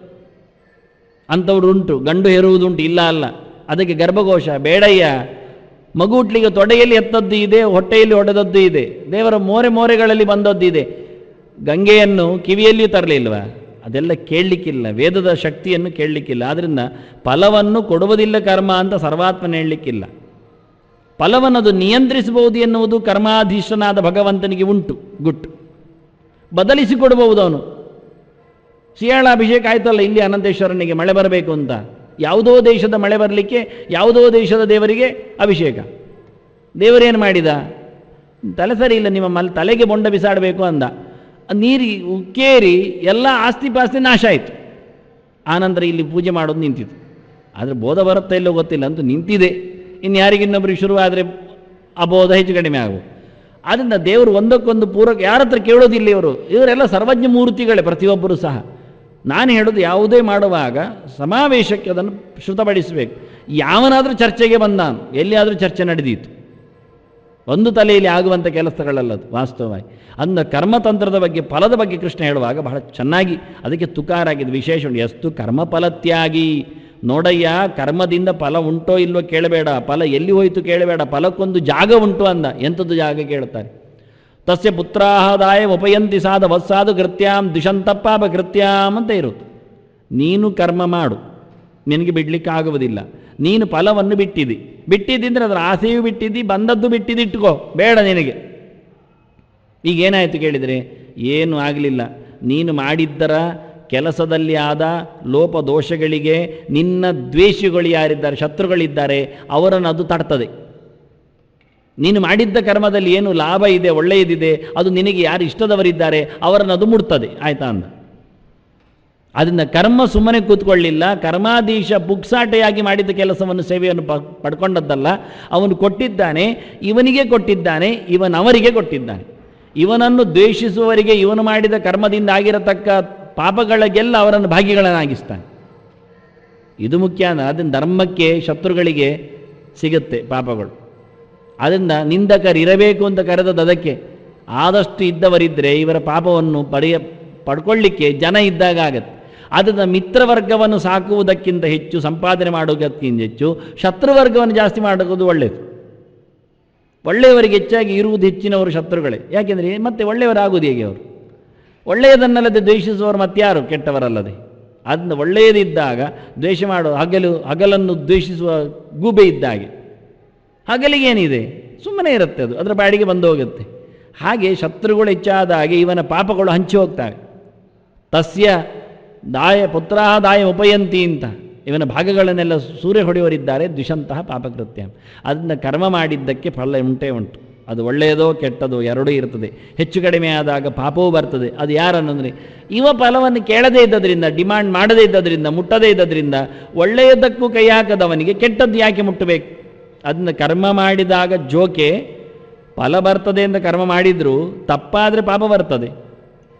ಅಂಥವ್ರು ಉಂಟು, ಗಂಡು ಹೆರುವುದುಂಟು, ಇಲ್ಲ ಅಲ್ಲ. ಅದಕ್ಕೆ ಗರ್ಭಕೋಶ ಬೇಡಯ್ಯ. ಮಗು ಹುಟ್ಲಿಗೆ ತೊಡೆಯಲ್ಲಿ ಎತ್ತದ್ದು ಇದೆ, ಹೊಟ್ಟೆಯಲ್ಲಿ ಹೊಡೆದದ್ದು ಇದೆ, ದೇವರ ಮೋರೆಗಳಲ್ಲಿ ಬಂದದ್ದು ಇದೆ. ಗಂಗೆಯನ್ನು ಕಿವಿಯಲ್ಲಿಯೂ ತರಲಿಲ್ವ? ಅದೆಲ್ಲ ಕೇಳಲಿಕ್ಕಿಲ್ಲ, ವೇದದ ಶಕ್ತಿಯನ್ನು ಕೇಳಲಿಕ್ಕಿಲ್ಲ. ಆದ್ದರಿಂದ ಫಲವನ್ನು ಕೊಡುವುದಿಲ್ಲ ಕರ್ಮ ಅಂತ ಸರ್ವಾತ್ಮನ ಹೇಳಲಿಕ್ಕಿಲ್ಲ. ಫಲವನ್ನದು ನಿಯಂತ್ರಿಸಬಹುದು ಎನ್ನುವುದು ಕರ್ಮಾಧೀಶನಾದ ಭಗವಂತನಿಗೆ ಉಂಟು ಗುಟ್ಟು. ಬದಲಿಸಿಕೊಡಬಹುದು ಅವನು. ಸಿಯಾಳ ಅಭಿಷೇಕ ಆಯ್ತಲ್ಲ ಇಲ್ಲಿ ಅನಂತೇಶ್ವರನಿಗೆ ಮಳೆ ಬರಬೇಕು ಅಂತ. ಯಾವುದೋ ದೇಶದ ಮಳೆ ಬರಲಿಕ್ಕೆ ಯಾವುದೋ ದೇಶದ ದೇವರಿಗೆ ಅಭಿಷೇಕ. ದೇವರೇನು ಮಾಡಿದ? ತಲೆ ಸರಿ ಇಲ್ಲ, ನಿಮ್ಮ ತಲೆಗೆ ಬೊಂಡ ಬಿಸಾಡಬೇಕು ಅಂದ. ನೀರು ಉಕ್ಕೇರಿ ಎಲ್ಲ ಆಸ್ತಿ ಪಾಸ್ತಿ ನಾಶ ಆಯಿತು. ಆನಂತರ ಇಲ್ಲಿ ಪೂಜೆ ಮಾಡೋದು ನಿಂತಿತು. ಆದರೆ ಬೋಧ ಬರುತ್ತಾ ಇಲ್ಲೋ ಗೊತ್ತಿಲ್ಲ, ಅಂತೂ ನಿಂತಿದೆ. ಇನ್ನು ಯಾರಿಗಿನ್ನೊಬ್ಬರಿಗೆ ಶುರುವಾದರೆ ಅಬೋಧ ಹೆಚ್ಚು ಕಡಿಮೆ ಆಗ್ಬೋದು. ಆದ್ದರಿಂದ ದೇವರು ಒಂದಕ್ಕೊಂದು ಪೂರಕ, ಯಾರ ಹತ್ರ ಕೇಳೋದಿಲ್ಲ ಇವರೆಲ್ಲ ಸರ್ವಜ್ಞ ಮೂರ್ತಿಗಳೇ ಪ್ರತಿಯೊಬ್ಬರೂ ಸಹ. ನಾನು ಹೇಳೋದು, ಯಾವುದೇ ಮಾಡುವಾಗ ಸಮಾವೇಶಕ್ಕೆ ಅದನ್ನು ಶ್ರುತಪಡಿಸಬೇಕು. ಯಾವನಾದರೂ ಚರ್ಚೆಗೆ ಬಂದಾನು, ಎಲ್ಲಿಯಾದರೂ ಚರ್ಚೆ ನಡೆದೀತು. ಒಂದು ತಲೆಯಲ್ಲಿ ಆಗುವಂಥ ಕೆಲಸಗಳಲ್ಲದು ವಾಸ್ತವವಾಗಿ. ಅಂದ ಕರ್ಮತಂತ್ರದ ಬಗ್ಗೆ, ಫಲದ ಬಗ್ಗೆ ಕೃಷ್ಣ ಹೇಳುವಾಗ ಬಹಳ ಚೆನ್ನಾಗಿ ಅದಕ್ಕೆ ತುಕಾರಾಗಿದೆ ವಿಶೇಷ ಉಂಟು. ಎಷ್ಟು ಕರ್ಮಫಲತ್ಯಾಗಿ ನೋಡಯ್ಯ, ಕರ್ಮದಿಂದ ಫಲ ಉಂಟೋ ಇಲ್ವೋ ಕೇಳಬೇಡ, ಫಲ ಎಲ್ಲಿ ಹೋಯಿತು ಕೇಳಬೇಡ, ಫಲಕ್ಕೊಂದು ಜಾಗ ಉಂಟು ಅಂದ. ಎಂಥದ್ದು ಜಾಗ ಕೇಳ್ತಾರೆ? ತಸ್ಯ ಪುತ್ರಾದಾಯ ಉಪಯಂತಿ ಸಾಧ ವತ್ಸಾದು ಕೃತ್ಯಾಂ ದುಷಂತಪ್ಪಾಪ ಕೃತ್ಯಾಂ ಅಂತ ಇರುತ್ತೆ. ನೀನು ಕರ್ಮ ಮಾಡು, ನಿನಗೆ ಬಿಡಲಿಕ್ಕೆ ಆಗುವುದಿಲ್ಲ. ನೀನು ಫಲವನ್ನು ಬಿಟ್ಟಿದ್ದರೆ ಅದರ ಆಸೆಯೂ ಬಿಟ್ಟಿದ್ದಿ, ಬಂದದ್ದು ಇಟ್ಕೋ, ಬೇಡ ನಿನಗೆ. ಈಗೇನಾಯಿತು ಕೇಳಿದರೆ? ಏನೂ ಆಗಲಿಲ್ಲ. ನೀನು ಮಾಡಿದ್ದರ ಕೆಲಸದಲ್ಲಿ ಆದ ಲೋಪ ದೋಷಗಳಿಗೆ ನಿನ್ನ ದ್ವೇಷಿಗಳು ಯಾರಿದ್ದಾರೆ, ಶತ್ರುಗಳಿದ್ದಾರೆ, ಅವರನ್ನು ಅದು ತಡ್ತದೆ. ನೀನು ಮಾಡಿದ್ದ ಕರ್ಮದಲ್ಲಿ ಏನು ಲಾಭ ಇದೆ, ಒಳ್ಳೆಯದಿದೆ, ಅದು ನಿನಗೆ ಯಾರು ಇಷ್ಟದವರಿದ್ದಾರೆ ಅವರನ್ನು ಅದು ಮುಡ್ತದೆ. ಆಯ್ತಾ ಅಂದ. ಅದರಿಂದ ಕರ್ಮ ಸುಮ್ಮನೆ ಕೂತ್ಕೊಳ್ಳಿಲ್ಲ. ಕರ್ಮಾಧೀಶ ಪುಕ್ಸಾಟೆಯಾಗಿ ಮಾಡಿದ್ದ ಕೆಲಸವನ್ನು, ಸೇವೆಯನ್ನು ಪಡ್ಕೊಂಡದ್ದಲ್ಲ. ಅವನು ಕೊಟ್ಟಿದ್ದಾನೆ, ಇವನಿಗೆ ಕೊಟ್ಟಿದ್ದಾನೆ, ಇವನವರಿಗೆ ಕೊಟ್ಟಿದ್ದಾನೆ. ಇವನನ್ನು ದ್ವೇಷಿಸುವವರಿಗೆ ಇವನು ಮಾಡಿದ ಕರ್ಮದಿಂದ ಆಗಿರತಕ್ಕ ಪಾಪಗಳಿಗೆಲ್ಲ ಅವರನ್ನು ಭಾಗಿಗಳನ್ನಾಗಿಸ್ತಾನೆ. ಇದು ಮುಖ್ಯ. ಅದನ್ನು ಧರ್ಮಕ್ಕೆ ಶತ್ರುಗಳಿಗೆ ಸಿಗುತ್ತೆ ಪಾಪಗಳು. ಅದರಿಂದ ನಿಂದಕರಿರಬೇಕು ಅಂತ ಕರೆದದ್ದು ಅದಕ್ಕೆ. ಆದಷ್ಟು ಇದ್ದವರಿದ್ದರೆ ಇವರ ಪಾಪವನ್ನು ಪಡ್ಕೊಳ್ಳಿಕ್ಕೆ ಜನ ಇದ್ದಾಗ ಆಗತ್ತೆ. ಅದನ್ನು ಮಿತ್ರವರ್ಗವನ್ನು ಸಾಕುವುದಕ್ಕಿಂತ ಹೆಚ್ಚು, ಸಂಪಾದನೆ ಮಾಡುವುದಕ್ಕಿಂತ ಹೆಚ್ಚು ಶತ್ರುವರ್ಗವನ್ನು ಜಾಸ್ತಿ ಮಾಡೋದು ಒಳ್ಳೆಯದು. ಒಳ್ಳೆಯವರಿಗೆ ಹೆಚ್ಚಾಗಿ ಇರುವುದು ಹೆಚ್ಚಿನವರು ಶತ್ರುಗಳೇ. ಯಾಕೆಂದರೆ ಮತ್ತೆ ಒಳ್ಳೆಯವರಾಗುವುದು ಹೇಗೆ? ಅವರು ಒಳ್ಳೆಯದನ್ನಲ್ಲದೆ ದ್ವೇಷಿಸುವವರು ಮತ್ತಾರು ಕೆಟ್ಟವರಲ್ಲದೆ. ಅದನ್ನು ಒಳ್ಳೆಯದಿದ್ದಾಗ ದ್ವೇಷ ಮಾಡುವ, ಹಗಲನ್ನು ದ್ವೇಷಿಸುವ ಗೂಬೆ ಇದ್ದಾಗೆ. ಹಗಲಿಗೇನಿದೆ? ಸುಮ್ಮನೆ ಇರುತ್ತೆ, ಅದು ಅದರ ಬಾಡಿಗೆ ಬಂದು ಹೋಗುತ್ತೆ. ಹಾಗೆ ಶತ್ರುಗಳು ಹೆಚ್ಚಾದ ಹಾಗೆ ಇವನ ಪಾಪಗಳು ಹಂಚಿ ಹೋಗ್ತವೆ. ತಸ್ಯ ಪುತ್ರಾದಾಯ ಉಪಯಂತಿ ಅಂತ ಇವನ ಭಾಗಗಳನ್ನೆಲ್ಲ ಸೂರ್ಯ ಹೊಡೆಯವರಿದ್ದಾರೆ ದ್ವಿಷಂತಹ ಪಾಪಕೃತ್ಯ. ಅದನ್ನು ಕರ್ಮ ಮಾಡಿದ್ದಕ್ಕೆ ಫಲ ಉಂಟೇ ಉಂಟು. ಅದು ಒಳ್ಳೆಯದೋ ಕೆಟ್ಟದೋ ಎರಡೂ ಇರ್ತದೆ. ಹೆಚ್ಚು ಕಡಿಮೆ ಆದಾಗ ಪಾಪವೂ ಬರ್ತದೆ. ಅದು ಯಾರನ್ನಂದರೆ ಇವ ಫಲವನ್ನು ಕೇಳದೇ ಇದ್ದದ್ರಿಂದ, ಡಿಮಾಂಡ್ ಮಾಡದೇ ಇದ್ದದ್ರಿಂದ, ಮುಟ್ಟದೇ ಇದ್ದದ್ರಿಂದ, ಒಳ್ಳೆಯದಕ್ಕೂ ಕೈ ಹಾಕದವನಿಗೆ ಕೆಟ್ಟದ್ದು ಯಾಕೆ ಮುಟ್ಟಬೇಕು? ಅದನ್ನ ಕರ್ಮ ಮಾಡಿದಾಗ ಜೋಕೆ ಫಲ ಬರ್ತದೆ ಅಂತ ಕರ್ಮ ಮಾಡಿದರೂ ತಪ್ಪಾದರೆ ಪಾಪ ಬರ್ತದೆ.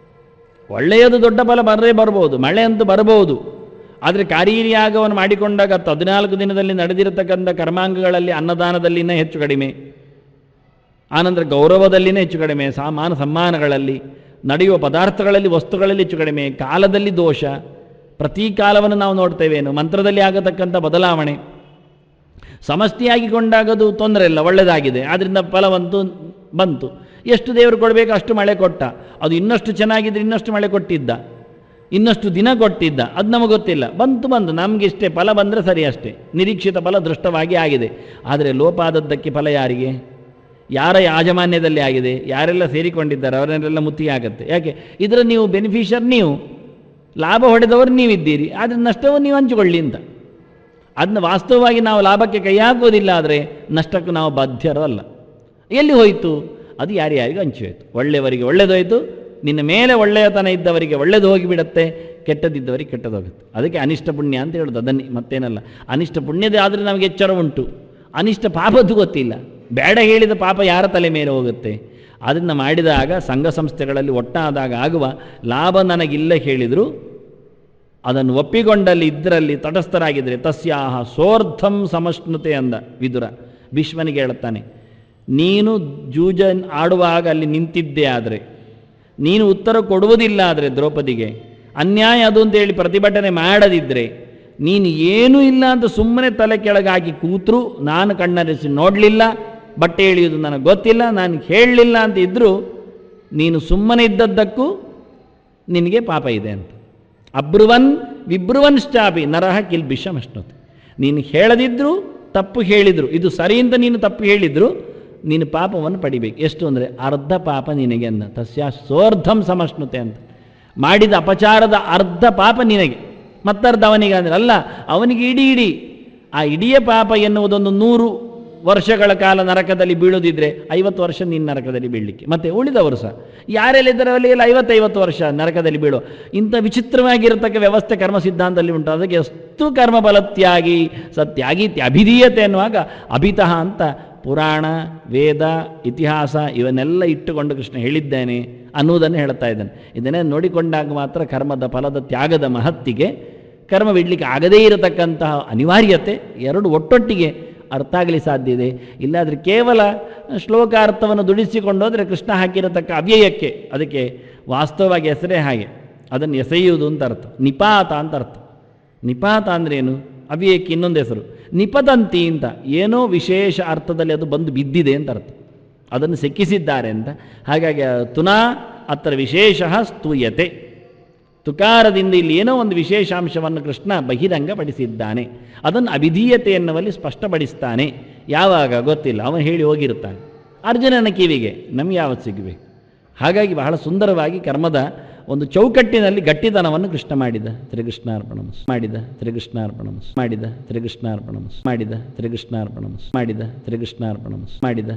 ಒಳ್ಳೆಯದು ದೊಡ್ಡ ಫಲ ಬರ್ಬೋದು, ಮಳೆ ಅಂತೂ ಬರಬಹುದು. ಆದರೆ ಕಾರ್ಯಯಾಗವನ್ನು ಮಾಡಿಕೊಂಡಾಗ 14 ದಿನದಲ್ಲಿ ನಡೆದಿರತಕ್ಕಂಥ ಕರ್ಮಾಂಗಗಳಲ್ಲಿ ಅನ್ನದಾನದಲ್ಲಿನ ಹೆಚ್ಚು ಕಡಿಮೆ, ಆನಂತರ ಗೌರವದಲ್ಲಿನೇ ಹೆಚ್ಚು ಕಡಿಮೆ, ಮಾನ ಸಮ್ಮಾನಗಳಲ್ಲಿ ನಡೆಯುವ ಪದಾರ್ಥಗಳಲ್ಲಿ ವಸ್ತುಗಳಲ್ಲಿ ಹೆಚ್ಚು ಕಡಿಮೆ, ಕಾಲದಲ್ಲಿ ದೋಷ, ಪ್ರತಿ ಕಾಲವನ್ನು ನಾವು ನೋಡ್ತೇವೇನು, ಮಂತ್ರದಲ್ಲಿ ಆಗತಕ್ಕಂಥ ಬದಲಾವಣೆ, ಸಮಷ್ಟಿಯಾಗಿಕೊಂಡಾಗದು ತೊಂದರೆ ಇಲ್ಲ, ಒಳ್ಳೆಯದಾಗಿದೆ, ಆದ್ದರಿಂದ ಫಲವಂತೂ ಬಂತು. ಎಷ್ಟು ದೇವರು ಕೊಡಬೇಕು ಅಷ್ಟು ಮಳೆ ಕೊಟ್ಟ, ಅದು ಇನ್ನಷ್ಟು ಚೆನ್ನಾಗಿದ್ರೆ ಇನ್ನಷ್ಟು ಮಳೆ ಕೊಟ್ಟಿದ್ದ, ಇನ್ನಷ್ಟು ದಿನ ಕೊಟ್ಟಿದ್ದ, ಅದು ನಮಗೆ ಗೊತ್ತಿಲ್ಲ. ಬಂತು ನಮಗಿಷ್ಟೇ ಫಲ ಬಂದರೆ ಸರಿ ಅಷ್ಟೇ, ನಿರೀಕ್ಷಿತ ಫಲ ದೃಷ್ಟವಾಗಿ ಆಗಿದೆ. ಆದರೆ ಲೋಪ ಆದದ್ದಕ್ಕೆ ಫಲ ಯಾರಿಗೆ? ಯಾರ ಯಾಜಮಾನ್ಯದಲ್ಲಿ ಆಗಿದೆ, ಯಾರೆಲ್ಲ ಸೇರಿಕೊಂಡಿದ್ದಾರೆ ಅವರನ್ನೆಲ್ಲ ಮುತ್ತಿಗೆ ಆಗುತ್ತೆ. ಯಾಕೆ? ಇದರ ನೀವು ಬೆನಿಫಿಷರ್, ನೀವು ಲಾಭ ಹೊಡೆದವರು ನೀವಿದ್ದೀರಿ, ಆದರೆ ನಷ್ಟವನ್ನು ನೀವು ಹಂಚಿಕೊಳ್ಳಿ ಅಂತ. ಅದನ್ನ ವಾಸ್ತವವಾಗಿ ನಾವು ಲಾಭಕ್ಕೆ ಕೈ ಹಾಕೋದಿಲ್ಲ, ಆದರೆ ನಷ್ಟಕ್ಕೂ ನಾವು ಬಾಧ್ಯರು ಅಲ್ಲ. ಎಲ್ಲಿ ಹೋಯಿತು? ಅದು ಯಾರ್ಯಾರಿಗೂ ಹಂಚಿ ಹೋಯಿತು. ಒಳ್ಳೆಯವರಿಗೆ ಒಳ್ಳೆಯದೋಯ್ತು, ನಿನ್ನ ಮೇಲೆ ಒಳ್ಳೆಯತನ ಇದ್ದವರಿಗೆ ಒಳ್ಳೆಯದು ಹೋಗಿಬಿಡತ್ತೆ, ಕೆಟ್ಟದಿದ್ದವರಿಗೆ ಕೆಟ್ಟದೋಗುತ್ತೆ. ಅದಕ್ಕೆ ಅನಿಷ್ಟ ಪುಣ್ಯ ಅಂತ ಹೇಳೋದು, ಅದನ್ನೇ, ಮತ್ತೇನಲ್ಲ. ಅನಿಷ್ಟ ಪುಣ್ಯದೇ ಆದರೆ ನಮಗೆ ಎಚ್ಚರ ಉಂಟು, ಅನಿಷ್ಟ ಪಾಪದ್ದು ಗೊತ್ತಿಲ್ಲ. ಬೇಡ ಹೇಳಿದ ಪಾಪ ಯಾರ ತಲೆ ಮೇಲೆ ಹೋಗುತ್ತೆ? ಅದನ್ನು ಮಾಡಿದಾಗ ಸಂಘ ಸಂಸ್ಥೆಗಳಲ್ಲಿ ಒಟ್ಟಾದಾಗ ಆಗುವ ಲಾಭ ನನಗಿಲ್ಲ ಹೇಳಿದರು, ಅದನ್ನು ಒಪ್ಪಿಕೊಂಡಲ್ಲಿ ಇದರಲ್ಲಿ ತಟಸ್ಥರಾಗಿದ್ದರೆ ತಸ್ಯಾಹ ಸೋರ್ಧಂ ಸಮಷ್ಣುತೆ ಅಂದ ವಿದುರ. ಭೀಷ್ಮನಿಗೆ ಹೇಳುತ್ತಾನೆ, ನೀನು ಜೂಜ ಆಡುವಾಗ ಅಲ್ಲಿ ನಿಂತಿದ್ದೇ ಆದರೆ, ನೀನು ಉತ್ತರ ಕೊಡುವುದಿಲ್ಲ ಆದರೆ ದ್ರೌಪದಿಗೆ ಅನ್ಯಾಯ ಅದು ಅಂತೇಳಿ ಪ್ರತಿಭಟನೆ ಮಾಡದಿದ್ದರೆ, ನೀನು ಏನೂ ಇಲ್ಲ ಅಂತ ಸುಮ್ಮನೆ ತಲೆ ಕೆಳಗಾಗಿ ಕೂತರು, ನಾನು ಕಣ್ಣರಿಸಿ ನೋಡಲಿಲ್ಲ, ಬಟ್ಟೆ ಎಳೆಯುವುದು ನನಗೆ ಗೊತ್ತಿಲ್ಲ, ನಾನು ಹೇಳಲಿಲ್ಲ ಅಂತ ಇದ್ದರೂ ನೀನು ಸುಮ್ಮನೆ ಇದ್ದದ್ದಕ್ಕೂ ನಿನಗೆ ಪಾಪ ಇದೆ ಅಂತ. ಅಬ್ರುವನ್ ವಿಬ್ರುವನ್ಶ್ಚಾಪಿ ನರಹ ಕಿಲ್ಬಿಷಮಶ್ನುತೆ. ನೀನು ಹೇಳದಿದ್ದರೂ ತಪ್ಪು ಹೇಳಿದರು, ಇದು ಸರಿ ಅಂತ ನೀನು ತಪ್ಪು ಹೇಳಿದ್ರು, ನೀನು ಪಾಪವನ್ನು ಪಡಿಬೇಕು. ಎಷ್ಟು ಅಂದರೆ ಅರ್ಧ ಪಾಪ ನಿನಗೆ ಅಂದ. ತಸ್ಯಾ ಸೋರ್ಧಂ ಸಮಷ್ಣುತೆ ಅಂತ. ಮಾಡಿದ ಅಪಚಾರದ ಅರ್ಧ ಪಾಪ ನಿನಗೆ, ಮತ್ತರ್ಧ ಅವನಿಗೆ ಅಂದರೆ ಅಲ್ಲ, ಅವನಿಗೆ ಇಡೀ ಆ ಇಡೀ ಪಾಪ ಎನ್ನುವುದೊಂದು 100 ವರ್ಷಗಳ ಕಾಲ ನರಕದಲ್ಲಿ ಬೀಳುವುದಿದ್ರೆ 50 ವರ್ಷ ನೀನು ನರಕದಲ್ಲಿ ಬೀಳಲಿಕ್ಕೆ, ಮತ್ತು ಉಳಿದವರು ಸಹ ಯಾರೆಲ್ಲಿದ್ದರೆ ಅವರಿಗೆಲ್ಲ 50 ವರ್ಷ ನರಕದಲ್ಲಿ ಬೀಳೋ ಇಂಥ ವಿಚಿತ್ರವಾಗಿರತಕ್ಕ ವ್ಯವಸ್ಥೆ ಕರ್ಮ ಸಿದ್ಧಾಂತದಲ್ಲಿ ಉಂಟು. ಅದಕ್ಕೆ ಎಷ್ಟು ಕರ್ಮಫಲತ್ಯಾಗಿ ಸತ್ಯಾಗಿ ಅಭಿಧೀಯತೆ ಎನ್ನುವಾಗ ಅಭಿತಃ ಅಂತ ಪುರಾಣ, ವೇದ, ಇತಿಹಾಸ ಇವನ್ನೆಲ್ಲ ಇಟ್ಟುಕೊಂಡು ಕೃಷ್ಣ ಹೇಳಿದ್ದೇನೆ ಅನ್ನುವುದನ್ನು ಹೇಳ್ತಾ ಇದ್ದಾನೆ. ಇದನ್ನೇ ನೋಡಿಕೊಂಡಾಗ ಮಾತ್ರ ಕರ್ಮದ ಫಲದ ತ್ಯಾಗದ ಮಹತ್ತಿಗೆ, ಕರ್ಮ ಬಿಡಲಿಕ್ಕೆ ಆಗದೇ ಇರತಕ್ಕಂತಹ ಅನಿವಾರ್ಯತೆ ಎರಡು ಒಟ್ಟೊಟ್ಟಿಗೆ ಅರ್ಥ ಆಗಲಿ ಸಾಧ್ಯ ಇದೆ. ಇಲ್ಲಾದರೆ ಕೇವಲ ಶ್ಲೋಕಾರ್ಥವನ್ನು ದುಡಿಸಿಕೊಂಡೋದ್ರೆ ಕೃಷ್ಣ ಹಾಕಿರತಕ್ಕ ಅವ್ಯಯಕ್ಕೆ, ಅದಕ್ಕೆ ವಾಸ್ತವವಾಗಿ ಹೆಸರೇ ಹಾಗೆ, ಅದನ್ನು ಎಸೆಯುವುದು ಅಂತ ಅರ್ಥ, ನಿಪಾತ ಅಂತ ಅರ್ಥ. ನಿಪಾತ ಅಂದ್ರೇನು? ಅವ್ಯಯಕ್ಕೆ ಇನ್ನೊಂದು ಹೆಸರು ನಿಪದಂತಿ ಅಂತ, ಏನೋ ವಿಶೇಷ ಅರ್ಥದಲ್ಲಿ ಅದು ಬಂದು ಬಿದ್ದಿದೆ ಅಂತ ಅರ್ಥ, ಅದನ್ನು ಸಿಕ್ಕಿಸಿದ್ದಾರೆ ಅಂತ. ಹಾಗಾಗಿ ತುನಾ ಅತ್ರ ವಿಶೇಷ ಸ್ತೂಯತೆ, ತುಕಾರದಿಂದ ಇಲ್ಲಿ ಏನೋ ಒಂದು ವಿಶೇಷಾಂಶವನ್ನು ಕೃಷ್ಣ ಬಹಿರಂಗಪಡಿಸಿದ್ದಾನೆ, ಅದನ್ನು ಅಭಿಧೀಯತೆ ಎನ್ನುವಲ್ಲಿ ಸ್ಪಷ್ಟಪಡಿಸ್ತಾನೆ. ಯಾವಾಗ ಗೊತ್ತಿಲ್ಲ, ಅವನು ಹೇಳಿ ಹೋಗಿರುತ್ತಾನೆ ಅರ್ಜುನನ ಕಿವಿಗೆ, ನಮ್ಗೆ ಯಾವತ್ತು ಸಿಗಬೇಕು. ಹಾಗಾಗಿ ಬಹಳ ಸುಂದರವಾಗಿ ಕರ್ಮದ ಒಂದು ಚೌಕಟ್ಟಿನಲ್ಲಿ ಗಟ್ಟಿತನವನ್ನು ಕೃಷ್ಣ ಮಾಡಿದ. ಶ್ರೀಕೃಷ್ಣಾರ್ಪಣಮಸ್ ಮಾಡಿದ, ಶ್ರೀಕೃಷ್ಣಾರ್ಪಣಮಸ್ ಮಾಡಿದ, ಶ್ರೀಕೃಷ್ಣಾರ್ಪಣಮಸ್ ಮಾಡಿದ, ಶ್ರೀಕೃಷ್ಣಾರ್ಪಣಮಸ್ ಮಾಡಿದ, ಶ್ರೀಕೃಷ್ಣಾರ್ಪಣಮಸ್ ಮಾಡಿದ.